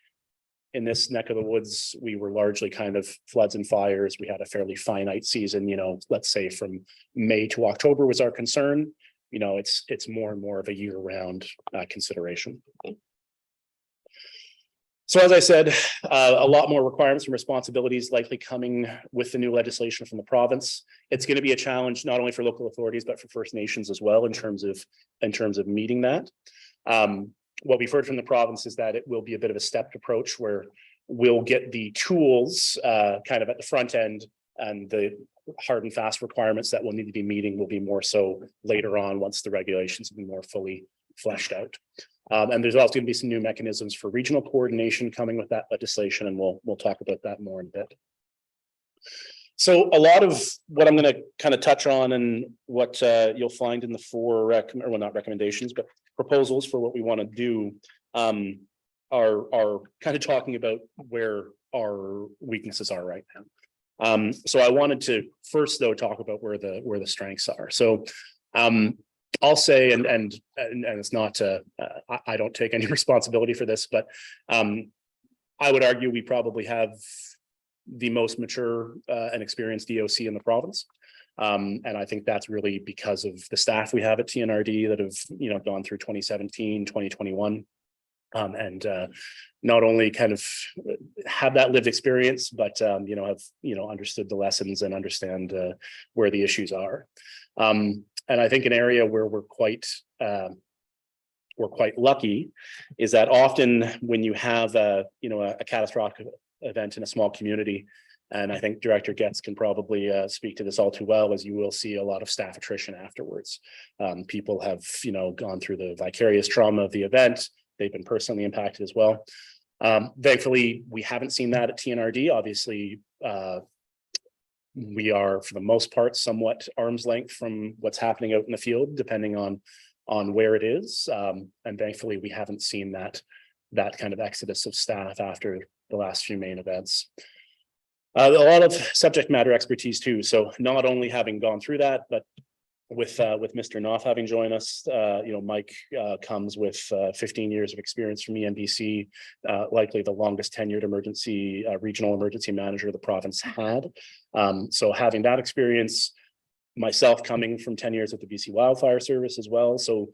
in this neck of the woods, we were largely kind of floods and fires. We had a fairly finite season, let's say from May to October was our concern. It's more and more of a year-round consideration. So as I said, a lot more requirements and responsibilities likely coming with the new legislation from the province. It's going to be a challenge not only for local authorities, but for First Nations as well in terms of meeting that. What we've heard from the province is that it will be a bit of a stepped approach where we'll get the tools kind of at the front end, and the hard and fast requirements that we'll need to be meeting will be more so later on once the regulations have been more fully fleshed out. And there's also going to be some new mechanisms for regional coordination coming with that legislation, and we'll talk about that more in a bit. So a lot of what I'm going to kind of touch on and what you'll find in the not recommendations, but proposals for what we want to do are kind of talking about where our weaknesses are right now. So I wanted to first though talk about where the strengths are. So I'll say, and it's not I don't take any responsibility for this, but I would argue we probably have the most mature and experienced DOC in the province. And I think that's really because of the staff we have at TNRD that have, gone through 2017, 2021. And not only kind of have that lived experience, but, have, understood the lessons and understand where the issues are. And I think an area where we're quite lucky is that often when you have a catastrophic event in a small community, and I think Director Getz can probably speak to this all too well, as you will see a lot of staff attrition afterwards. People have, gone through the vicarious trauma of the event. They've been personally impacted as well. Thankfully, we haven't seen that at TNRD. Obviously, we are, for the most part, somewhat arm's length from what's happening out in the field, depending on where it is. And thankfully, we haven't seen that kind of exodus of staff after the last few main events. A lot of subject matter expertise too. So not only having gone through that, but with Mr. Knopf having joined us, Mike comes with 15 years of experience from EMBC, likely the longest tenured regional emergency manager the province had. So having that experience, myself coming from 10 years at the BC Wildfire Service as well. So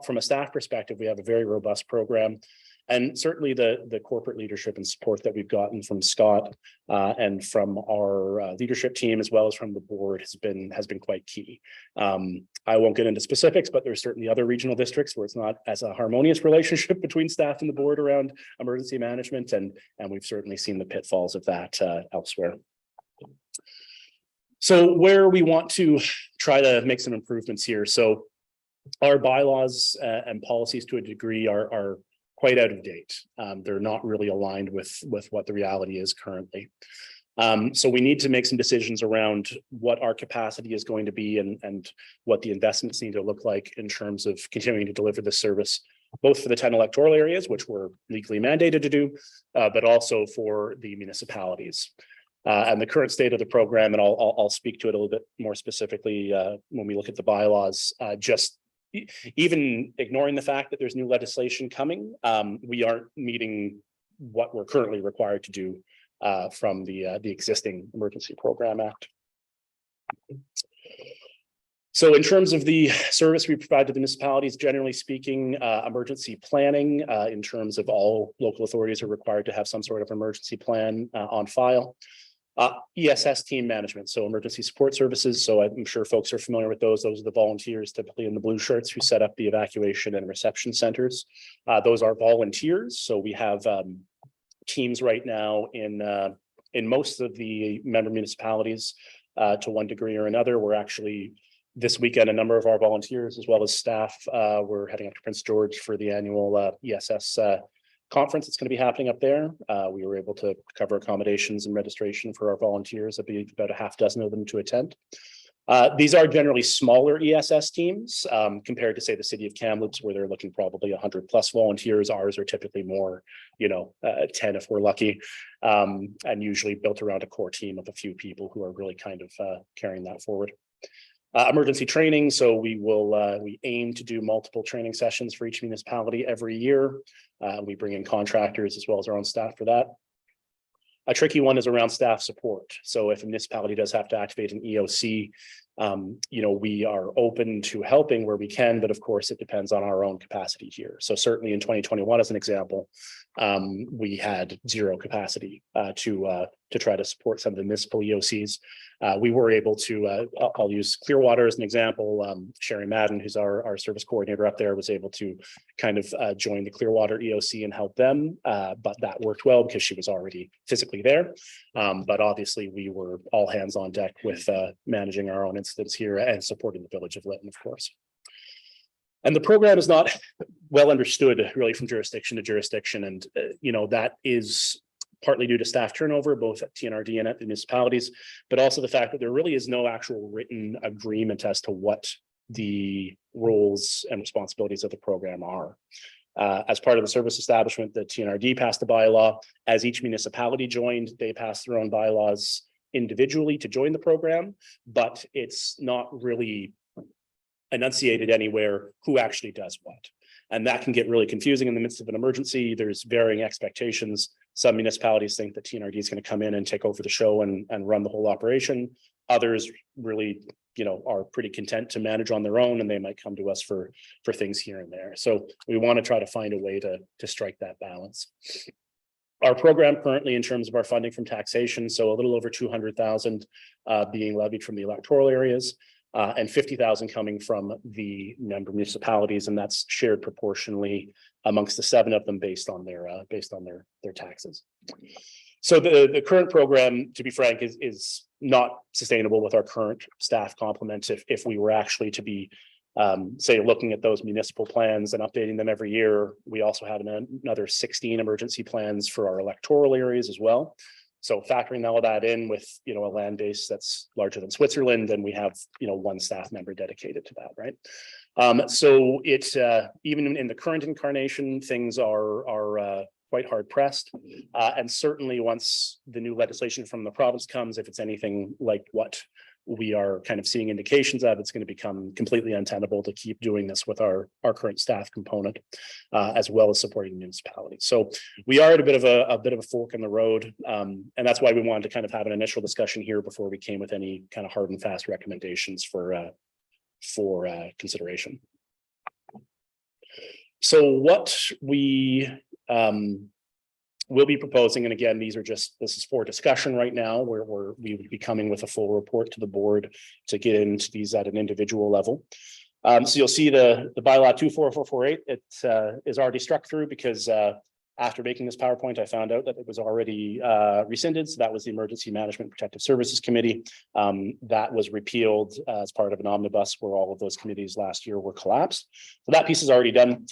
from a staff perspective, we have a very robust program. And certainly the corporate leadership and support that we've gotten from Scott and from our leadership team, as well as from the board, has been quite key. I won't get into specifics, but there's certainly other regional districts where it's not as a harmonious relationship between staff and the board around emergency management, and we've certainly seen the pitfalls of that elsewhere. So where we want to try to make some improvements here. So our bylaws and policies to a degree are quite out of date. They're not really aligned with what the reality is currently. So we need to make some decisions around what our capacity is going to be and what the investments need to look like in terms of continuing to deliver this service, both for the 10 electoral areas, which we're legally mandated to do, but also for the municipalities. And the current state of the program, and I'll speak to it a little bit more specifically when we look at the bylaws, just even ignoring the fact that there's new legislation coming, we aren't meeting what we're currently required to do from the existing Emergency Program Act. So in terms of the service we provide to the municipalities, generally speaking, emergency planning, in terms of all local authorities are required to have some sort of emergency plan on file. ESS team management, so emergency support services. So I'm sure folks are familiar with those. Those are the volunteers, typically in the blue shirts, who set up the evacuation and reception centers. Those are volunteers. So we have teams right now in most of the member municipalities to one degree or another. We're actually this weekend, a number of our volunteers as well as staff, we're heading up to Prince George for the annual ESS conference that's going to be happening up there. We were able to cover accommodations and registration for our volunteers. There'll be about a half dozen of them to attend. These are generally smaller ESS teams compared to, say, the city of Kamloops, where they're looking probably 100 plus volunteers. Ours are typically more, 10 if we're lucky, and usually built around a core team of a few people who are really kind of carrying that forward. Emergency training, so we aim to do multiple training sessions for each municipality every year. We bring in contractors as well as our own staff for that. A tricky one is around staff support. So if a municipality does have to activate an EOC, we are open to helping where we can, but of course it depends on our own capacity here. So certainly in 2021, as an example, we had zero capacity to try to support some of the municipal EOCs. We were able to, I'll use Clearwater as an example. Sherry Madden, who's our service coordinator up there, was able to kind of join the Clearwater EOC and help them. But that worked well because she was already physically there. But obviously we were all hands on deck with managing our own incidents here and supporting the village of Lytton, of course. And the program is not well understood really from jurisdiction to jurisdiction. And, that is partly due to staff turnover, both at TNRD and at the municipalities, but also the fact that there really is no actual written agreement as to what the roles and responsibilities of the program are. As part of the service establishment, the TNRD passed a bylaw. As each municipality joined, they passed their own bylaws individually to join the program, but it's not really enunciated anywhere who actually does what. And that can get really confusing in the midst of an emergency. There's varying expectations. Some municipalities think that TNRD is going to come in and take over the show and run the whole operation. Others really, are pretty content to manage on their own, and they might come to us for things here and there. So we want to try to find a way to strike that balance. Our program currently, in terms of our funding from taxation, so a little over 200,000 being levied from the electoral areas. And 50,000 coming from the member municipalities, and that's shared proportionally amongst the 7 of them based on their taxes. So the current program, to be frank, is not sustainable with our current staff complement. If we were actually to be, say, looking at those municipal plans and updating them every year, we also have another 16 emergency plans for our electoral areas as well. So factoring all that in with, a land base that's larger than Switzerland, and we have, 1 staff member dedicated to that, right? So it's even in the current incarnation, things are quite hard pressed. And certainly once the new legislation from the province comes, if it's anything like what we are kind of seeing indications of, it's going to become completely untenable to keep doing this with our current staff component, as well as supporting the municipality. So we are at a bit of a fork in the road, and that's why we wanted to kind of have an initial discussion here before we came with any kind of hard and fast recommendations for consideration. So what we we'll be proposing, and again, this is for discussion right now, where we would be coming with a full report to the board to get into these at an individual level. So you'll see the bylaw 24448, it is already struck through because after making this PowerPoint, I found out that it was already rescinded. So that was the Emergency Management Protective Services Committee. That was repealed as part of an omnibus where all of those committees last year were collapsed. So that piece is already done.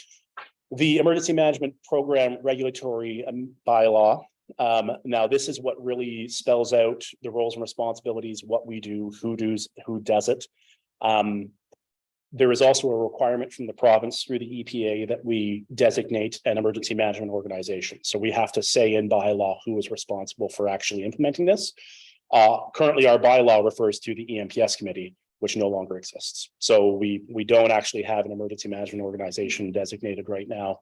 The Emergency Management Program Regulatory Bylaw. Now, this is what really spells out the roles and responsibilities, what we do, who does it. There is also a requirement from the province through the EPA that we designate an emergency management organization. So we have to say in bylaw who is responsible for actually implementing this. Currently, our bylaw refers to the EMPS committee, which no longer exists. So we don't actually have an emergency management organization designated right now.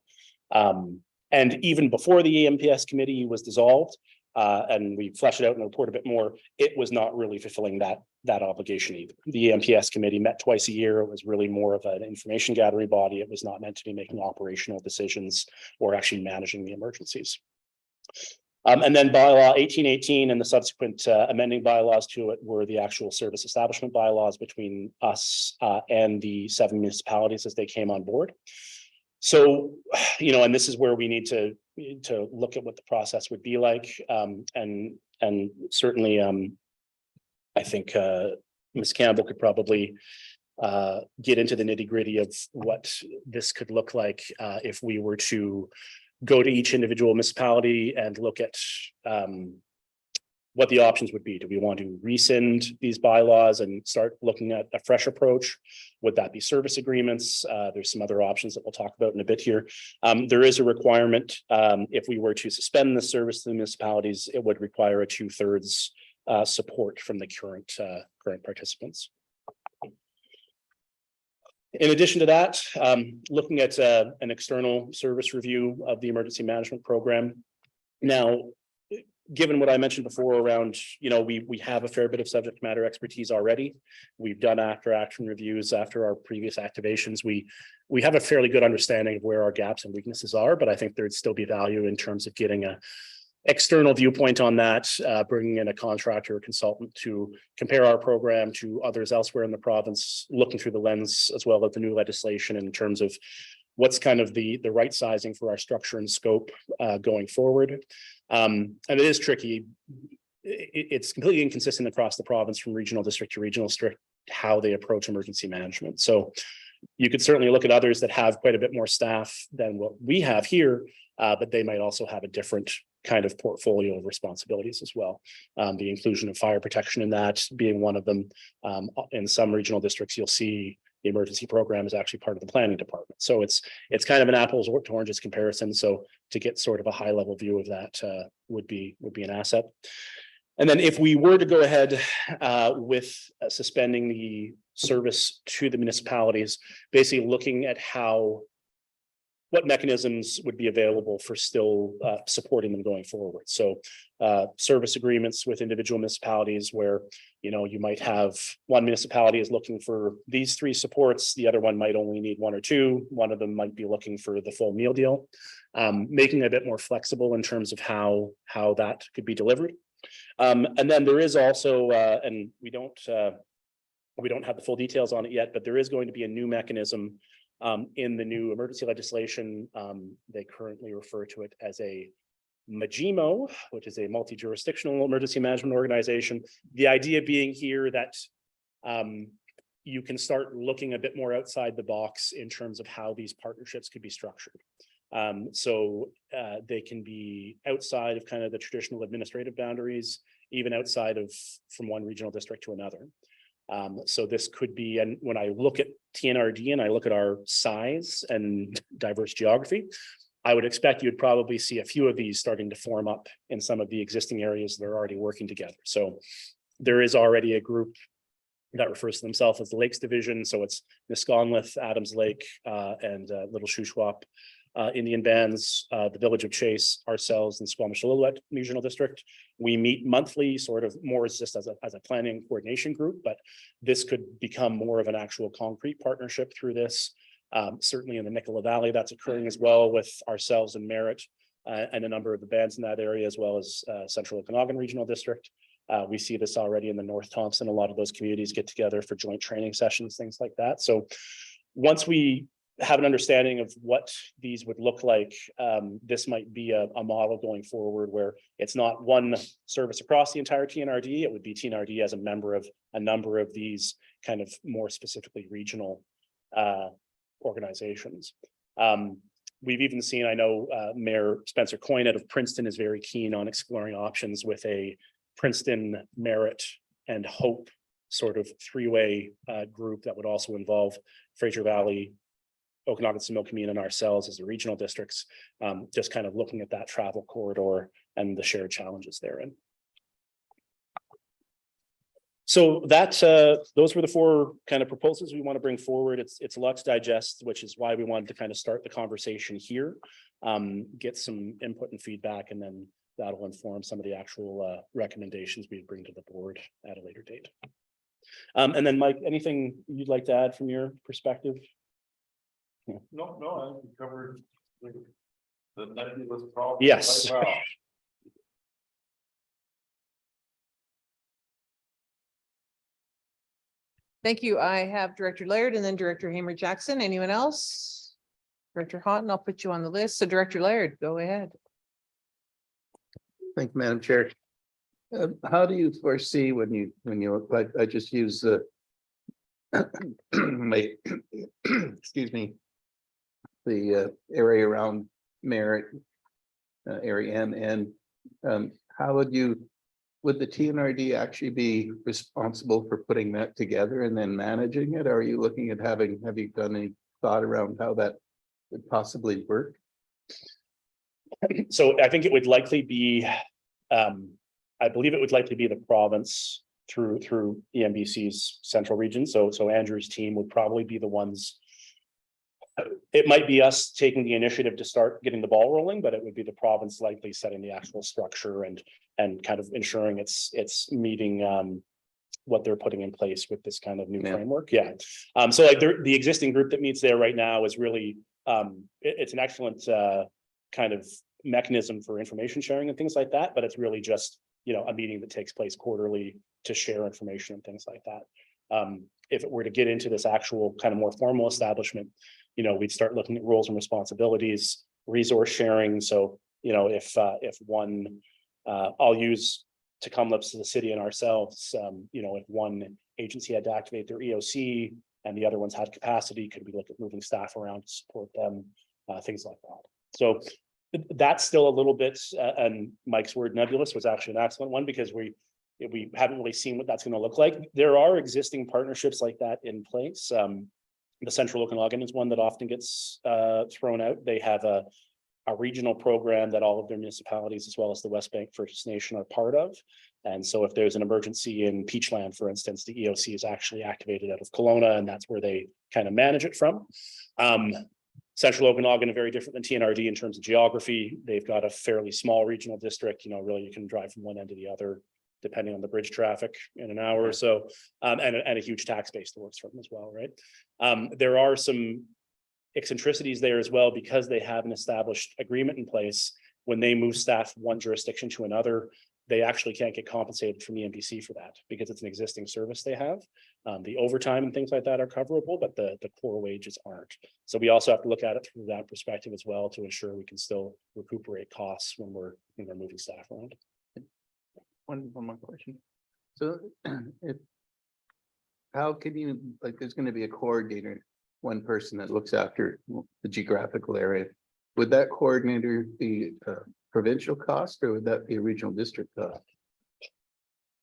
And even before the EMPS committee was dissolved, and we flesh it out in the report a bit more, it was not really fulfilling that obligation either. The EMPS committee met twice a year. It was really more of an information gathering body. It was not meant to be making operational decisions or actually managing the emergencies. And then bylaw 1818 and the subsequent amending bylaws to it were the actual service establishment bylaws between us and the 7 municipalities as they came on board. So, and this is where we need to look at what the process would be like. And certainly, I think Ms. Campbell could probably get into the nitty-gritty of what this could look like if we were to go to each individual municipality and look at what the options would be. Do we want to rescind these bylaws and start looking at a fresh approach? Would that be service agreements? There's some other options that we'll talk about in a bit here. There is a requirement if we were to suspend the service to the municipalities, it would require a 2/3 support from the current participants. In addition to that, looking at an external service review of the emergency management program. Now, given what I mentioned before around, we have a fair bit of subject matter expertise already. We've done after action reviews after our previous activations. We have a fairly good understanding of where our gaps and weaknesses are, but I think there'd still be value in terms of getting a external viewpoint on that, bringing in a contractor or consultant to compare our program to others elsewhere in the province, looking through the lens as well as the new legislation in terms of what's kind of the right sizing for our structure and scope going forward. And it is tricky. It's completely inconsistent across the province from regional district to regional district, how they approach emergency management. So you could certainly look at others that have quite a bit more staff than what we have here, but they might also have a different kind of portfolio of responsibilities as well. The inclusion of fire protection in that being one of them. In some regional districts, you'll see the emergency program is actually part of the planning department. So it's kind of an apples to oranges comparison. So to get sort of a high level view of that would be an asset. And then if we were to go ahead with suspending the service to the municipalities, basically looking at what mechanisms would be available for still supporting them going forward. So service agreements with individual municipalities where, you might have one municipality is looking for these 3 supports, the other one might only need 1 or 2, one of them might be looking for the full meal deal, making it a bit more flexible in terms of how that could be delivered. And then there is also, and we don't have the full details on it yet, but there is going to be a new mechanism in the new emergency legislation. They currently refer to it as a MAGIMO, which is a multi-jurisdictional emergency management organization. The idea being here that you can start looking a bit more outside the box in terms of how these partnerships could be structured. So they can be outside of kind of the traditional administrative boundaries, even outside of from one regional district to another. So this could be, and when I look at TNRD and I look at our size and diverse geography, I would expect you'd probably see a few of these starting to form up in some of the existing areas that are already working together. So there is already a group that refers to themselves as the Lakes Division. So it's Nisconlith, Adams Lake, and Little Shuswap Indian bands, the Village of Chase, ourselves, and Squamish-Lillooet Regional District. We meet monthly, sort of more as just as a planning coordination group, but this could become more of an actual concrete partnership through this. Certainly in the Nicola Valley, that's occurring as well with ourselves and Merritt and a number of the bands in that area, as well as Central Okanagan Regional District. We see this already in the North Thompson. A lot of those communities get together for joint training sessions, things like that. So once we have an understanding of what these would look like, this might be a model going forward where it's not one service across the entire TNRD. It would be TNRD as a member of a number of these kind of more specifically regional organizations. We've even seen, I know Mayor Spencer Coyne out of Princeton is very keen on exploring options with a Princeton, Merritt, and Hope sort of 3-way group that would also involve Fraser Valley, Okanagan, Similkameen, and ourselves as the regional districts, just kind of looking at that travel corridor and the shared challenges therein. So that those were the 4 kind of proposals we want to bring forward. It's a lot to digest, which is why we wanted to kind of start the conversation here, get some input and feedback, and then that'll inform some of the actual recommendations we bring to the board at a later date. And then Mike, anything you'd like to add from your perspective? No, I think we covered the nebulous problem. Yes. quite well. Thank you. I have Director Laird and then Director Hamer Jackson. Anyone else? Director Houghton, I'll put you on the list. So Director Laird, go ahead. Thank you, Madam Chair. How do you foresee when you look, I just use the excuse me, the area around Merritt, area M, and how would the TNRD actually be responsible for putting that together and then managing it? Are you looking at have you done any thought around how that would possibly work? So I think it would likely be, I believe it would likely be the province through EMBC's central region. So Andrew's team would probably be the ones It might be us taking the initiative to start getting the ball rolling, but it would be the province likely setting the actual structure and kind of ensuring it's meeting what they're putting in place with this kind of new framework. Yeah. So like the existing group that meets there right now is really it's an excellent kind of mechanism for information sharing and things like that, but it's really just, you know, a meeting that takes place quarterly to share information and things like that. If it were to get into this actual kind of more formal establishment, you know, we'd start looking at roles and responsibilities, resource sharing. So, you know, if one, I'll use Tecumseh, the city and ourselves, you know, if one agency had to activate their EOC and the other ones had capacity, could we look at moving staff around to support them, things like that. So that's still a little bit, and Mike's word nebulous was actually an excellent one because we haven't really seen what that's going to look like. There are existing partnerships like that in place. The Central Okanagan is one that often gets thrown out. They have a regional program that all of their municipalities, as well as the West Bank First Nation, are part of. And so if there's an emergency in Peachland, for instance, the EOC is actually activated out of Kelowna, and that's where they kind of manage it from. Central Okanagan are very different than TNRD in terms of geography. They've got a fairly small regional district. You know, really you can drive from one end to the other, depending on the bridge traffic in an hour or so, and a huge tax base that works for them as well, right? There are some eccentricities there as well because they have an established agreement in place. When they move staff from one jurisdiction to another, they actually can't get compensated from the MPC for that because it's an existing service they have. The overtime and things like that are coverable, but the core wages aren't. So we also have to look at it through that perspective as well to ensure we can still recuperate costs when we're moving staff around. One more question. So how can you, like, there's going to be a coordinator, one person that looks after the geographical area. Would that coordinator be a provincial cost or would that be a regional district cost?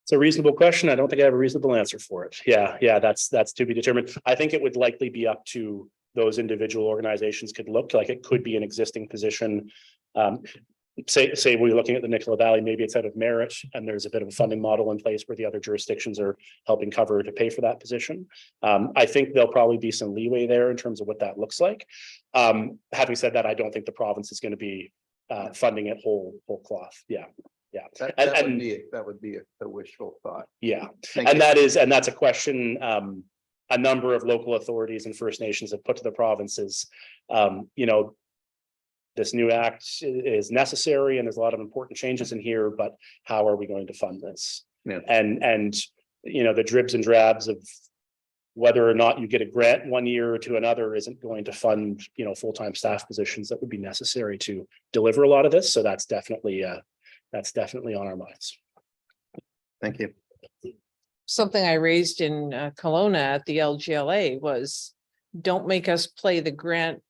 It's a reasonable question. I don't think I have a reasonable answer for it. Yeah, that's to be determined. I think it would likely be up to those individual organizations could look like it could be an existing position. Say we're looking at the Nicola Valley, maybe it's out of merit and there's a bit of a funding model in place where the other jurisdictions are helping cover to pay for that position. I think there'll probably be some leeway there in terms of what that looks like. Having said that, I don't think the province is going to be funding it whole cloth. Yeah. That would be a wishful thought. Yeah, and that's a question a number of local authorities and First Nations have put to the provinces. You know, this new act is necessary and there's a lot of important changes in here, but how are we going to fund this? Yeah. And you know, the dribs and drabs of whether or not you get a grant one year to another isn't going to fund, you know, full-time staff positions that would be necessary to deliver a lot of this. So that's definitely on our minds. Thank you. Something I raised in Kelowna at the LGLA was, don't make us play the grant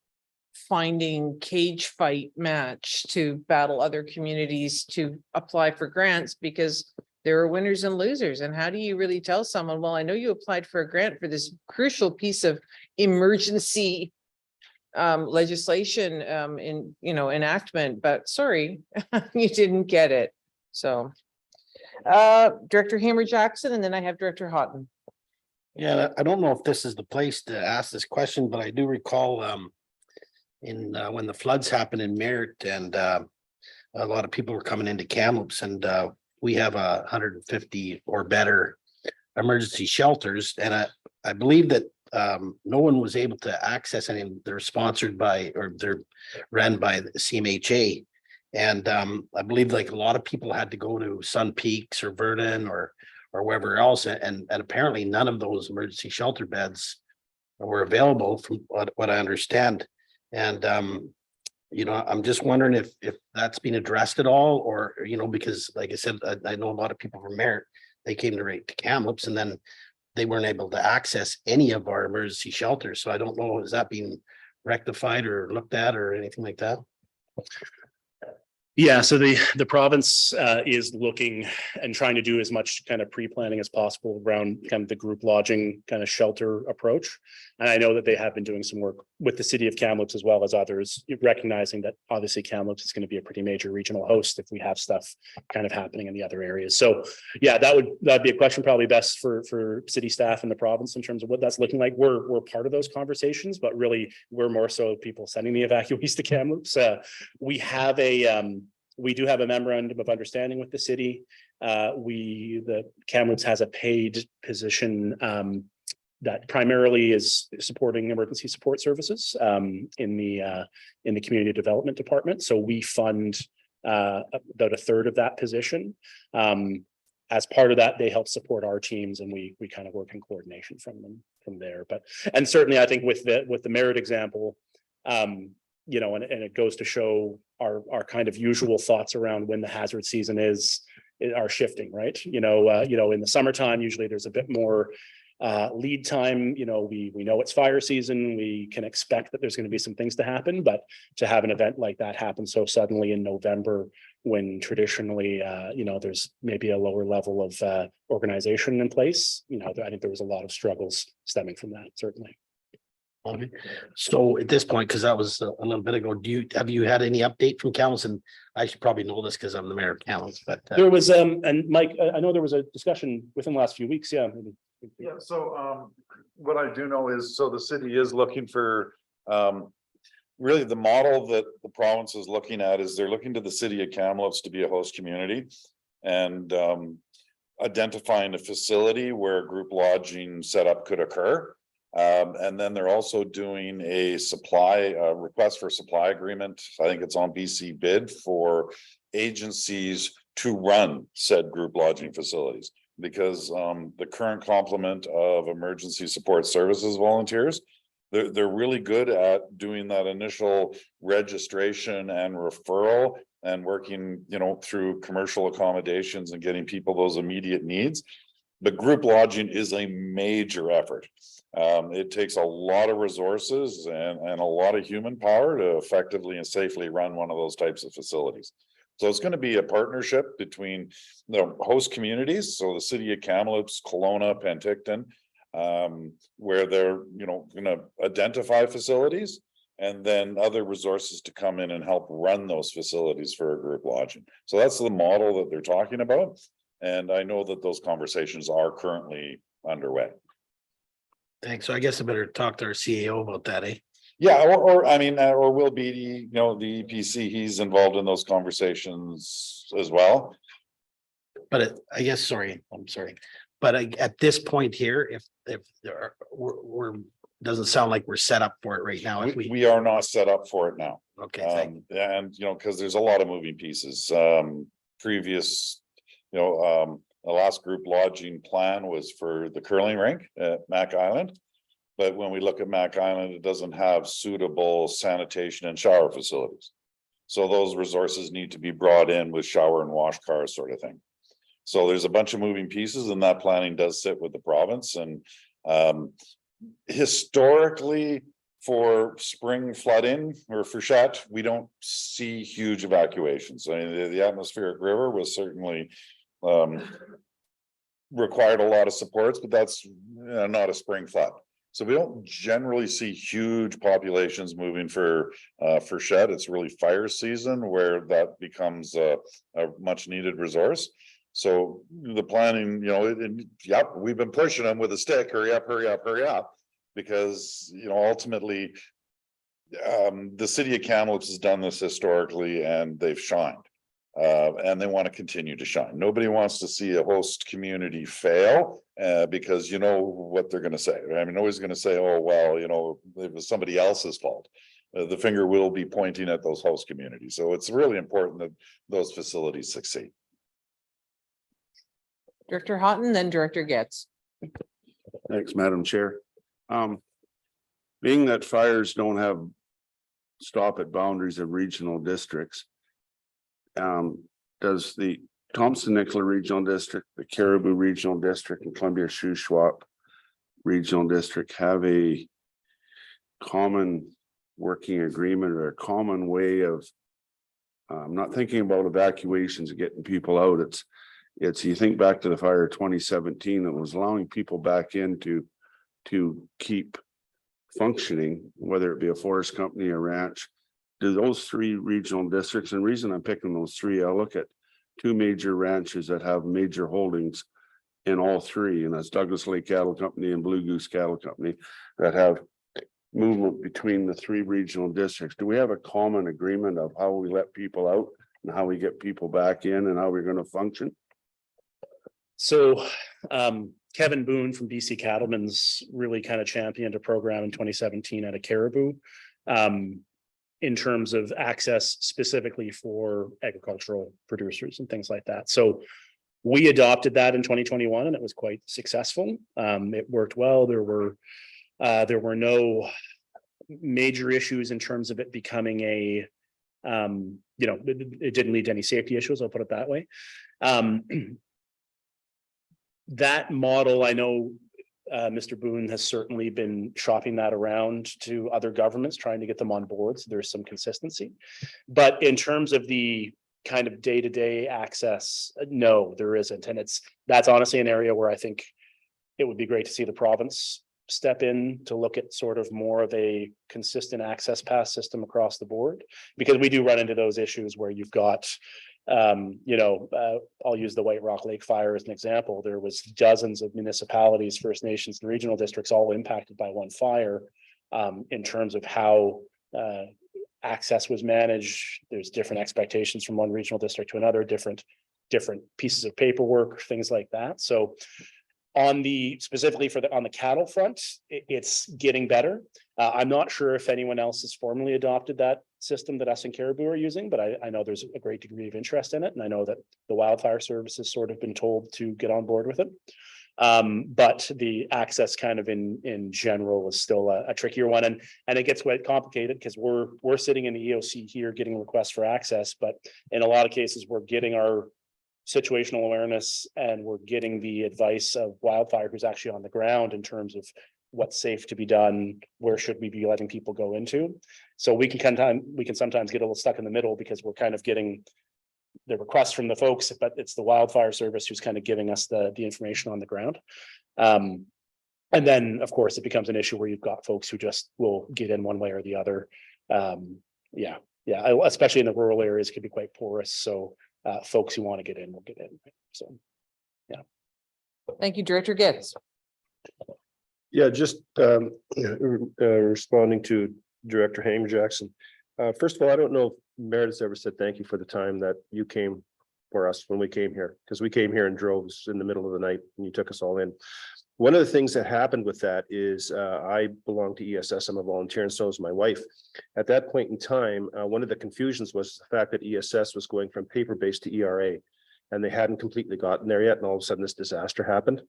finding cage fight match to battle other communities to apply for grants, because there are winners and losers. And how do you really tell someone, well, I know you applied for a grant for this crucial piece of emergency legislation in, you know, enactment, but sorry, you didn't get it. So Director Hamer Jackson, and then I have Director Houghton. Yeah, I don't know if this is the place to ask this question, but I do recall when the floods happened in Merritt and a lot of people were coming into Kamloops, and we have 150 or better emergency shelters. And I believe that no one was able to access any. They're sponsored by, or they're run by the CMHA. And I believe like a lot of people had to go to Sun Peaks or Vernon or wherever else. And apparently none of those emergency shelter beds were available from what I understand. And you know, I'm just wondering if that's been addressed at all, or, you know, because like I said, I know a lot of people from Merritt, they came to Kamloops and then they weren't able to access any of our emergency shelters. So I don't know, is that being rectified or looked at or anything like that? Yeah, so the province is looking and trying to do as much kind of pre-planning as possible around kind of the group lodging kind of shelter approach. And I know that they have been doing some work with the city of Kamloops as well as others, recognizing that obviously Kamloops is going to be a pretty major regional host if we have stuff kind of happening in the other areas. So yeah, that'd be a question probably best for city staff in the province in terms of what that's looking like. We're part of those conversations, but really we're more so people sending the evacuees to Kamloops. We do have a memorandum of understanding with the city. The Kamloops has a paid position that primarily is supporting emergency support services in the community development department. So we fund about a third of that position. As part of that, they help support our teams, and we kind of work in coordination from there. And certainly, I think with the Merritt example, and it goes to show our kind of usual thoughts around when the hazard season are shifting, right? In the summertime, usually there's a bit more lead time. We know it's fire season. We can expect that there's going to be some things to happen, but to have an event like that happen so suddenly in November, when traditionally, there's maybe a lower level of organization in place, I think there was a lot of struggles stemming from that, certainly. Okay. So at this point, because that was a little bit ago, have you had any update from Kamloops? And I should probably know this because I'm the mayor of Kamloops, but there was and Mike, I know there was a discussion within the last few weeks. Yeah. Yeah, so what I do know is, so the city is looking for really the model that the province is looking at is they're looking to the city of Kamloops to be a host community and identifying a facility where group lodging setup could occur. And then they're also doing a request for supply agreement. I think it's on BC bid for agencies to run said group lodging facilities, because the current complement of emergency support services volunteers, they're really good at doing that initial registration and referral and working, through commercial accommodations and getting people those immediate needs. But group lodging is a major effort. It takes a lot of resources and a lot of human power to effectively and safely run one of those types of facilities. So it's going to be a partnership between the host communities, so the city of Kamloops, Kelowna, Penticton, where they're going to identify facilities, and then other resources to come in and help run those facilities for a group lodging. So that's the model that they're talking about, and I know that those conversations are currently underway. thanks. So I guess I better talk to our CEO about that, eh? Yeah, or Will Beatty, the EPC, he's involved in those conversations as well. But I guess, I'm sorry. But at this point here, if there are, doesn't sound like we're set up for it right now. We are not set up for it now. Okay. And because there's a lot of moving pieces. Previous, the last group lodging plan was for the curling rink at Mac Island. But when we look at Mac Island, it doesn't have suitable sanitation and shower facilities. So those resources need to be brought in with shower and wash cars sort of thing. So there's a bunch of moving pieces, and that planning does sit with the province. And historically, for spring flooding or Frechette, we don't see huge evacuations. I mean, the atmospheric river was certainly required a lot of supports, but that's not a spring flood. So we don't generally see huge populations moving for Frechette. It's really fire season where that becomes a much needed resource. So the planning, yep, we've been pushing them with a stick, hurry up, hurry up, hurry up. Because, ultimately, the city of Kamloops has done this historically and they've shined. And they want to continue to shine. Nobody wants to see a host community fail because you know what they're going to say. I mean, nobody's going to say, oh, well, it was somebody else's fault. The finger will be pointing at those host communities. So it's really important that those facilities succeed. Director Houghton, then Director Getz. Thanks, Madam Chair. Being that fires don't have stop at boundaries of regional districts, does the Thompson-Nicola Regional District, the Caribou Regional District, and Columbia-Shuswap Regional District have a common working agreement or a common way of I'm not thinking about evacuations and getting people out. It's, you think back to the fire of 2017, that was allowing people back in to keep functioning, whether it be a forest company or ranch. Do those three regional districts, and the reason I'm picking those three, I look at two major ranches that have major holdings in all three, and that's Douglas Lake Cattle Company and Blue Goose Cattle Company, that have movement between the three regional districts. Do we have a common agreement of how we let people out and how we get people back in and how we're going to function? So Kevin Boone from BC Cattlemen's really kind of championed a program in 2017 at a Caribou in terms of access specifically for agricultural producers and things like that. So we adopted that in 2021 and it was quite successful. It worked well. There were no major issues in terms of it becoming a, it didn't lead to any safety issues, I'll put it that way. That model, I know Mr. Boone has certainly been shopping that around to other governments, trying to get them on board. So there's some consistency. But in terms of the kind of day-to-day access, no, there isn't. And that's honestly an area where I think it would be great to see the province step in to look at sort of more of a consistent access pass system across the board, because we do run into those issues where you've got I'll use the White Rock Lake fire as an example. There was dozens of municipalities, First Nations and regional districts all impacted by one fire. In terms of how access was managed, there's different expectations from one regional district to another, different pieces of paperwork, things like that. So on the specifically on the cattle front, it's getting better. I'm not sure if anyone else has formally adopted that system that us and Caribou are using, but I know there's a great degree of interest in it. And I know that the wildfire service has sort of been told to get on board with it. But the access kind of in general is still a trickier one. And it gets quite complicated because we're sitting in the EOC here getting requests for access, but in a lot of cases, we're getting our situational awareness and we're getting the advice of wildfire who's actually on the ground in terms of what's safe to be done, where should we be letting people go into. So we can sometimes get a little stuck in the middle because we're kind of getting the requests from the folks, but it's the wildfire service who's kind of giving us the information on the ground. And then of course it becomes an issue where you've got folks who just will get in one way or the other. Especially in the rural areas can be quite porous. So folks who want to get in will get in. So, yeah. Thank you, Director Getz. Yeah, just responding to Director Hamer Jackson. First of all, I don't know if Meredith's ever said thank you for the time that you came for us when we came here, because we came here in droves in the middle of the night and you took us all in. One of the things that happened with that is I belong to ESS. I'm a volunteer and so is my wife. At that point in time, one of the confusions was the fact that ESS was going from paper-based to ERA and they hadn't completely gotten there yet. And all of a sudden this disaster happened.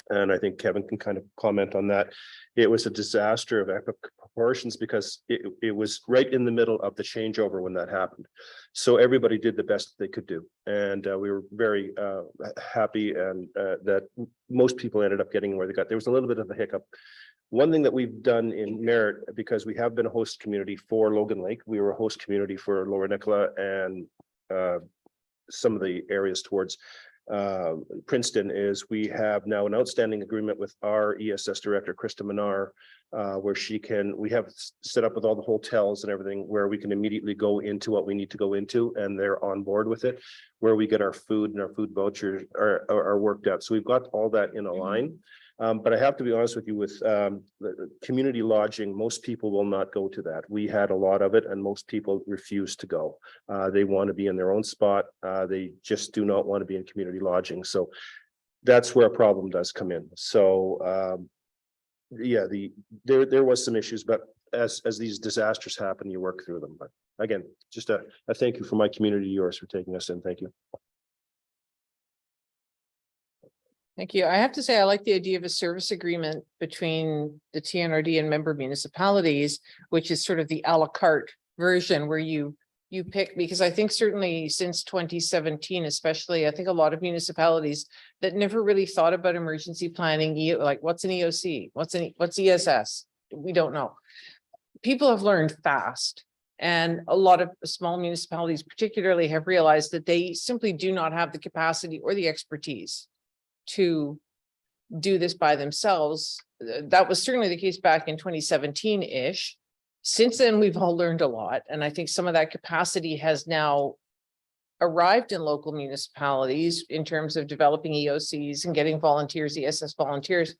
And I think Kevin can kind of comment on that. It was a disaster of epic proportions because it was right in the middle of the changeover when that happened. So everybody did the best they could do. And we were very happy and that most people ended up getting where they got. There was a little bit of a hiccup. One thing that we've done in Merritt, because we have been a host community for Logan Lake, we were a host community for Lower Nicola and some of the areas towards Princeton, is we have now an outstanding agreement with our ESS director, Krista Minar, where we have set up with all the hotels and everything where we can immediately go into what we need to go into and they're on board with it, where we get our food and our food vouchers are worked out. So we've got all that in a line. But I have to be honest with you, with the community lodging, most people will not go to that. We had a lot of it and most people refuse to go. They want to be in their own spot. They just do not want to be in community lodging. So that's where a problem does come in. So yeah, there was some issues, but as these disasters happen, you work through them. But again, just a thank you for my community, yours, for taking us in. Thank you. Thank you. I have to say, I like the idea of a service agreement between the TNRD and member municipalities, which is sort of the a la carte version where you pick, because I think certainly since 2017, especially, I think a lot of municipalities that never really thought about emergency planning, like what's an EOC, what's ESS? We don't know. People have learned fast And a lot of small municipalities particularly have realized that they simply do not have the capacity or the expertise to do this by themselves. That was certainly the case back in 2017-ish. Since then, we've all learned a lot. And I think some of that capacity has now arrived in local municipalities in terms of developing EOCs and getting volunteers, ESS volunteers.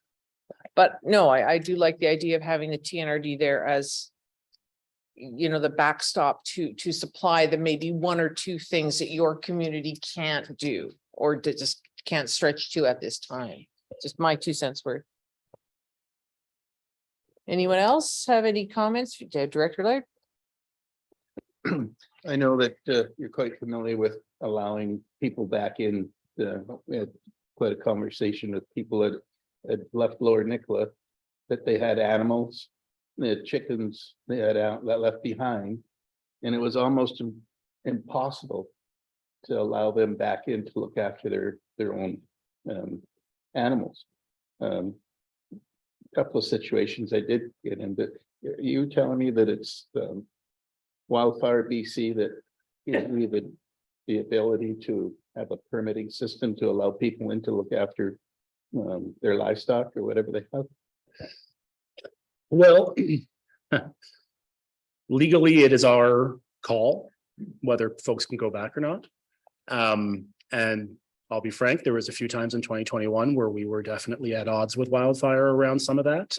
But no, I do like the idea of having the TNRD there as, you know, the backstop to supply the maybe one or two things that your community can't do or just can't stretch to at this time. Just my 2 cents worth. Anyone else have any comments? Director Laird? I know that you're quite familiar with allowing people back in. We had quite a conversation with people that had left Lower Nicola, that they had animals, they had chickens they had out that left behind. And it was almost impossible to allow them back in to look after their own animals. Couple of situations I did get in, but you were telling me that it's Wildfire BC that we would the ability to have a permitting system to allow people in to look after their livestock or whatever they have. Well, legally, it is our call whether folks can go back or not. And I'll be frank, there was a few times in 2021 where we were definitely at odds with wildfire around some of that.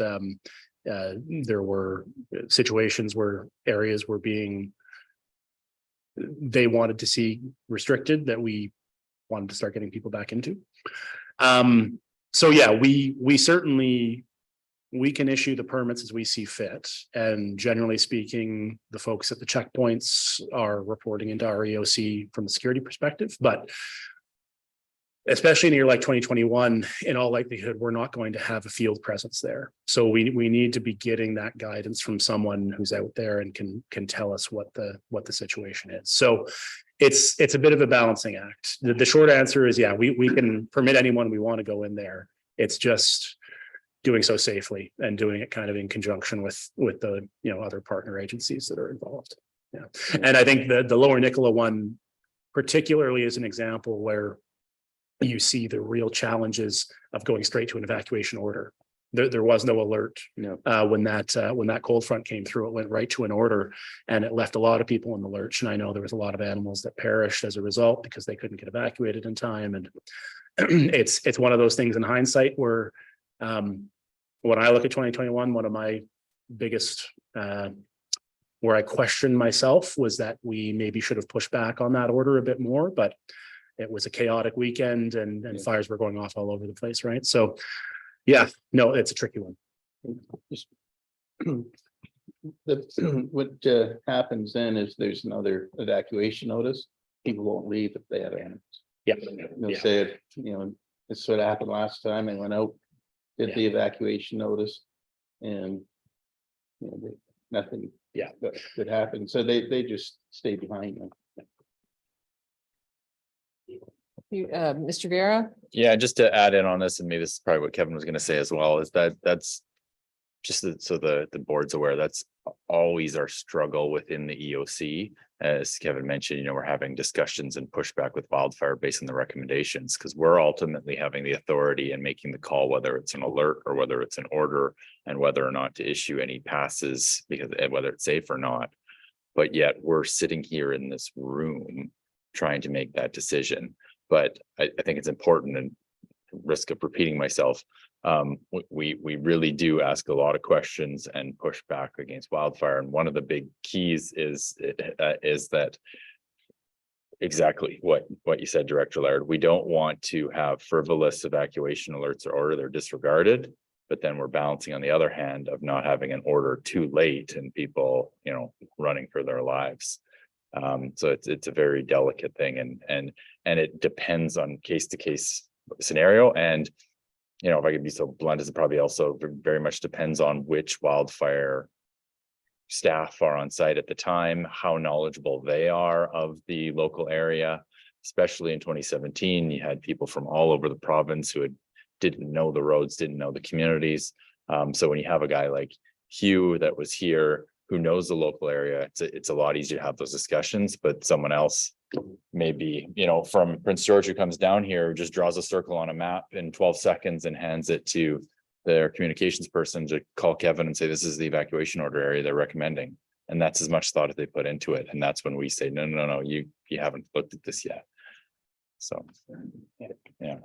There were situations where areas were they wanted to see restricted that we wanted to start getting people back into. So yeah, we certainly, we can issue the permits as we see fit. And generally speaking, the folks at the checkpoints are reporting into our EOC from the security perspective, but especially in a year like 2021, in all likelihood, we're not going to have a field presence there. So we need to be getting that guidance from someone who's out there and can tell us what the situation is. So it's a bit of a balancing act. The short answer is, yeah, we can permit anyone we want to go in there. It's just doing so safely and doing it kind of in conjunction with the, you know, other partner agencies that are involved. Yeah. And I think the Lower Nicola one particularly is an example where you see the real challenges of going straight to an evacuation order. There was no alert when that cold front came through. It went right to an order, and it left a lot of people in the lurch. And I know there was a lot of animals that perished as a result because they couldn't get evacuated in time. And it's one of those things in hindsight where when I look at 2021, one of my biggest where I questioned myself was that we maybe should have pushed back on that order a bit more, but it was a chaotic weekend and fires were going off all over the place, right? So yeah, no, it's a tricky one. Just what happens then is there's another evacuation notice. People won't leave if they have animals. Yeah. They'll say it, you know, it's what happened last time. I went out, did the evacuation notice, and you know, nothing could happen. So they just stay behind them. Mr. Vera? Yeah, just to add in on this, and maybe this is probably what Kevin was going to say as well, is that's just so the board's aware, that's always our struggle within the EOC. As Kevin mentioned, you know, we're having discussions and pushback with wildfire based on the recommendations, because we're ultimately having the authority and making the call, whether it's an alert or whether it's an order, and whether or not to issue any passes, because whether it's safe or not. But yet we're sitting here in this room trying to make that decision. But I think it's important, and risk of repeating myself, we really do ask a lot of questions and push back against wildfire. And one of the big keys is that exactly what you said, Director Laird. We don't want to have frivolous evacuation alerts or order, they're disregarded, but then we're balancing on the other hand of not having an order too late and people, you know, running for their lives. So it's a very delicate thing, and it depends on case to case scenario. And you know, if I could be so blunt, as it probably also very much depends on which wildfire staff are on site at the time, how knowledgeable they are of the local area. Especially in 2017, you had people from all over the province who didn't know the roads, didn't know the communities. So when you have a guy like Hugh that was here who knows the local area, it's a lot easier to have those discussions, but someone else maybe, from Prince George who comes down here, just draws a circle on a map in 12 seconds and hands it to their communications person to call Kevin and say, this is the evacuation order area they're recommending. And that's as much thought as they put into it. And that's when we say, no, you haven't looked at this yet. So, yeah.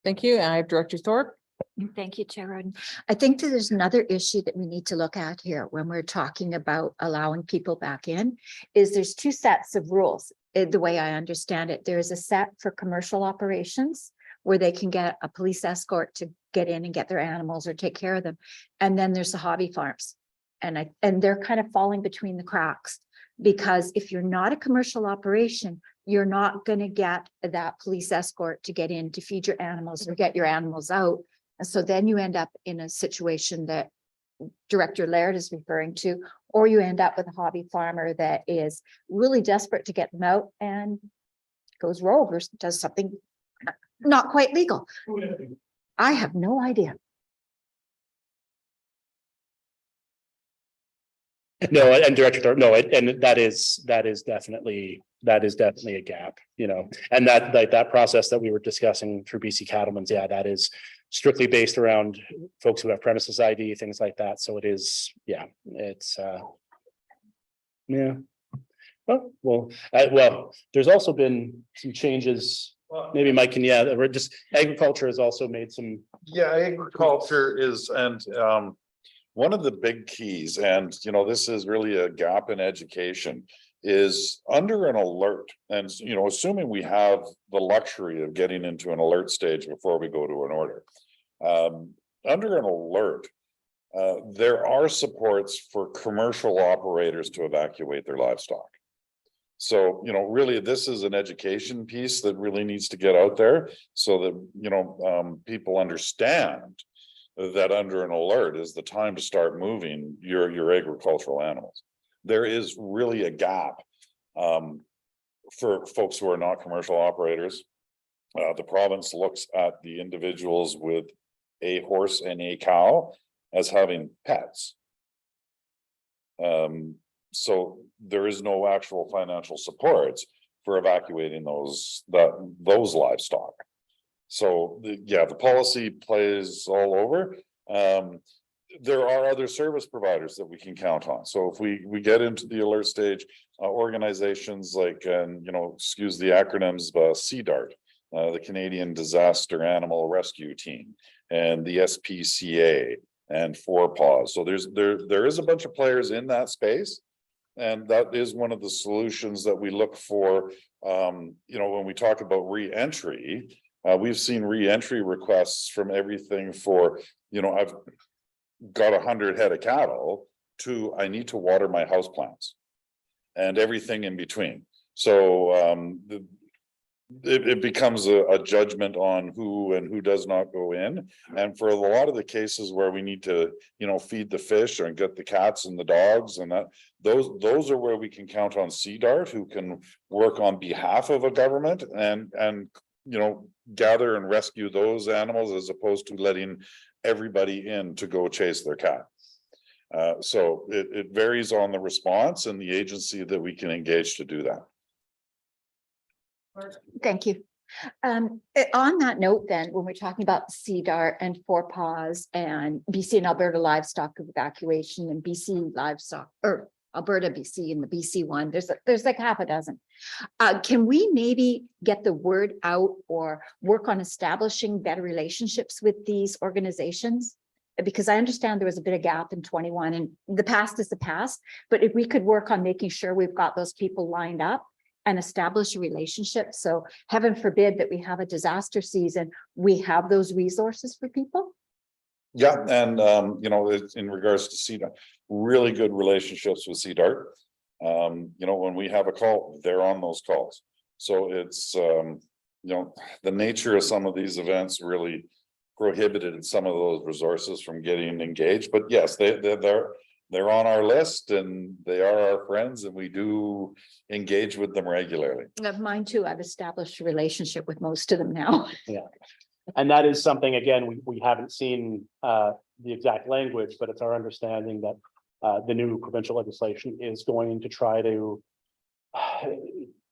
Thank you. I have Director Thorpe. Thank you, Chair Roden. I think that there's another issue that we need to look at here when we're talking about allowing people back in, is there's two sets of rules. The way I understand it, there is a set for commercial operations where they can get a police escort to get in and get their animals or take care of them. And then there's the hobby farms. And they're kind of falling between the cracks, because if you're not a commercial operation, you're not going to get that police escort to get in to feed your animals or get your animals out. And so then you end up in a situation that Director Laird is referring to, or you end up with a hobby farmer that is really desperate to get them out and goes rogue or does something not quite legal. I have no idea. No, and Director Thorpe, no, and that is definitely a gap, and that process that we were discussing through BC Cattlemen's, that is strictly based around folks who have premises ID, things like that. So it is, it's, well, there's also been some changes. Maybe Mike can, we're just, agriculture has also made some. Yeah, agriculture is, and one of the big keys, and this is really a gap in education, is under an alert. And assuming we have the luxury of getting into an alert stage before we go to an order. Under an alert, there are supports for commercial operators to evacuate their livestock. So, really, this is an education piece that really needs to get out there so that, people understand that under an alert is the time to start moving your agricultural animals. There is really a gap for folks who are not commercial operators. The province looks at the individuals with a horse and a cow as having pets. So there is no actual financial supports for evacuating those livestock. So the policy plays all over. There are other service providers that we can count on. So if we get into the alert stage, organizations like, excuse the acronyms, CDART, the Canadian Disaster Animal Rescue Team, and the SPCA and 4PAWS. So there is a bunch of players in that space. And that is one of the solutions that we look for. When we talk about re-entry, we've seen re-entry requests from everything for, I've got 100 head of cattle to I need to water my houseplants and everything in between. So it becomes a judgment on who and who does not go in. And for a lot of the cases where we need to, feed the fish and get the cats and the dogs and that, those are where we can count on CDART, who can work on behalf of a government and gather and rescue those animals as opposed to letting everybody in to go chase their cat. So it varies on the response and the agency that we can engage to do that. Thank you. On that note, then, when we're talking about CDART and 4PAWS and BC and Alberta livestock evacuation and BC livestock, or Alberta, BC, and the BC one, there's like half a dozen. Can we maybe get the word out or work on establishing better relationships with these organizations? Because I understand there was a bit of gap in 21 and the past is the past, but if we could work on making sure we've got those people lined up and establish a relationship. So heaven forbid that we have a disaster season, we have those resources for people. Yeah, and in regards to CDART, really good relationships with CDART. When we have a call, they're on those calls. So it's the nature of some of these events really prohibited some of those resources from getting engaged. But yes, they're on our list and they are our friends, and we do engage with them regularly. Mine too. I've established a relationship with most of them now. Yeah. And that is something, again, we haven't seen the exact language, but it's our understanding that the new provincial legislation is going to try to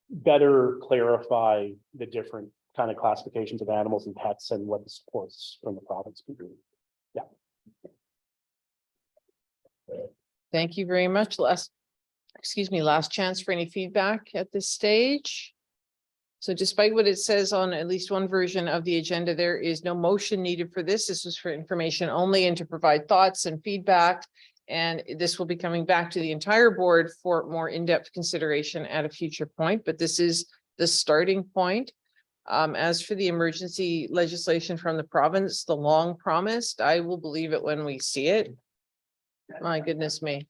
better clarify the different kind of classifications of animals and pets and what the supports from the province can do. Yeah. Thank you very much. Last chance for any feedback at this stage. So despite what it says on at least one version of the agenda, there is no motion needed for this. This was for information only and to provide thoughts and feedback. And this will be coming back to the entire board for more in-depth consideration at a future point, but this is the starting point. As for the emergency legislation from the province, the long promised, I will believe it when we see it. My goodness me.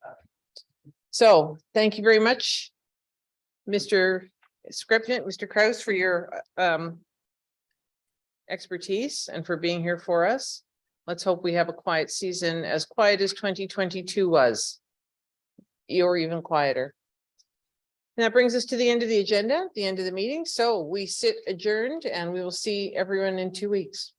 So thank you very much, Mr. Scripnet, Mr. Kraus, for your expertise and for being here for us. Let's hope we have a quiet season, as quiet as 2022 was, or even quieter. And that brings us to the end of the agenda, the end of the meeting. So we sit adjourned and we will see everyone in 2 weeks.